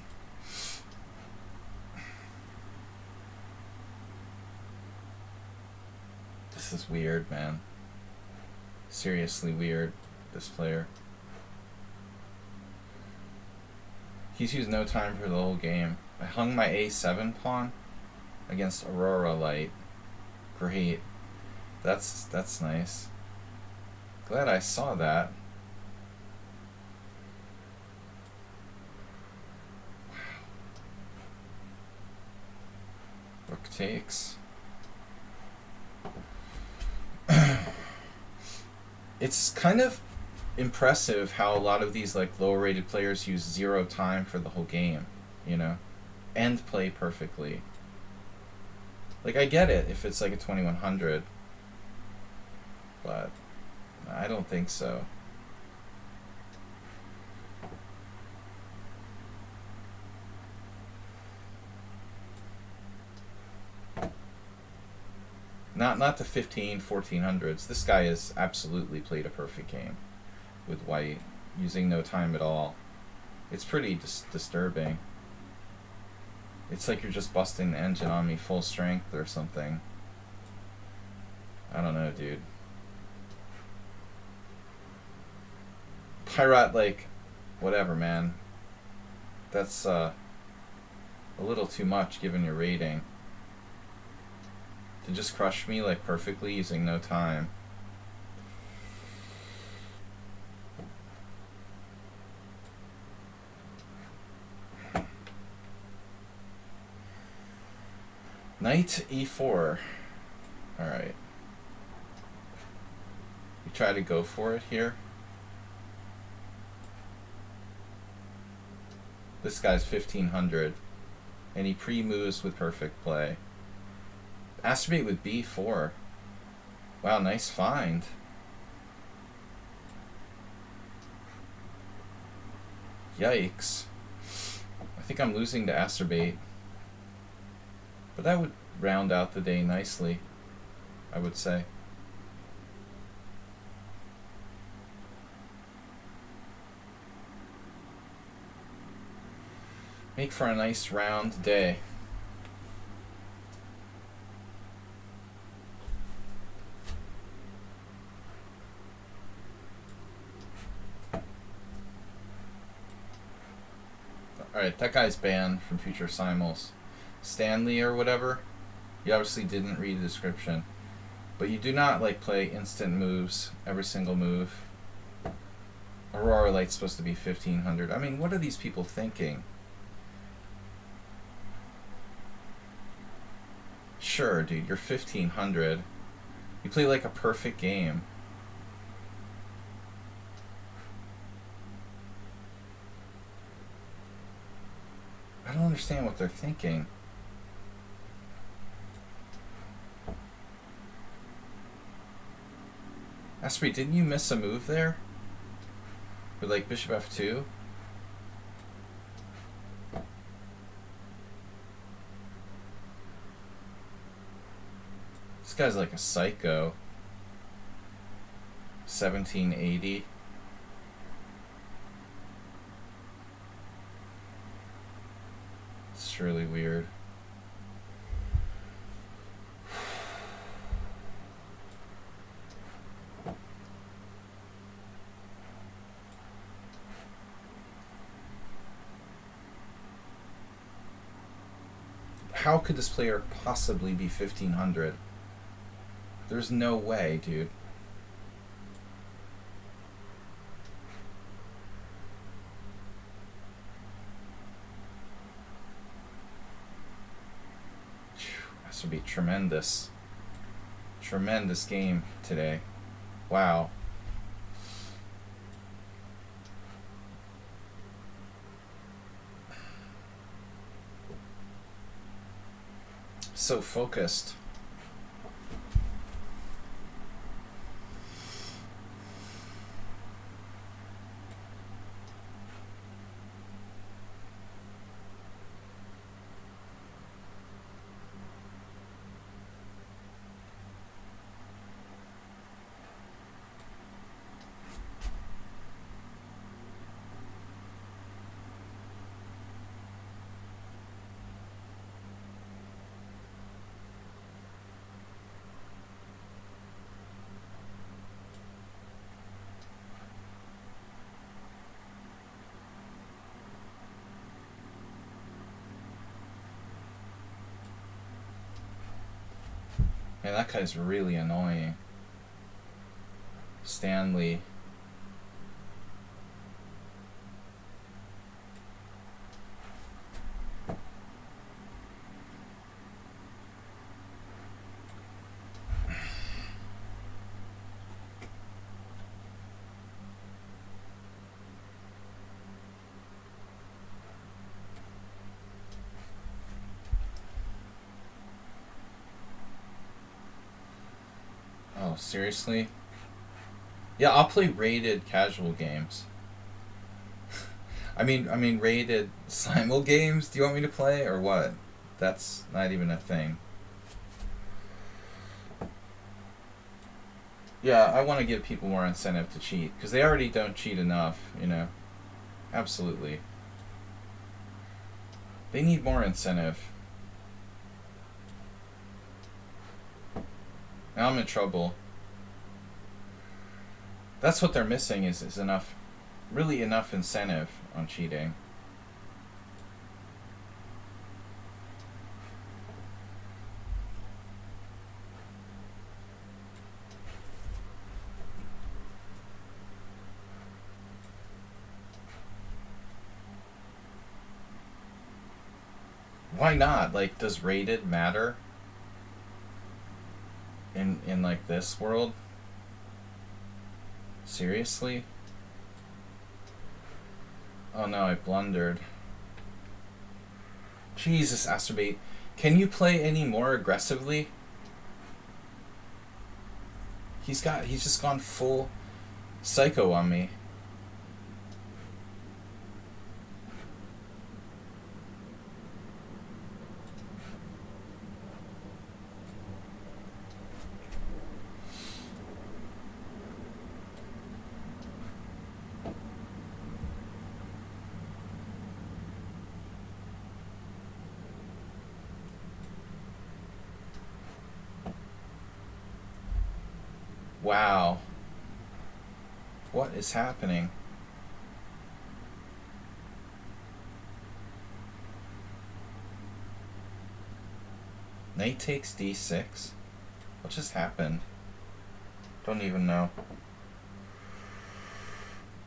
Speaker 1: This is weird, man. Seriously weird, this player. He's used no time for the whole game. I hung my A7 pawn against Aurora Light. Great. That's nice. Glad I saw that. Wow. Rook takes. It's kind of impressive how a lot of these like lower rated players use zero time for the whole game, you know, and play perfectly. Like, I get it if it's like a 2100, but I don't think so. Not the 1400s. This guy has absolutely played a perfect game with white, using no time at all. It's pretty disturbing. It's like you're just busting the engine on me full strength or something. I don't know, dude. Pirate, like, whatever, man. That's a little too much given your rating. To just crush me, like, perfectly using no time. Knight e4. Alright. You try to go for it here. This guy's 1500. And he pre-moves with perfect play. Astrobate with b4. Wow, nice find. Yikes. I think I'm losing to Astrobate. But that would round out the day nicely, I would say. Make for a nice round day. Alright, that guy's banned from future simuls. Stanley or whatever. You obviously didn't read the description. But you do not like play instant moves, every single move. Aurora Light's supposed to be 1500. I mean, what are these people thinking? Sure, dude, you're 1500. You play like a perfect game. I don't understand what they're thinking. Aspie, didn't you miss a move there? With like bishop f2? This guy's like a psycho. 1780. It's really weird. How could this player possibly be 1500? There's no way, dude. This would be tremendous. Tremendous game today. Wow. So focused. Man, that guy's really annoying. Stanley. Oh, seriously? Yeah, I'll play rated casual games. I mean rated simul games. Do you want me to play or what? That's not even a thing. Yeah, I want to give people more incentive to cheat because they already don't cheat enough, you know. Absolutely. They need more incentive. Now I'm in trouble. That's what they're missing is enough, really enough incentive on cheating. Why not? Like, does rated matter in like this world? Seriously? Oh no, I blundered. Jesus, Astrobate. Can you play any more aggressively? He's just gone full psycho on me. Wow. What is happening? Knight takes d6? What just happened? Don't even know.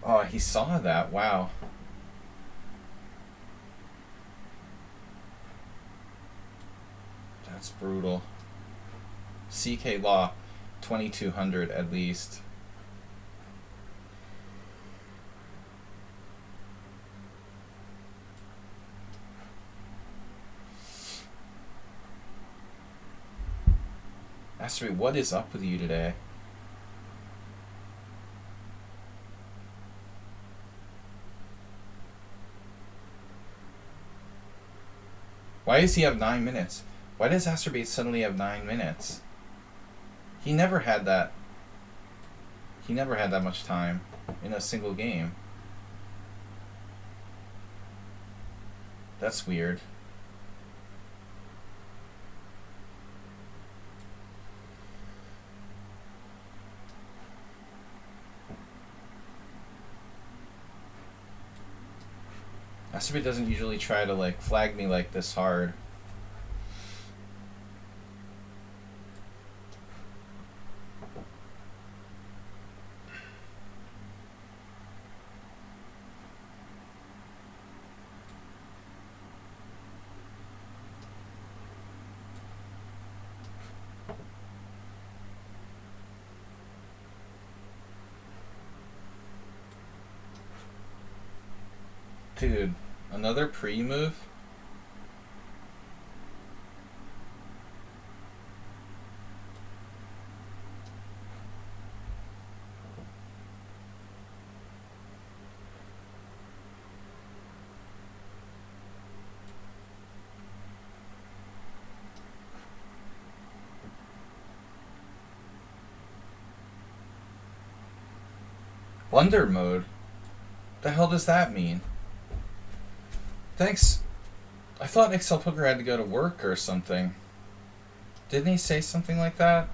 Speaker 1: Oh, he saw that. Wow. That's brutal. CK Law, 2200 at least. Asteroid, what is up with you today? Why does he have 9 minutes? Why does Asteroid suddenly have 9 minutes? He never had that. He never had that much time in a single game. That's weird. Asteroid doesn't usually try to like flag me like this hard. Dude, another pre-move? Blunder mode? What the hell does that mean? Thanks. I thought Excel Poker had to go to work or something. Didn't he say something like that?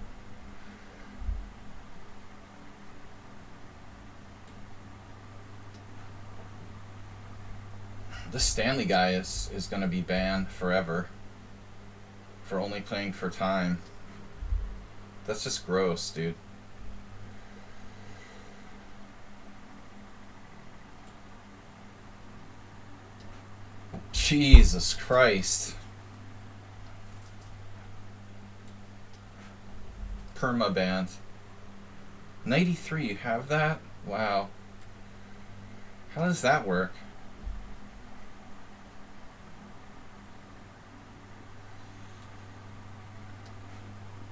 Speaker 1: This Stanley guy is gonna be banned forever for only playing for time. That's just gross, dude. Jesus Christ. Permaband. 93, you have that? Wow. How does that work?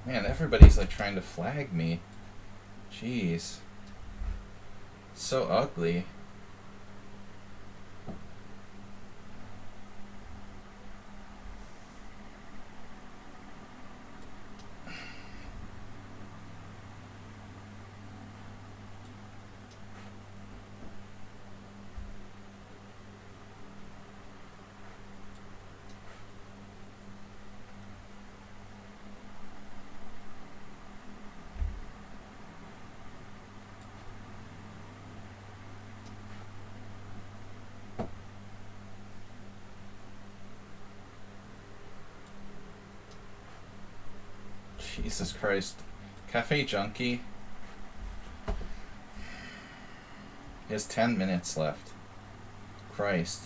Speaker 1: Man, everybody's like trying to flag me. Jeez. It's so ugly. Jesus Christ. Cafe Junkie. He has 10 minutes left. Christ.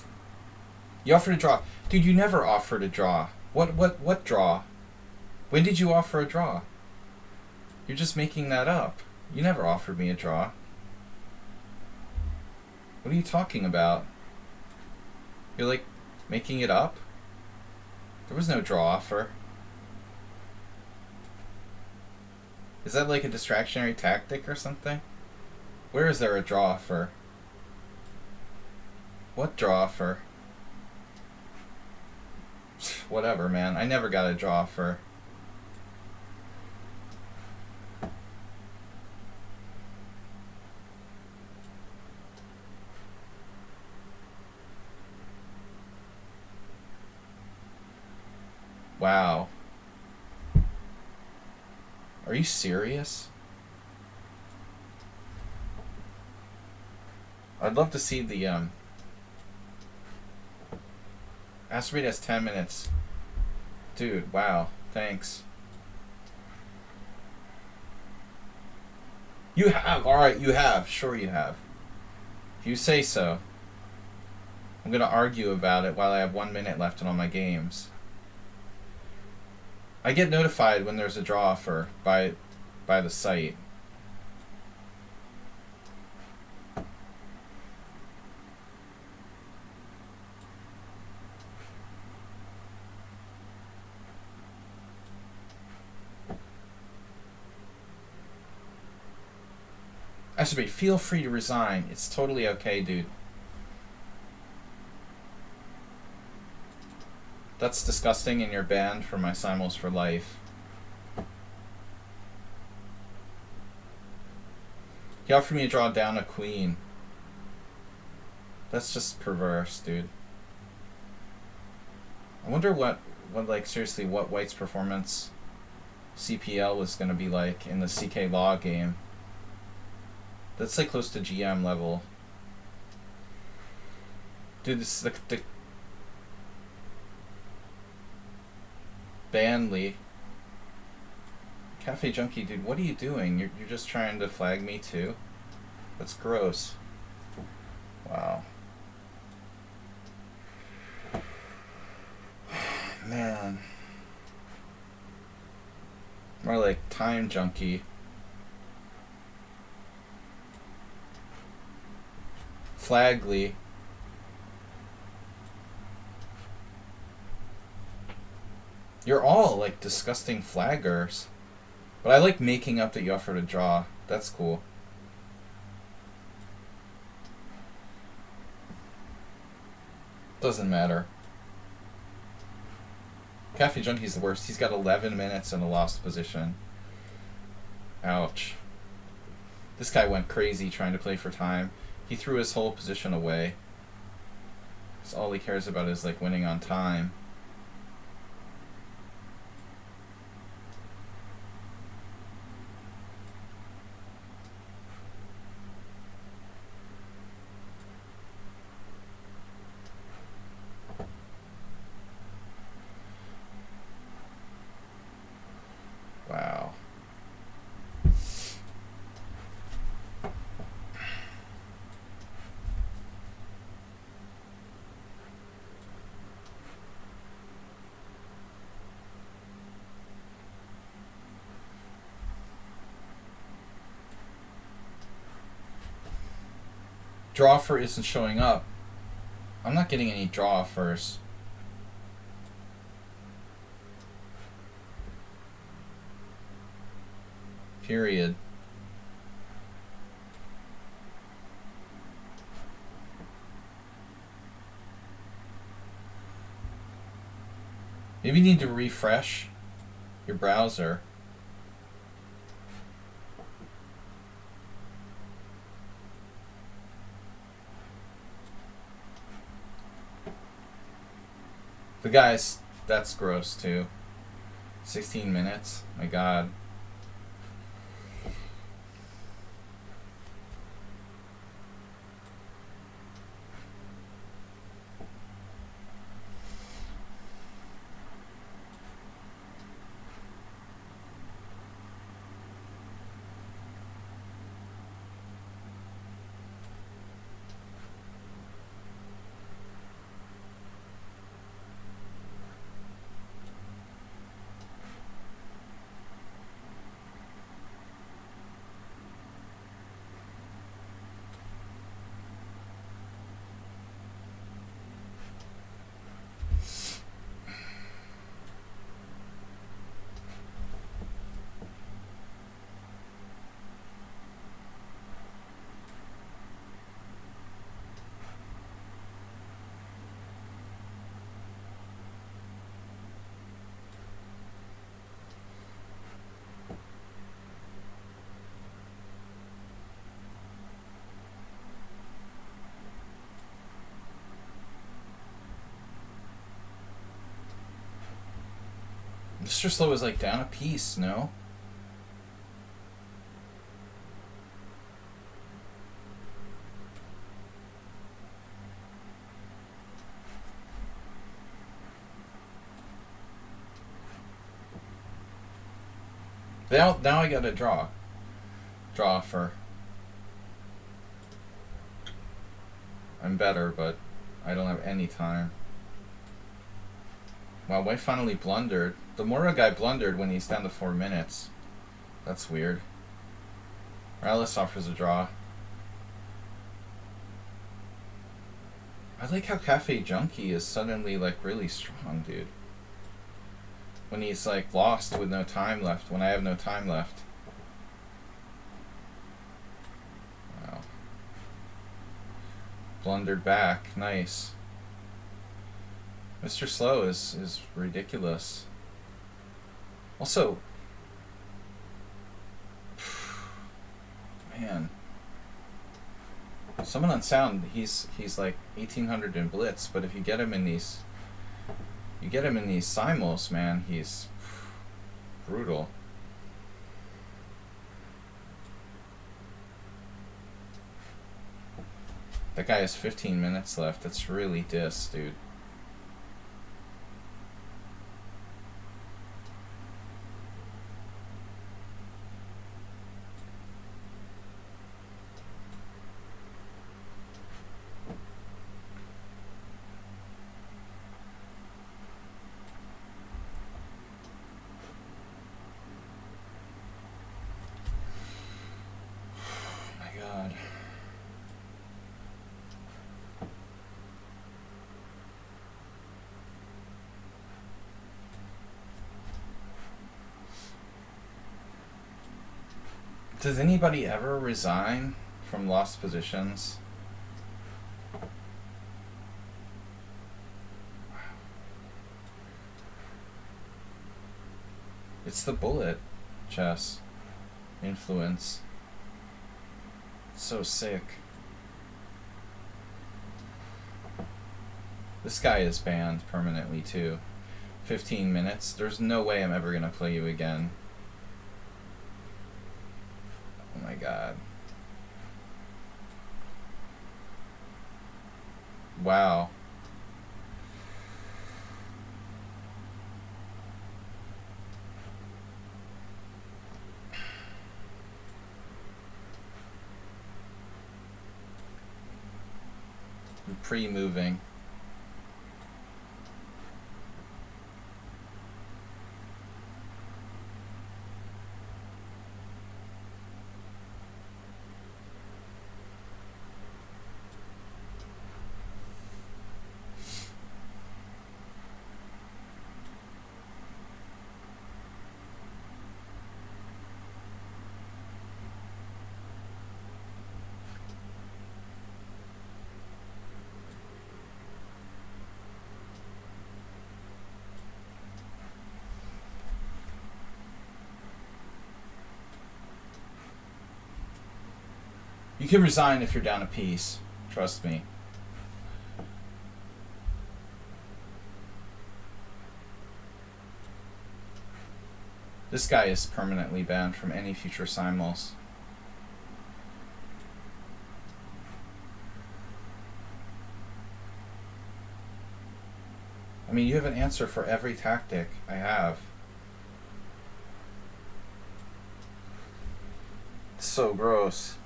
Speaker 1: You offered a draw. Dude, you never offered a draw. What draw? When did you offer a draw? You're just making that up. You never offered me a draw. What are you talking about? You're like making it up? There was no draw offer. Is that like a distractionary tactic or something? Where is there a draw offer? What draw offer? Whatever, man. I never got a draw offer. Wow. Are you serious? I'd love to see the Asteroid has 10 minutes. Dude, wow. Thanks. You have. Alright, you have. Sure you have. If you say so. I'm gonna argue about it while I have 1 minute left in all my games. I get notified when there's a draw offer by the site. Asteroid, feel free to resign. It's totally okay, dude. That's disgusting and you're banned from my simuls for life. He offered me to draw down a queen. That's just perverse, dude. I wonder what like, seriously, what White's performance CPL was gonna be like in the CK Law game. That's like close to GM level. Dude, this is the Banley. Cafe Junkie, dude, what are you doing? You're just trying to flag me too? That's gross. Wow. Man. More like Time Junkie. Flagly. You're all like disgusting flaggers. But I like making up that you offered a draw. That's cool. Doesn't matter. Cafe Junkie's the worst. He's got 11 minutes in a lost position. Ouch. This guy went crazy trying to play for time. He threw his whole position away. Because all he cares about is like winning on time. Wow. Draw offer isn't showing up. I'm not getting any draw offers. Period. Maybe you need to refresh your browser. The guys, that's gross too. 16 minutes? My god. Mr. Slow is like down a piece, no? Now I gotta draw. Draw for. I'm better, but I don't have any time. Wow, White finally blundered. The Mora guy blundered when he's down to 4 minutes. That's weird. Morales offers a draw. I like how Cafe Junkie is suddenly like really strong, dude. When he's like lost with no time left, when I have no time left. Wow. Blundered back, nice. Mr. Slow is ridiculous. Also, man, someone on sound, he's like 1800 in blitz, but if you get him in these simuls, man, he's brutal. That guy has 15 minutes left. That's really dis, dude. Does anybody ever resign from lost positions? It's the bullet chess influence. It's so sick. This guy is banned permanently too. 15 minutes. There's no way I'm ever gonna play you again. Oh my god. Wow. Pre-moving. You can resign if you're down a piece. Trust me. This guy is permanently banned from any future simuls. I mean, you have an answer for every tactic I have. It's so gross.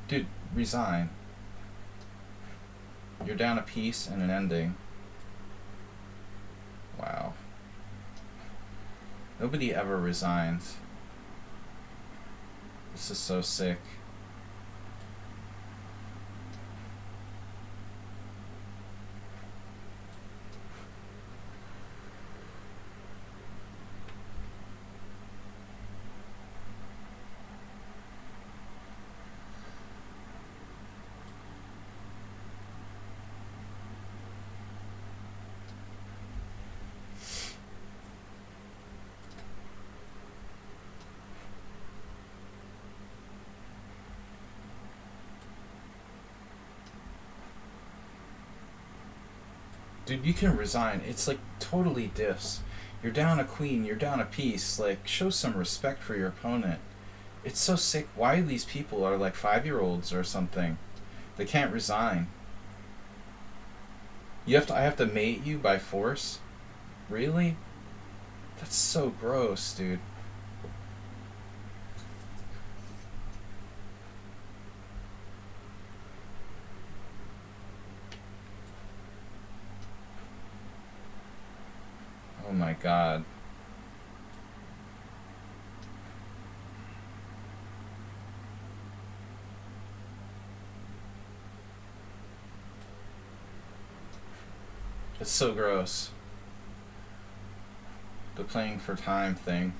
Speaker 1: Dude, resign. You're down a piece and an ending. Wow. Nobody ever resigns. This is so sick. Dude, you can resign. It's like totally diffs. You're down a queen, you're down a piece. Like, show some respect for your opponent. It's so sick. Why these people are like 5-year-olds or something? They can't resign. I have to mate you by force? Really? That's so gross, dude. Oh my god. It's so gross. The playing for time thing.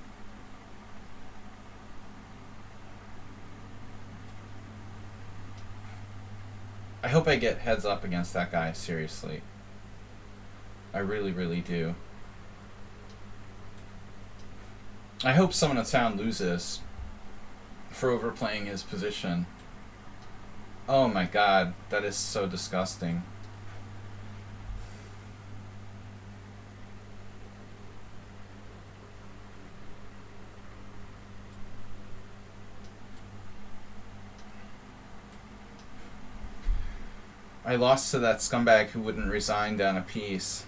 Speaker 1: I hope I get heads up against that guy, seriously. I really, really do. I hope someone in town loses for overplaying his position. Oh my god, that is so disgusting. I lost to that scumbag who wouldn't resign down a piece.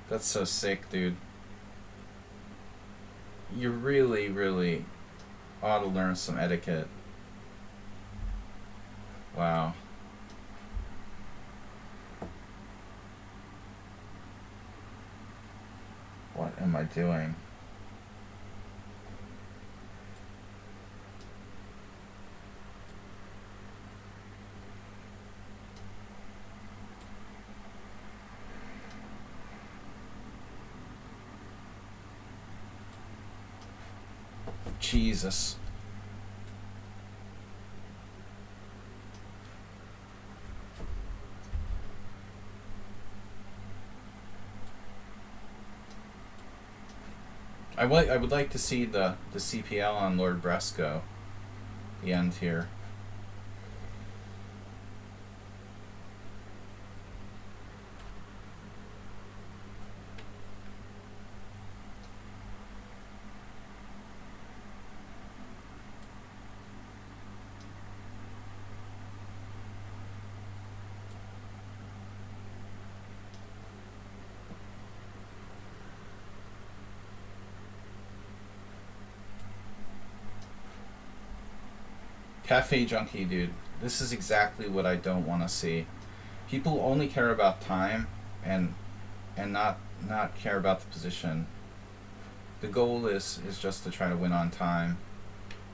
Speaker 1: That's so sick, dude. You really, really ought to learn some etiquette. Wow. What am I doing? Jesus. I would like to see the CPL on Lord Bresco. The end here. Cafe Junkie, dude. This is exactly what I don't want to see. People only care about time and not care about the position. The goal is just to try to win on time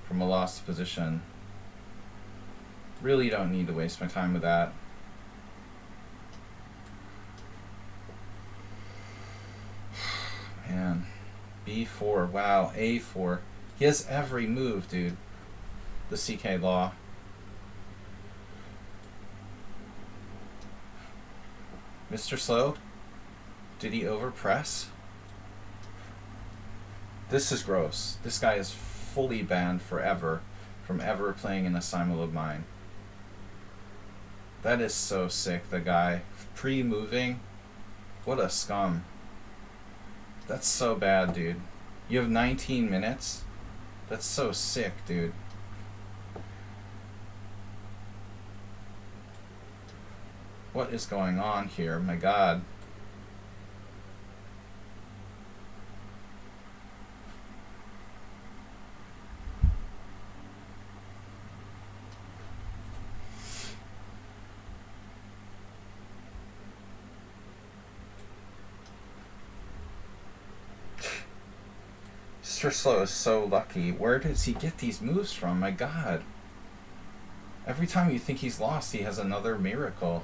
Speaker 1: from a lost position. Really don't need to waste my time with that. Man. B4. Wow. A4. He has every move, dude. The CK Law. Mr. Slow? Did he overpress? This is gross. This guy is fully banned forever from ever playing in a Simul of mine. That is so sick, the guy. Pre-moving? What a scum. That's so bad, dude. You have 19 minutes? That's so sick, dude. What is going on here? My god. Mr. Slow is so lucky. Where does he get these moves from? My god. Every time you think he's lost, he has another miracle.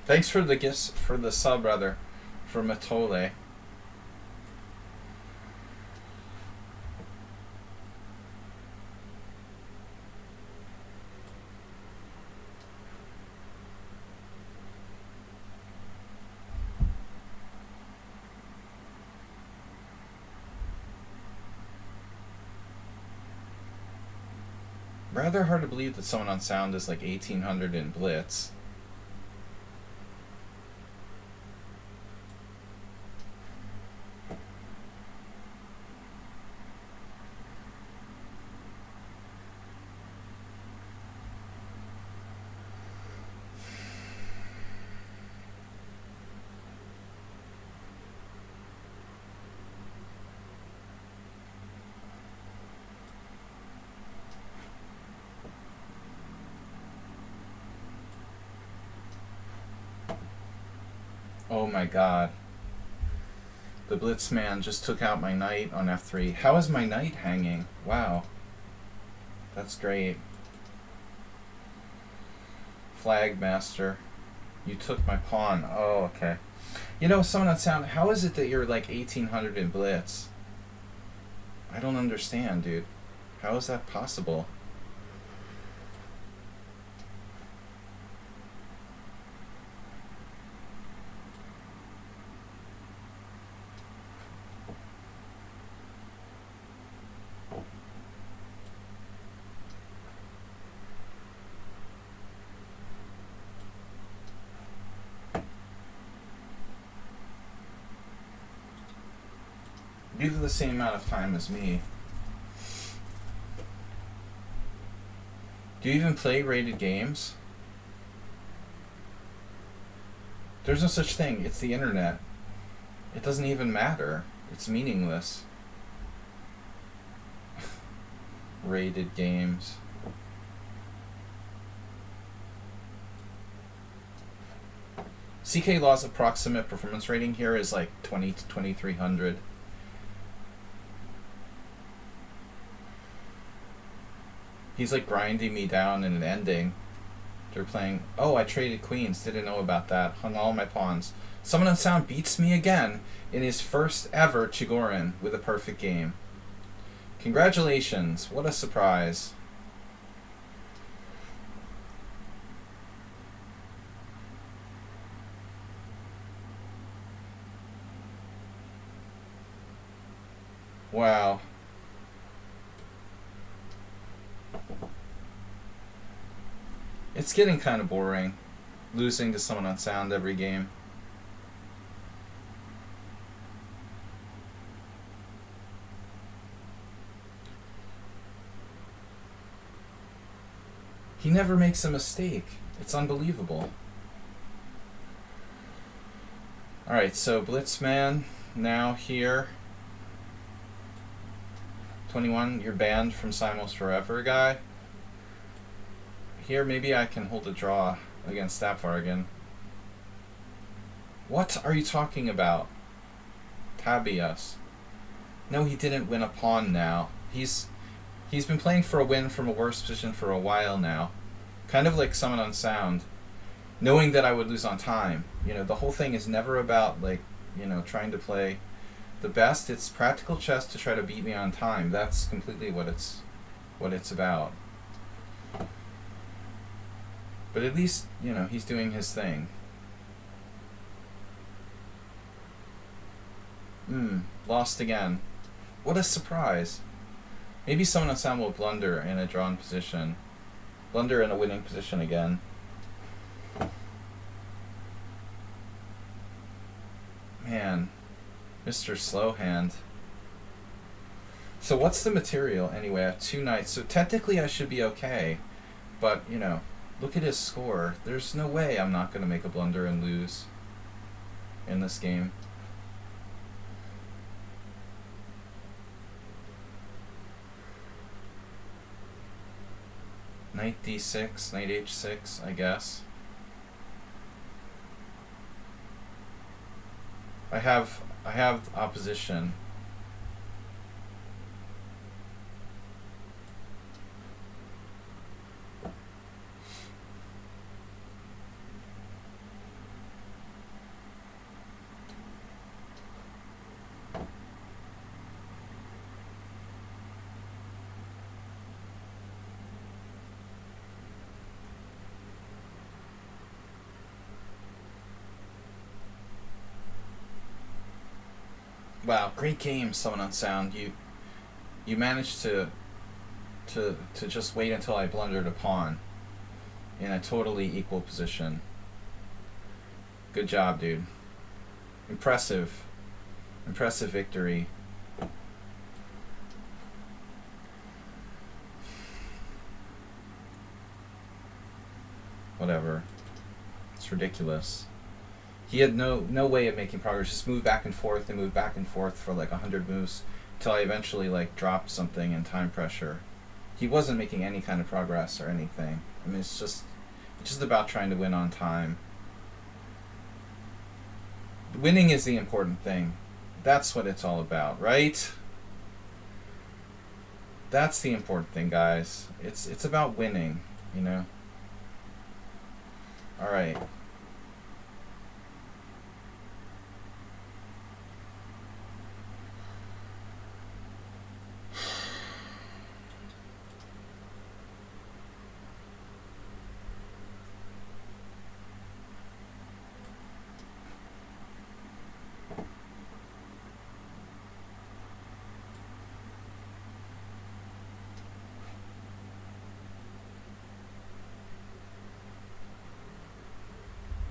Speaker 1: Thanks for the gifts, for the sub, rather, for Matole. Rather hard to believe that someone on sound is like 1800 in Blitz. Oh my god. The Blitzman just took out my knight on f3. How is my knight hanging? Wow. That's great. Flag master. You took my pawn. Oh, okay. You know, someone on sound, how is it that you're like 1800 in Blitz? I don't understand, dude. How is that possible? You have the same amount of time as me. Do you even play rated games? There's no such thing. It's the internet. It doesn't even matter. It's meaningless. Rated games. CK Law's approximate performance rating here is like 20 to 2300. He's like grinding me down in an ending. They're playing, oh, I traded queens, didn't know about that, hung all my pawns. Someone on sound beats me again in his first ever Chigorin with a perfect game. Congratulations, what a surprise. Wow. It's getting kind of boring, losing to someone on sound every game. He never makes a mistake. It's unbelievable. Alright, so Blitzman now here. 21, you're banned from Simul's Forever, guy. Here, maybe I can hold a draw against Stapvargan. What are you talking about? Tabias. No, he didn't win a pawn now. He's been playing for a win from a worse position for a while now. Kind of like someone on sound. Knowing that I would lose on time. You know, the whole thing is never about, like, you know, trying to play the best. It's practical chess to try to beat me on time. That's completely what it's about. But at least, you know, he's doing his thing. Lost again. What a surprise. Maybe someone on sound will blunder in a drawn position. Blunder in a winning position again. Man. Mr. Slowhand. So what's the material anyway? I have 2 knights. So technically I should be okay. But, you know, look at his score. There's no way I'm not going to make a blunder and lose in this game. Knight d6, knight h6, I guess. I have opposition. Wow, great game, Summon on Sound. You managed to just wait until I blundered a pawn in a totally equal position. Good job, dude. Impressive. Impressive victory. Whatever. It's ridiculous. He had no way of making progress. Just move back and forth and move back and forth for like 100 moves until I eventually like dropped something in time pressure. He wasn't making any kind of progress or anything. I mean, it's just about trying to win on time. Winning is the important thing. That's what it's all about, right? That's the important thing, guys. It's about winning, you know? All right.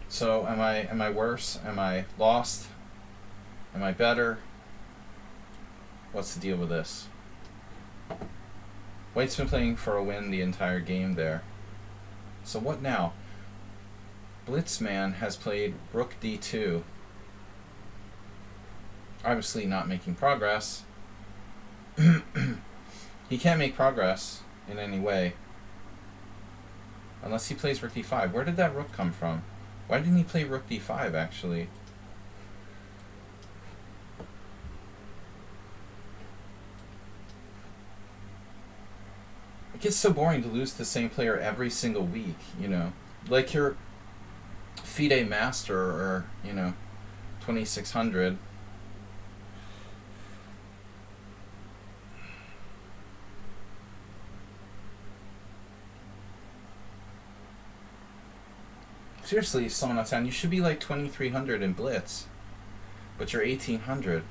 Speaker 1: So am I worse? Am I lost? Am I better? What's the deal with this? White's been playing for a win the entire game there. So what now? Blitzman has played Rook D2. Obviously not making progress. He can't make progress in any way. Unless he plays Rook D5. Where did that rook come from? Why didn't he play Rook D5, actually? It gets so boring to lose to the same player every single week, you know? Like your FIDE Master or, you know, 2600. Seriously, Summon on Sound, you should be like 2300 in Blitz. But you're 1800.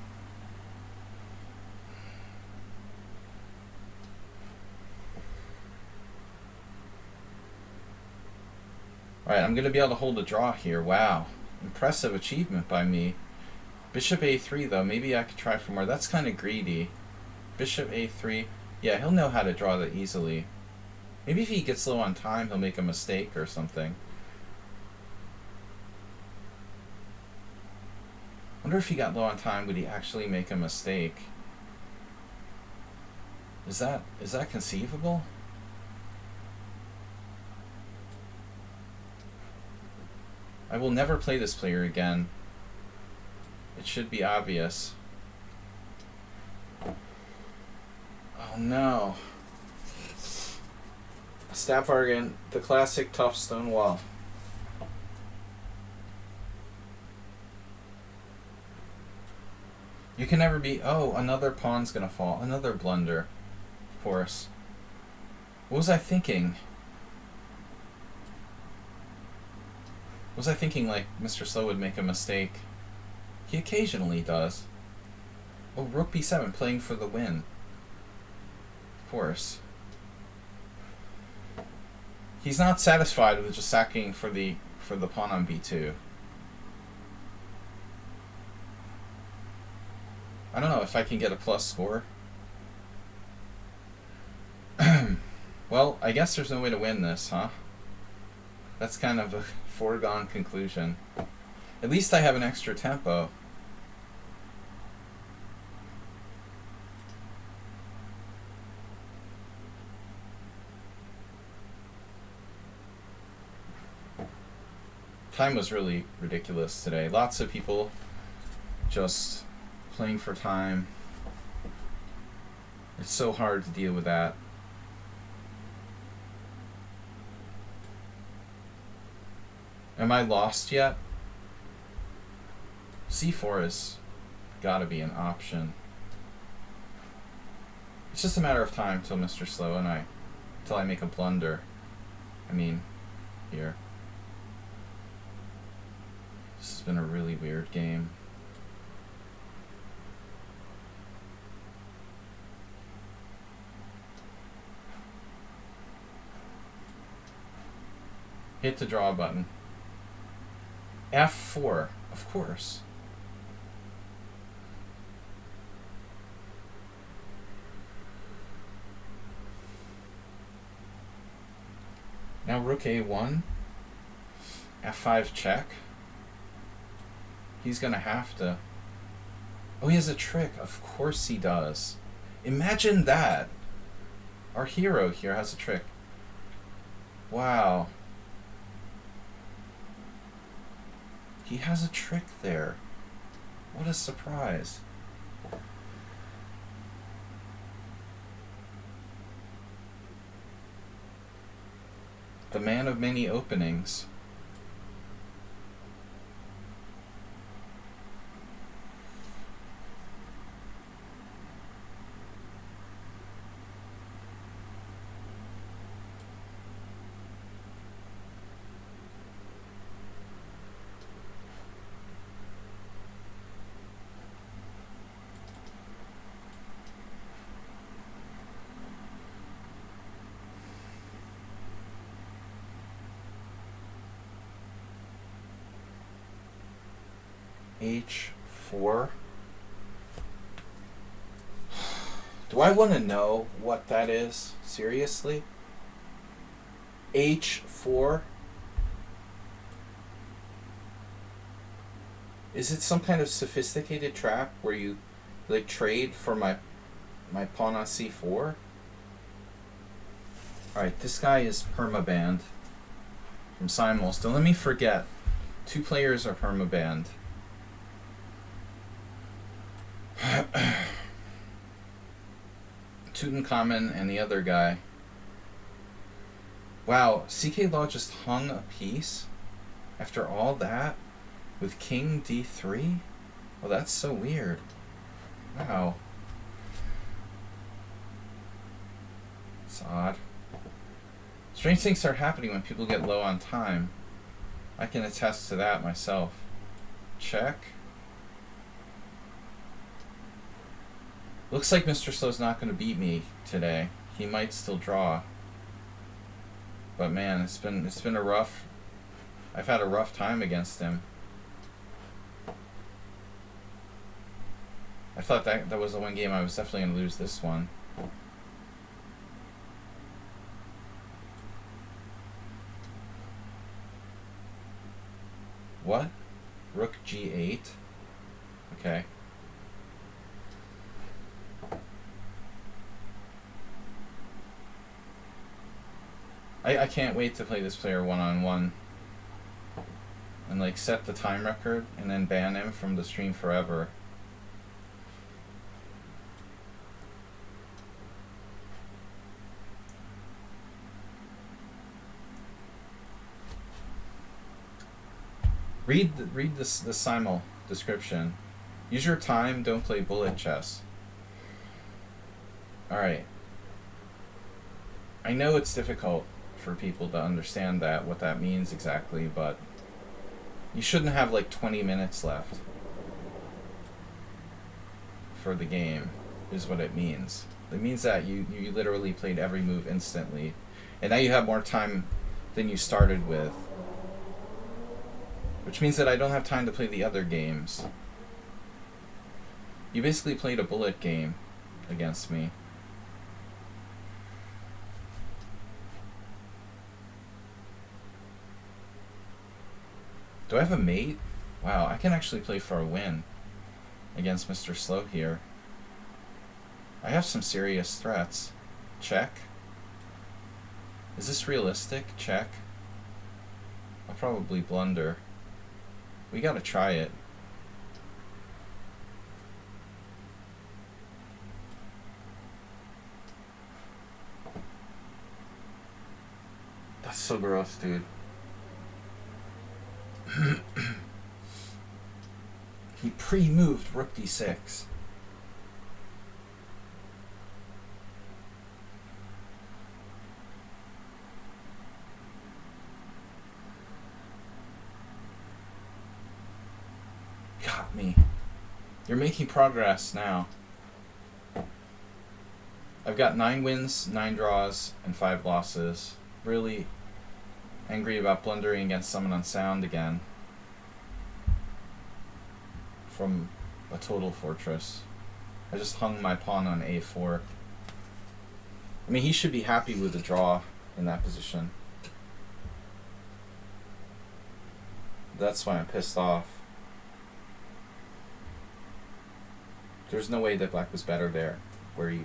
Speaker 1: Alright, I'm going to be able to hold a draw here. Wow. Impressive achievement by me. Bishop A3, though. Maybe I could try for more. That's kind of greedy. Bishop A3. Yeah, he'll know how to draw that easily. Maybe if he gets low on time, he'll make a mistake or something. I wonder if he got low on time, would he actually make a mistake? Is that conceivable? I will never play this player again. It should be obvious. Oh no. Stab bargain, the classic tough stone wall. You can never be... Oh, another pawn's gonna fall. Another blunder. Of course. What was I thinking? Was I thinking, like, Mr. Slow would make a mistake? He occasionally does. Oh, Rook B7, playing for the win. Of course. He's not satisfied with just sacking for the pawn on B2. I don't know if I can get a plus score. Well, I guess there's no way to win this, huh? That's kind of a foregone conclusion. At least I have an extra tempo. Time was really ridiculous today. Lots of people just playing for time. It's so hard to deal with that. Am I lost yet? C4 has gotta be an option. It's just a matter of time till Mr. Slow and till I make a blunder. I mean, here. This has been a really weird game. Hit the draw button. F4, of course. Now rook A1. F5 check. He's gonna have to... Oh, he has a trick. Of course he does. Imagine that. Our hero here has a trick. Wow. He has a trick there. What a surprise. The man of many openings. H4. Do I want to know what that is? Seriously? H4? Is it some kind of sophisticated trap where you like trade for my pawn on C4? Alright, this guy is permabanned from Simul. Don't let me forget. 2 players are permabanned. Tutankhamun and the other guy. Wow, CK Law just hung a piece after all that with King D3? Oh, that's so weird. Wow. It's odd. Strange things are happening when people get low on time. I can attest to that myself. Check. Looks like Mr. Slow's not going to beat me today. He might still draw. But man, it's been a rough... I've had a rough time against him. I thought that was the one game I was definitely going to lose this one. What? Rook G8? Okay. I can't wait to play this player one-on-one and like set the time record and then ban him from the stream forever. Read the Simul description. Use your time, don't play bullet chess. Alright. I know it's difficult for people to understand that, what that means exactly, but you shouldn't have like 20 minutes left for the game, is what it means. It means that you literally played every move instantly, and now you have more time than you started with. Which means that I don't have time to play the other games. You basically played a bullet game against me. Do I have a mate? Wow, I can actually play for a win against Mr. Slow here. I have some serious threats. Check. Is this realistic? Check. I'll probably blunder. We gotta try it. That's so gross, dude. He pre-moved Rook D6. Got me. You're making progress now. I've got 9 wins, 9 draws, and 5 losses. Really, Angry about blundering against someone on sound again. From a total fortress. I just hung my pawn on a4. I mean, he should be happy with the draw in that position. That's why I'm pissed off. There's no way that black was better there, where you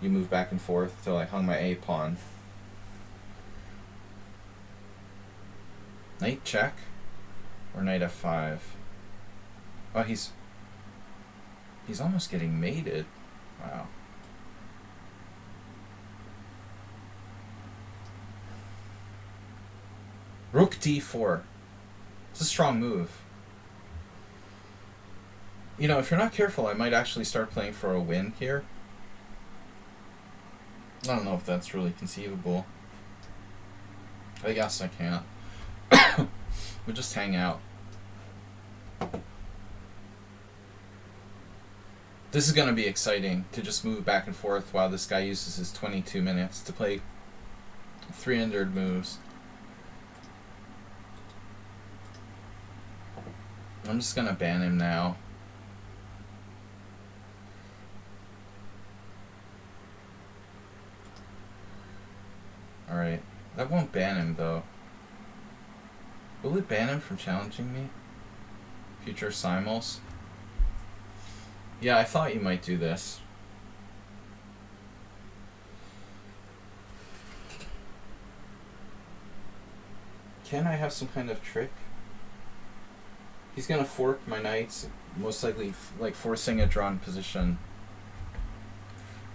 Speaker 1: move back and forth till I hung my a pawn. Knight check or knight f5. Oh, he's almost getting mated. Wow. Rook d4. It's a strong move. You know, if you're not careful, I might actually start playing for a win here. I don't know if that's really conceivable. I guess I can't. We'll just hang out. This is going to be exciting to just move back and forth while this guy uses his 22 minutes to play 300 moves. I'm just going to ban him now. Alright. That won't ban him, though. Will it ban him from challenging me? Future simuls? Yeah, I thought you might do this. Can I have some kind of trick? He's gonna fork my knights, most likely like forcing a drawn position.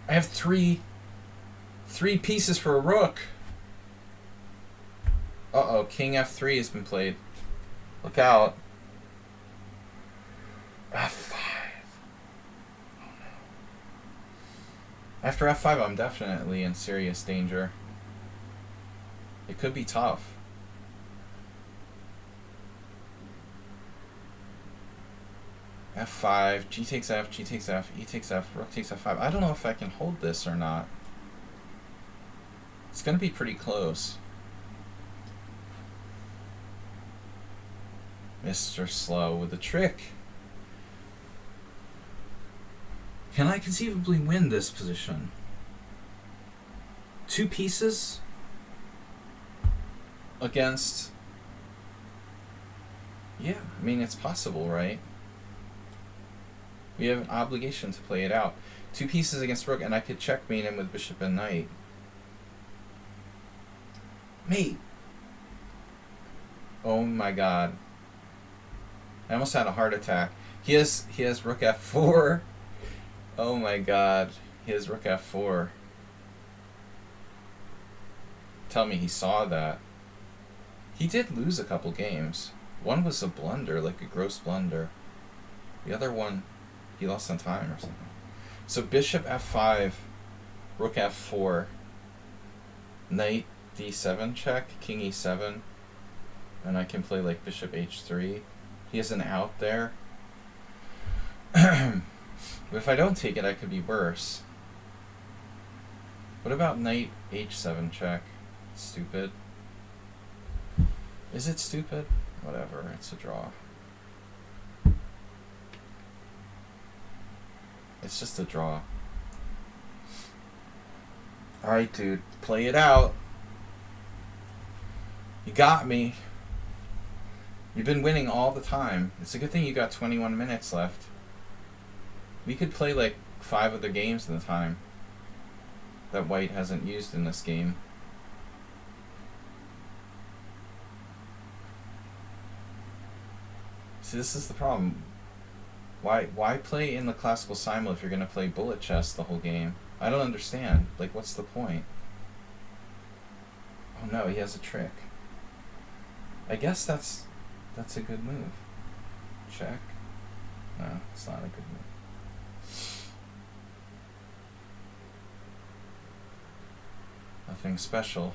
Speaker 1: I have three pieces for a rook. Uh-oh, king f3 has been played. Look out. f5. Oh no. After f5, I'm definitely in serious danger. It could be tough. f5, g takes f, g takes f, e takes f, rook takes f5. I don't know if I can hold this or not. It's going to be pretty close. Mr. Slow with a trick. Can I conceivably win this position? 2 pieces against... Yeah, I mean, it's possible, right? We have an obligation to play it out. 2 pieces against rook, and I could checkmate him with bishop and knight. Mate! Oh my god. I almost had a heart attack. He has rook f4. Oh my god. He has rook f4. Tell me he saw that. He did lose a couple games. One was a blunder, like a gross blunder. The other one, he lost on time or something. So bishop f5, rook f4, knight d7 check, king e7, and I can play like bishop h3. He has an out there. But if I don't take it, I could be worse. What about knight h7 check? Stupid. Is it stupid? Whatever, it's a draw. It's just a draw. Alright, dude. Play it out. You got me. You've been winning all the time. It's a good thing you got 21 minutes left. We could play like 5 other games in the time that white hasn't used in this game. See, this is the problem. Why play in the Classical Simul if you're going to play bullet chess the whole game? I don't understand. Like, what's the point? Oh no, he has a trick. I guess that's a good move. Check. No, it's not a good move. Nothing special.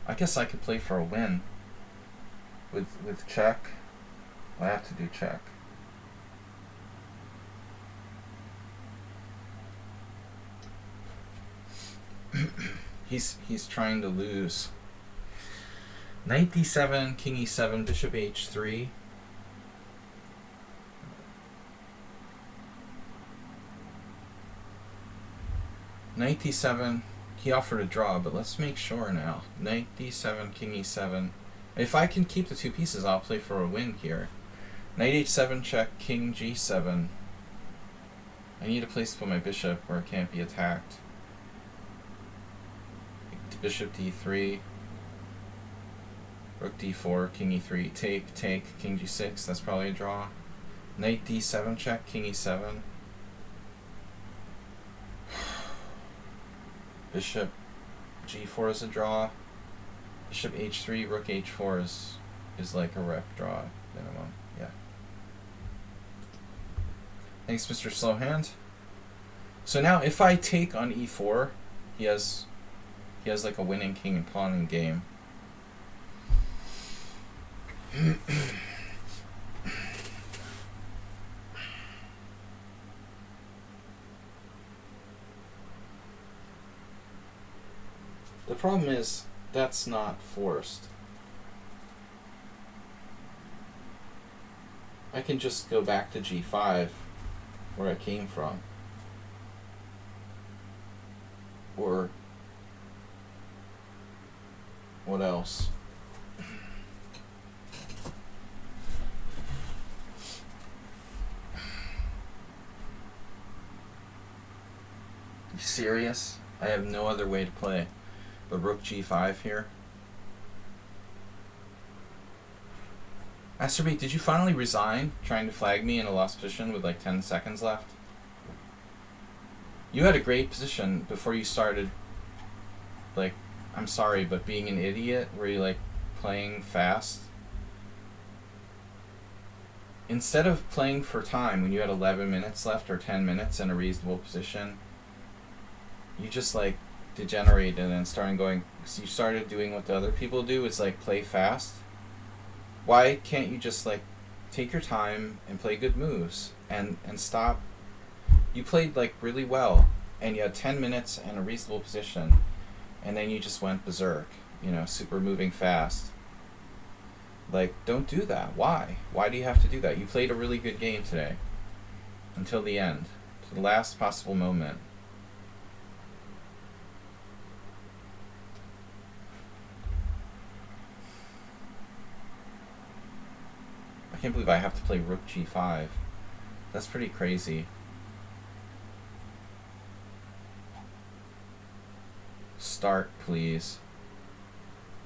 Speaker 1: I guess I could play for a win. With check. I have to do check. He's trying to lose. Knight d7, king e7, bishop h3. Knight d7. He offered a draw, but let's make sure now. Knight d7, king e7. If I can keep the two pieces, I'll play for a win here. Knight h7 check, king g7. I need a place to put my bishop where it can't be attacked. Bishop d3. Rook d4, king e3. Take, king g6. That's probably a draw. Knight d7 check, king e7. Bishop g4 is a draw. Bishop h3, rook h4 is like a rep draw minimum. Yeah. Thanks, Mr. Slowhand. So now if I take on e4, he has like a winning king and pawn in game. The problem is that's not forced. I can just go back to g5 where I came from. Or what else? You serious? I have no other way to play but rook g5 here. Asterbate, did you finally resign trying to flag me in a lost position with like 10 seconds left? You had a great position before you started, like, I'm sorry, but being an idiot where you like playing fast. Instead of playing for time when you had 11 minutes left or 10 minutes in a reasonable position, you just like degenerated and started going, so you started doing what the other people do, is like play fast. Why can't you just like take your time and play good moves and stop? You played like really well and you had 10 minutes in a reasonable position and then you just went berserk, you know, super moving fast. Like, don't do that. Why do you have to do that? You played a really good game today until the end, to the last possible moment. I can't believe I have to play rook g5. That's pretty crazy. Start, please.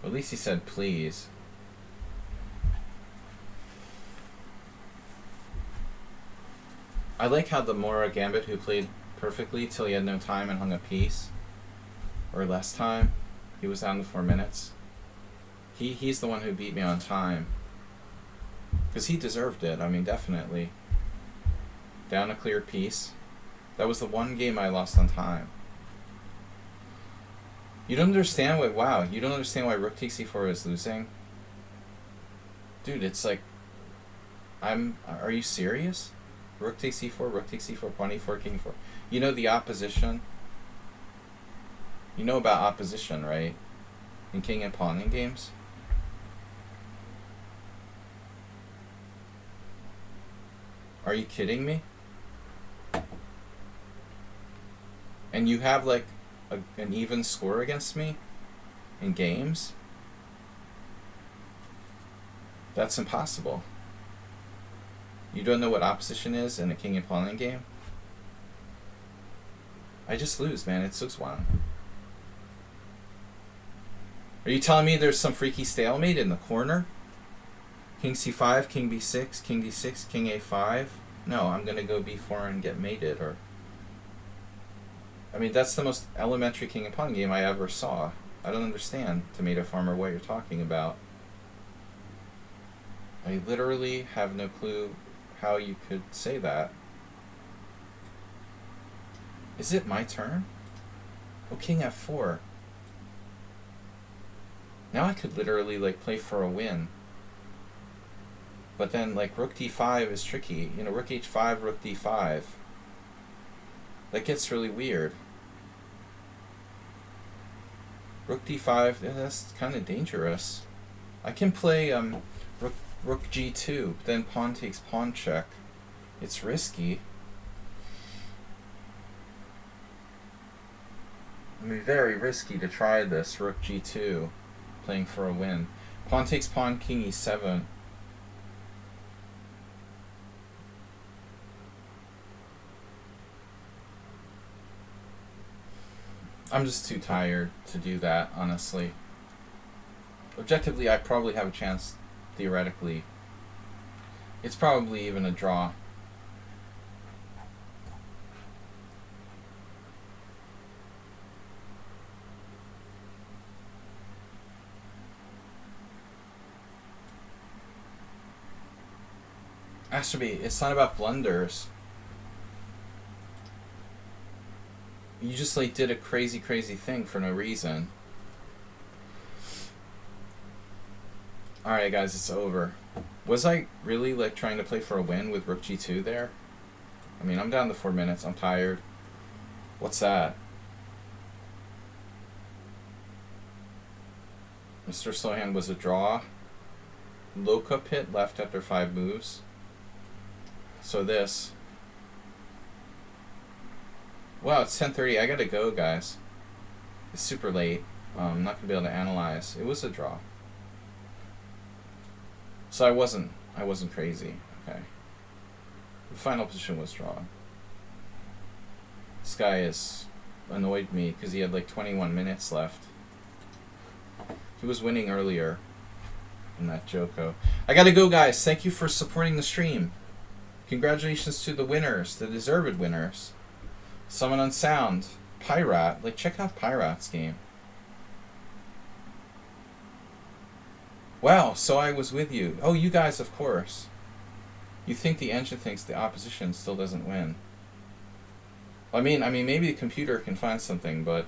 Speaker 1: Well, at least he said please. I like how the Mora Gambit, who played perfectly till he had no time and hung a piece, or less time, he was down to 4 minutes. He's the one who beat me on time. Because he deserved it, I mean, definitely. Down a clear piece. That was the one game I lost on time. You don't understand why, wow, you don't understand why rook takes e4 is losing? Dude, it's like, are you serious? Rook takes e4, rook takes e4, pawn e4, king e4. You know the opposition? You know about opposition, right? In king and pawn in games? Are you kidding me? And you have like an even score against me in games? That's impossible. You don't know what opposition is in a king and pawn game? I just lose, man. It's 6-1. Are you telling me there's some freaky stalemate in the corner? King c5, king b6, king d6, king a5. No, I'm going to go b4 and get mated. Or, I mean, that's the most elementary king and pawn game I ever saw. I don't understand, Tomato Farmer, what you're talking about. I literally have no clue how you could say that. Is it my turn? Oh, king f4. Now I could literally like play for a win. But then like rook d5 is tricky. You know, rook h5, rook d5. That gets really weird. Rook d5, yeah, that's kind of dangerous. I can play rook g2, but then pawn takes pawn check. It's risky. I mean, very risky to try this rook g2, playing for a win. Pawn takes pawn, king e7. I'm just too tired to do that, honestly. Objectively, I probably have a chance, theoretically. It's probably even a draw. Astrobate, it's not about blunders. You just like did a crazy thing for no reason. Alright guys, it's over. Was I really like trying to play for a win with rook g2 there? I mean, I'm down to 4 minutes. I'm tired. What's that? Mr. Slowhand was a draw. Loca pit left after 5 moves. So this. Wow, it's 10:30. I gotta go, guys. It's super late. I'm not gonna be able to analyze. It was a draw. So I wasn't crazy. Okay. The final position was drawn. This guy has annoyed me because he had like 21 minutes left. He was winning earlier in that Joko. I gotta go, guys. Thank you for supporting the stream. Congratulations to the winners, the deserved winners. Summon Unsound, Pyrat. Like, check out Pyrat's game. Wow, so I was with you. Oh, you guys, of course. You think the engine thinks the opposition still doesn't win. I mean, maybe the computer can find something, but...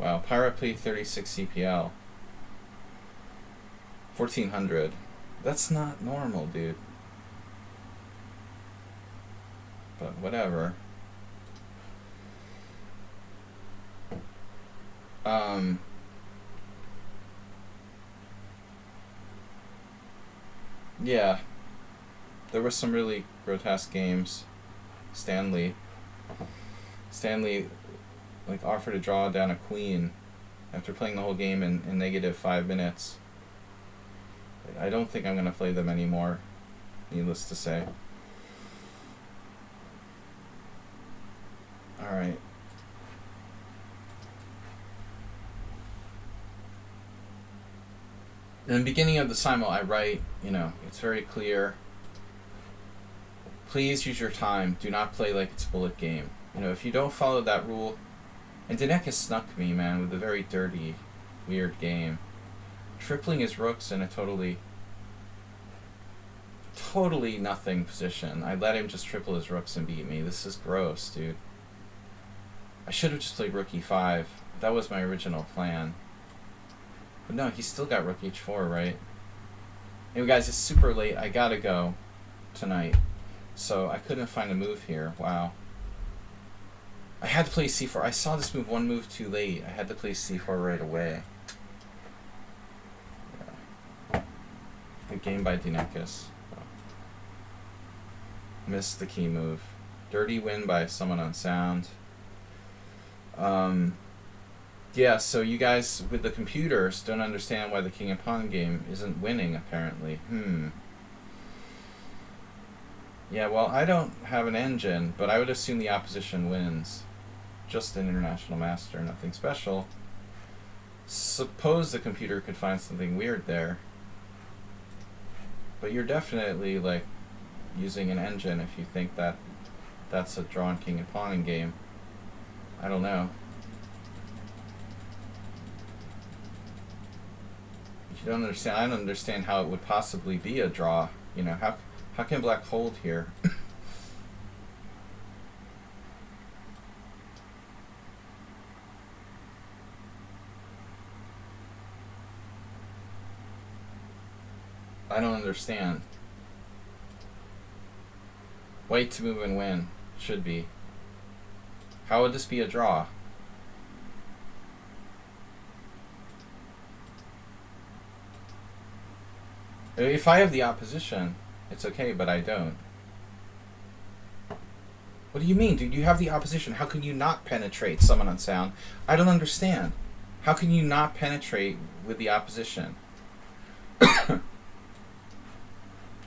Speaker 1: Wow, Pyrat played 36 CPL. 1400. That's not normal, dude. But whatever. Yeah. There were some really grotesque games. Stanley, like, offered to draw down a queen after playing the whole game in negative 5 minutes. I don't think I'm going to play them anymore, needless to say. Alright. In the beginning of the simul, I write, it's very clear. Please use your time. Do not play like it's a bullet game. If you don't follow that rule... And Dinek has snuck me, man, with a very dirty, weird game. Tripling his rooks in a totally nothing position. I let him just triple his rooks and beat me. This is gross, dude. I should have just played rook e5. That was my original plan. But no, he's still got rook h4, right? Anyway, guys, it's super late. I gotta go tonight. So I couldn't find a move here. Wow. I had to play c4. I saw this move one move too late. I had to play c4 right away. Yeah. Good game by Dinekis. Missed the key move. Dirty win by someone on sound. Yeah, so you guys with the computers don't understand why the king and pawn game isn't winning, apparently. Yeah, well, I don't have an engine, but I would assume the opposition wins. Just an international master, nothing special. Suppose the computer could find something weird there. But you're definitely, like, using an engine if you think that that's a drawn king and pawn game. I don't know. You don't understand. I don't understand how it would possibly be a draw. How can black hold here? I don't understand. White to move and win. Should be. How would this be a draw? If I have the opposition, it's okay, but I don't. What do you mean, dude? You have the opposition. How can you not penetrate someone on sound? I don't understand. How can you not penetrate with the opposition?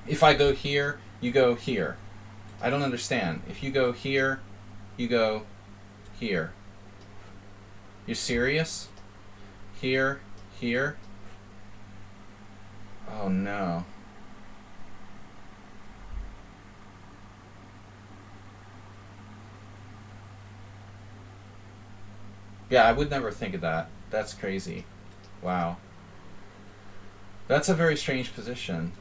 Speaker 1: If I go here, you go here. I don't understand. If you go here, you go here. You're serious? Here, here. Oh no. Yeah, I would never think of that. That's crazy. Wow. That's a very strange position.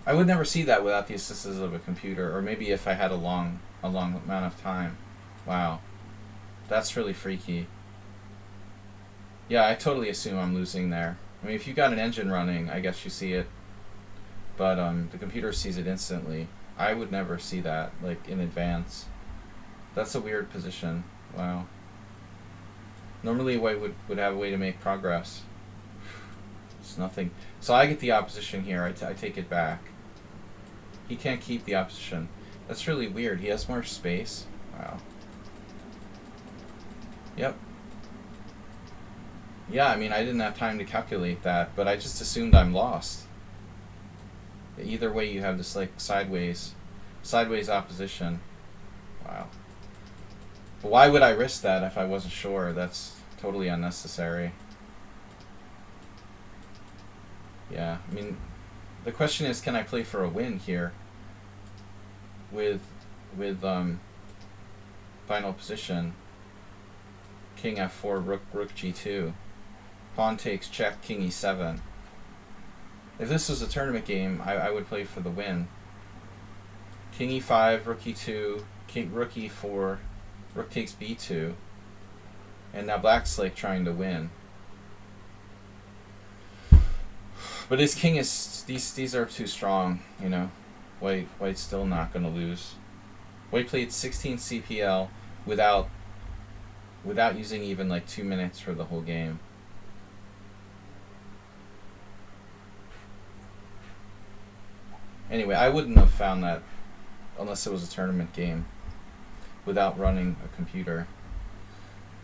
Speaker 1: I would never see that without the assistance of a computer, or maybe if I had a long amount of time. Wow. That's really freaky. Yeah, I totally assume I'm losing there. I mean, if you've got an engine running, I guess you see it. But the computer sees it instantly. I would never see that, like, in advance. That's a weird position. Wow. Normally I would have a way to make progress. It's nothing. So I get the opposition here. I take it back. He can't keep the opposition. That's really weird. He has more space. Wow. Yep. Yeah, I mean, I didn't have time to calculate that, but I just assumed I'm lost. Either way, you have this, like, sideways opposition. Wow. But why would I risk that if I wasn't sure? That's totally unnecessary. Yeah, I mean, the question is, can I play for a win here with final position? King f4, rook g2. Pawn takes check, king e7. If this was a tournament game, I would play for the win. King e5, rook e2, rook e4, rook takes b2. And now black's like trying to win. But his king is, these are too strong, you know. White's still not going to lose. White played 16 CPL without using even like 2 minutes for the whole game. Anyway, I wouldn't have found that unless it was a tournament game without running a computer.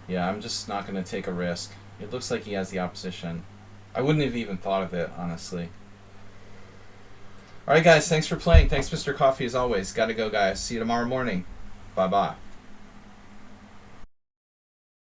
Speaker 1: Yeah, I'm just not going to take a risk. It looks like he has the opposition. I wouldn't have even thought of it, honestly. Alright guys, thanks for playing. Thanks Mr. Coffee as always. Gotta go guys. See you tomorrow morning. Bye-bye.